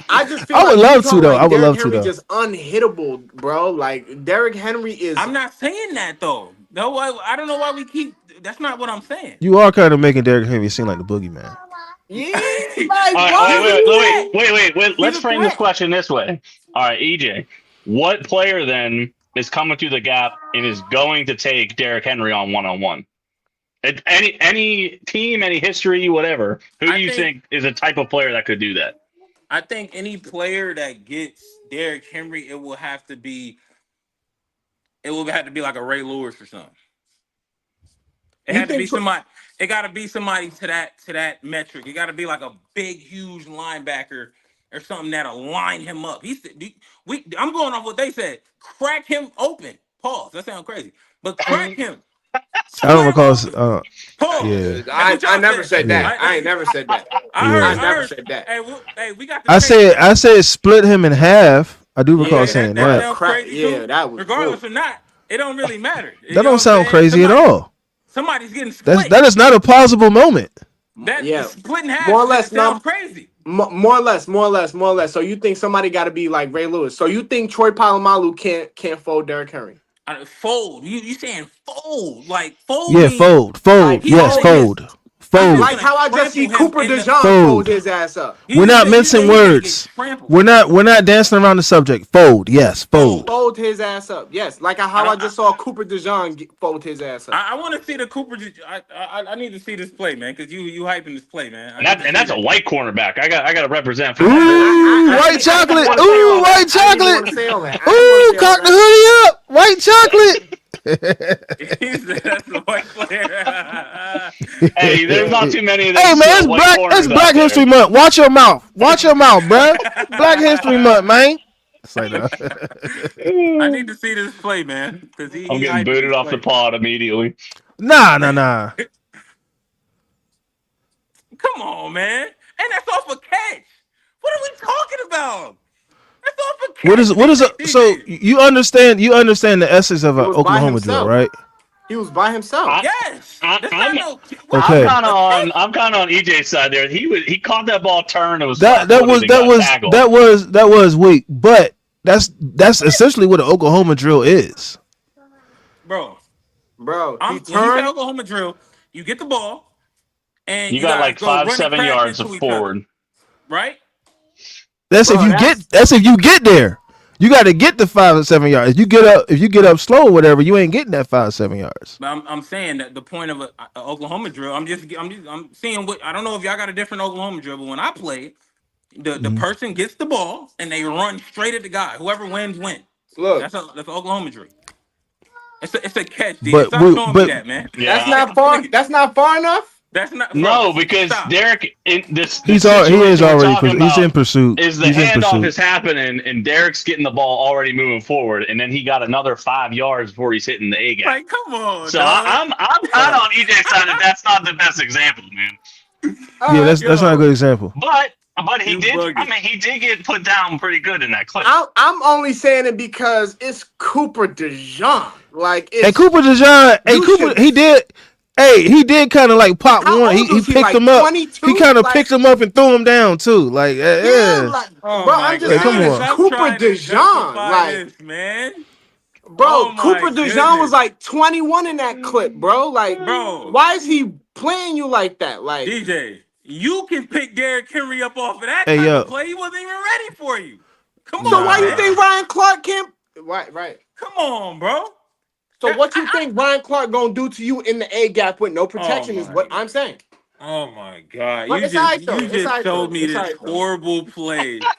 I just feel I would like you love to talking though. I like would Derrick love to Henry though. just unhittable, bro. Like Derrick Henry is I'm not saying that though. No, I don't know why we keep. That's not what I'm saying. You are kind of making Derrick Henry seem like the boogeyman. yeah, like All right, why wait, He's would a wait, wait, you? threat. wait, wait, wait, wait. He's Let's a frame this threat. question this way. All right, EJ, what player then is coming through the gap and is going to take Derrick Henry on one? Any team, any history, whatever. Who do I you think think is a type of player that could do that? I think any player that gets Derrick Henry, it will have to be like a Ray Lewis or something. It You had to be think somebody. It got to be somebody to that metric. It got to be like a big, huge linebacker or something that'll line him up. He said, I'm going off what they said. Crack him open. Pause. That sounds crazy, but crack him. I don't Split him recall. open. Pause. Yeah, That's what I y'all never said. said yeah, that. I ain't never said that. I yeah. I never heard. said that. Hey, we got the tape. I said split him in half. I do recall Yeah, Okay, that saying that but that. sounds crack. crazy Yeah, too. that was Regardless or not, it don't really matter. You That know don't what I'm sound saying? crazy at all. Somebody's getting That's split. that is not a plausible moment. That yeah. split in half More or less, sounds no. crazy. More or less, more or less, more or less. So you think somebody got to be like Ray Lewis? So you think Troy Polamalu can't fold Derrick Henry? Fold. You saying fold? Like fold Yeah, means fold, Like fold. he's Yes, gonna fold get. his fold, He's just like fold, gonna how I just see trample him Cooper in the. DeJean fold fold. his ass up. We're not You say mincing he's gonna get words. trampled. We're not dancing around the subject. Fold. Yes, fold. Fold. Fold his ass up. Yes, like I how I don't. I, just saw Cooper DeJean fold his ass up. I want to see the Cooper. I need to see this play, man, because you hyping this play, man. I And need to see that's a that. white cornerback. I got to represent for I, my boy. Ooh, I, I, I white didn't I didn't chocolate. want to say Ooh, all that. white I didn't even want to chocolate. say all that. I didn't want Ooh, to say all cock the that. hoodie up. White chocolate. He said that's the white player. Hey, there's not too many of Hey those man, white it's corners out Black History there. Month. Watch your mouth. Watch your mouth, bruh. Black History Month, man. It's like I need to see this play, man, because I'm he getting hyping booted this off the play. pod immediately. nah. Come on, man. And that's off a catch. What are we talking about? That's off a catch, what is a, so DJ. you understand the essence of He an was by Oklahoma drill, himself. right? He was by himself. I, Yes. I That's not I'm no. What is I'm Okay. that? kind of A on catch? EJ's side there. He caught that ball turned and was That flat that footed was and that got was tackled. that was weak, but that's essentially what an Oklahoma drill is. Bro, Bro, he when you say turned. Oklahoma drill, you get the ball and You you got guys like go five, run and seven crash yards of into each other, forward. right? Bro, that's That's if you get there. You got to get the 5 or 7 yards. If you get up slow or whatever, you ain't getting that 5 or 7 yards. But I'm saying that the point of a Oklahoma drill, I'm seeing what I don't know if y'all got a different Oklahoma drill, but when I play, the Mhm. person gets the ball and they run straight at the guy. Whoever wins wins. look. That's an Oklahoma drill. It's a catch, DJ. But Stop showing me but that, man. That's That's Yeah. like not a far. play. That's not far enough. That's not, bro. No, because Stop. Derek, in this he is situation we're already talking he's in about pursuit. is the He's in handoff pursuit. is happening and Derek's getting the ball already moving forward, and then he got another 5 yards before he's hitting the A gap. Like, come on, So dog. I'm kind of Bro. on EJ's side that that's not the best example, man. All Yeah, right. that's not a Yo, good example. But he you did. I bugging. mean, he did get put down pretty good in that clip. I'm only saying it because it's Cooper DeJean. Like And it's Cooper DeJean, you should. he did kind of like pop How one. old He was he? picked Like him up. He 22. kind of Like picked him up and threw him down too. Like, yeah. Like Oh bro, my I'm just like come saying gosh. it's on. Stop Cooper trying to DeJean. justify Like this, man. bro, Oh my Cooper DeJean was goodness. like 21 in that clip, bro. Like Bro, why is he playing you like that? Like DJ, you can pick Derrick Henry up off of that Hey type of yo, play. He wasn't even ready for you. Come so on, why you man. nah. think Ryan Clark can't? Right. Come on, bro. So what you think Ryan Clark gonna do to you in the A gap with no Oh protection is my what I'm saying. oh my god. But You it's just alright you though. It's just alright showed though. me It's this alright though. horrible play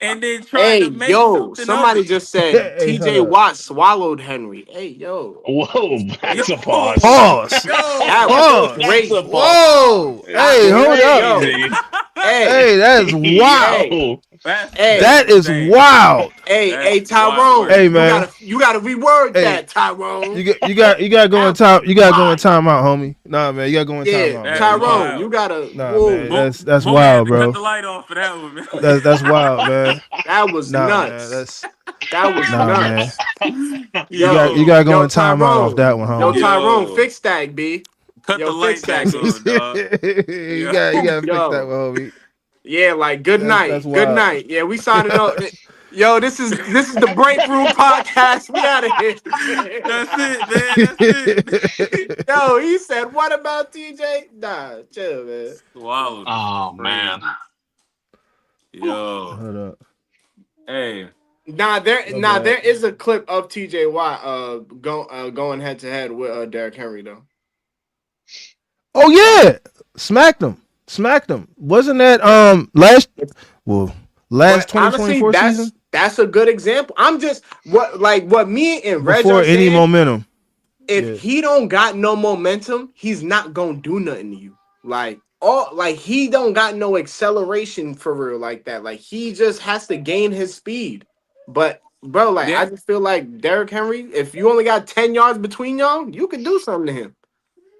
and then tried Hey, to make yo, something of somebody it. just said Hey, hold TJ up. Watt swallowed Henry. Hey, yo. Whoa, Yo, that's a pause. Pause. That yo, was Pause. That's a crazy. pause. Whoa. Hey, hold up. Yo, Crazy. hey, Hey, that is wild. hey, Yo. hey, that's That is insane. wild. That's wild Tyrone. work. Hey You man. gotta reword Hey, that, Tyrone. you got to go in That time. was You got to go in wild. timeout, homie. Nah, man, you got to go in Yeah, timeout, That's man. You can't. Tyrone, you wild. gotta. Nah, Whoa, man. Boom, That's boom had wild, to cut bro. the light off for that one, man. That's wild, man. that was Nah, man. nuts. That's That was nah, man. nuts. You Yo, got Yo, to go in timeout off Tyrone. that one, Yo, homie. Tyrone, yo, fix that, B. cut the Yo, fix light back that, B. on, dog. Yo, You got to fix that Yo. one, homie. Yeah, like good That's night. Good wild. night. Yeah, we signing up. Yo, this is the Breakroom podcast. We out of here. that's it, man. That's it. Yo, he said, what about TJ? Nah, chill, man. Swallowed is Oh man. crazy. Yo, Hold up. hey, My Nah, bad. there is a clip of TJ Watt going head to head with Derrick Henry though. Oh yeah, smacked him. Wasn't that last But 2024 season that's a good example. I'm just what me and Reg before are any saying. momentum? Yeah. If he don't got no momentum, he's not gonna do nothing to you. Like he don't got no acceleration for real like that. Like he just has to gain his speed. But bro, like yeah, I just feel like Derrick Henry, if you only got 10 yards between y'all, you can do something to him.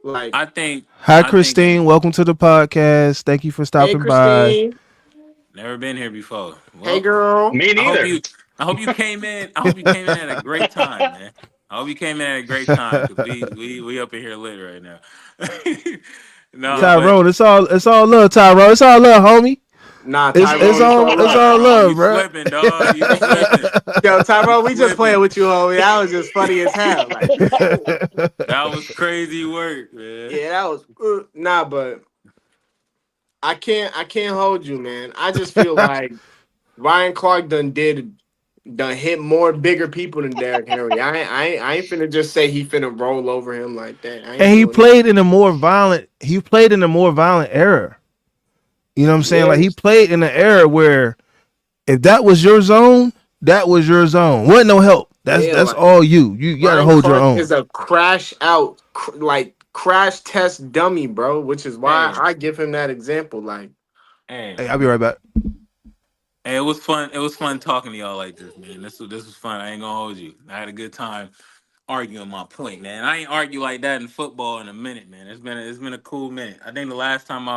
Like, I think, Hi, I think, Christine. Welcome to the podcast. Thank you for hey stopping by. Christine, never been here before. hey Well, girl. Me I hope neither. you, I hope you came in. I hope you came in at a great time, man. I hope you came in at a great time because we up in here lit right now. No, Yeah. but Tyrone, it's all love, Tyrone. It's all love, homie. Nah, It's Tyrone, it's all all it's love. all Tyrone, love, you bro. slipping, dog. You slipping. Yo, You Tyrone, we just playing slipping. with you, homie. That was just funny as hell. Like, whoa. That was crazy work, man. Yeah, that was nah, but I can't hold you, man. I just feel like Ryan Clark done hit more bigger people than Derrick Henry. I ain't finna just say he finna roll over him like that. I And ain't he doing that. played in a more violent. He played in a more violent era. You know what I'm saying? Yeah, Like he played in an era where if that was your zone, that was your zone. Wasn't no help. yeah. That's Like all you. You got to Ryan hold your Clark own. is a crash out, like crash test dummy, bro. Which is why Hey, I give him that example. Like, hey, Hey, I'll be right back. hey! It was fun. It was fun talking to y'all like this, man. This was fun. I ain't gonna hold you. I had a good time arguing my point, man. I ain't argue like that in football in a minute, man. It's been a cool minute. I think the last time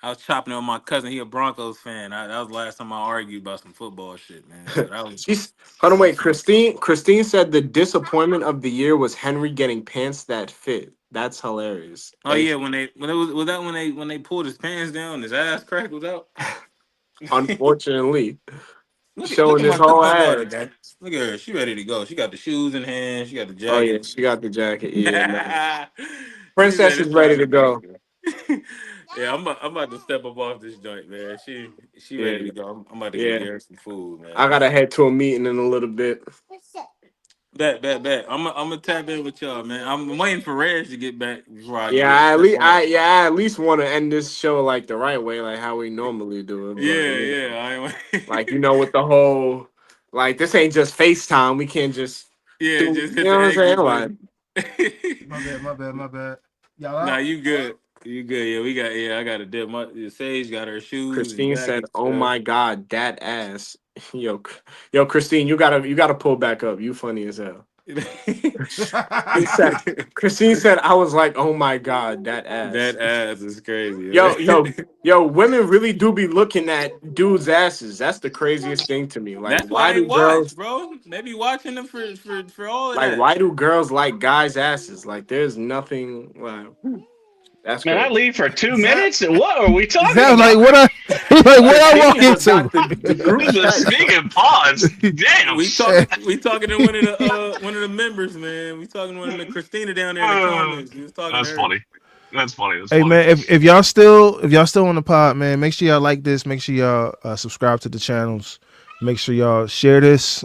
I was chopping it with my cousin. He a Broncos fan. That was the last time I argued about some football shit, man. So that was She's hold on, that wait. was fun. Christine said the disappointment of the year was Henry getting pants that fit. That's hilarious. Oh Hey, yeah, when it was that when they pulled his pants down, his ass crack was out. unfortunately, Look showing at his my whole daughter, ass. man. Look at her. She ready to go. She got the shoes in hand. She got the Oh yeah, jacket. she got the jacket. Yeah, man. She Princess ready is to ready find to the go. gangster. Yeah, I'm about to step up off this joint, man. She Yeah, ready to go. I'm about to go yeah. get her some food, I man. gotta head to a meeting in a little bit. Bet. I'm gonna tap in with y'all, man. I'm waiting for Reg to get back before I Yeah, get I at step least off. I at least want to end this show like the right way, like how we normally do it. But Yeah, you know, yeah. like with the whole like this ain't just FaceTime. We can't just Yeah, do just you hit know the what I'm saying? exit Like button. My bad. Y'all Nah, out? you good. You good. Yeah, I got a dip. Sage got her shoes and Christine said, jacket "Oh stuff. my God, that ass." Yo, yo, Christine, you gotta pull back up. You funny as hell. Christine said, I was like, oh my God, that ass. That ass is crazy. Yo, Right? yo, yo, women really do be looking at dudes' asses. That's the craziest thing to me. That's why they watch, bro. They be watching them for all of that. why do girls like guys' asses? Like, there's nothing, like, that's Man, I crazy. leave for 2 minutes. Zap, What are we talking Zap, like about? what I like what I walk Christine into? forgot the group This is a chat. speaking pause. Damn. We talking to one of the members, man. We talking to one of the Christina down there in the comments. We was talking to That's her. funny. That's funny. That's Hey funny. man, if y'all still on the pod, man, make sure y'all like this. Make sure y'all subscribe to the channels. Make sure y'all share this.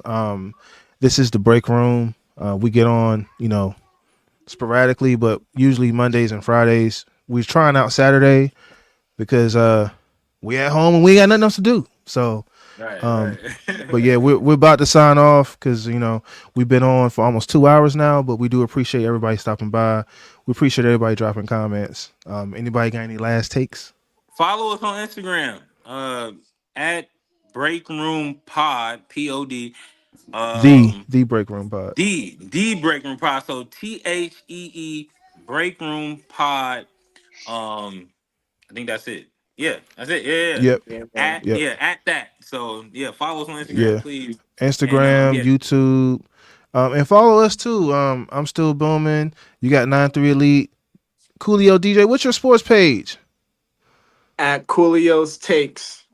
This is the break room. We get on, sporadically, but usually Mondays and Fridays. We're trying out Saturday because we at home and we ain't got nothing else to do. So, Right. but yeah, we're about to sign off because we've been on for almost 2 hours now. But we do appreciate everybody stopping by. We appreciate everybody dropping comments. Anybody got any last takes? Follow us on Instagram. At Breakroom Pod, POD. The break room pod. The Breakroom Pod. So THEE Breakroom Pod. I think that's it. Yeah, that's it. Yeah. Yep. Yeah, man. Yep. At that. So yeah, follow us on Instagram, Yeah. please. And Instagram, YouTube, and follow us too. I'm still booming. You got 9-3 Elite, Coolio DJ. What's your sports page? At Coolio's Takes.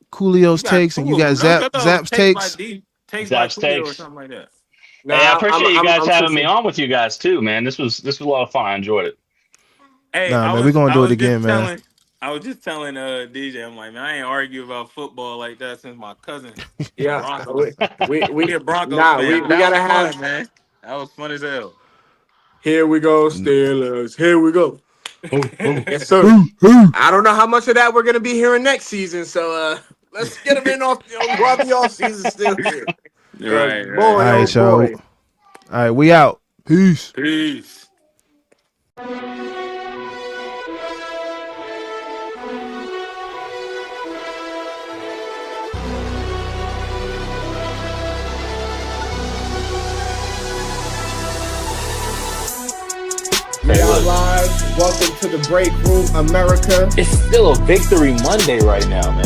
you Coolio's got takes, and you two of got them. I thought that was Zap's takes. takes by Zaps Coolio or takes. something like that. Hey, I Nah, appreciate you guys I'm having me switching. on with you guys too, man. This was a lot of fun. I enjoyed it. Hey, Nah, man, we're gonna I do it was again, just man. telling DJ, I'm like, man, I ain't argue about football like that since my cousin Yeah, Broncos. we He a Broncos nah, fan. we That gotta was have. fun, man. That was fun as hell. Here we go, Steelers. Here we go. Oh, oh. Yes, sir. Ooh, ooh. I don't know how much of that we're gonna be hearing next season, so let's get them in off while the off season still here. Cause All Right. boy, oh right, y'all. boy. All right, we out. Peace. Peace. We are live. Welcome to the Break Room, America. It's still a victory Monday right now, man.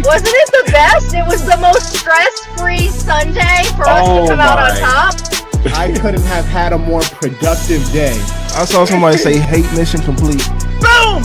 Wasn't it the best? It was the most stress-free Sunday for us to come out on top. I couldn't have had a more productive day. I saw somebody say hate mission complete. Boom!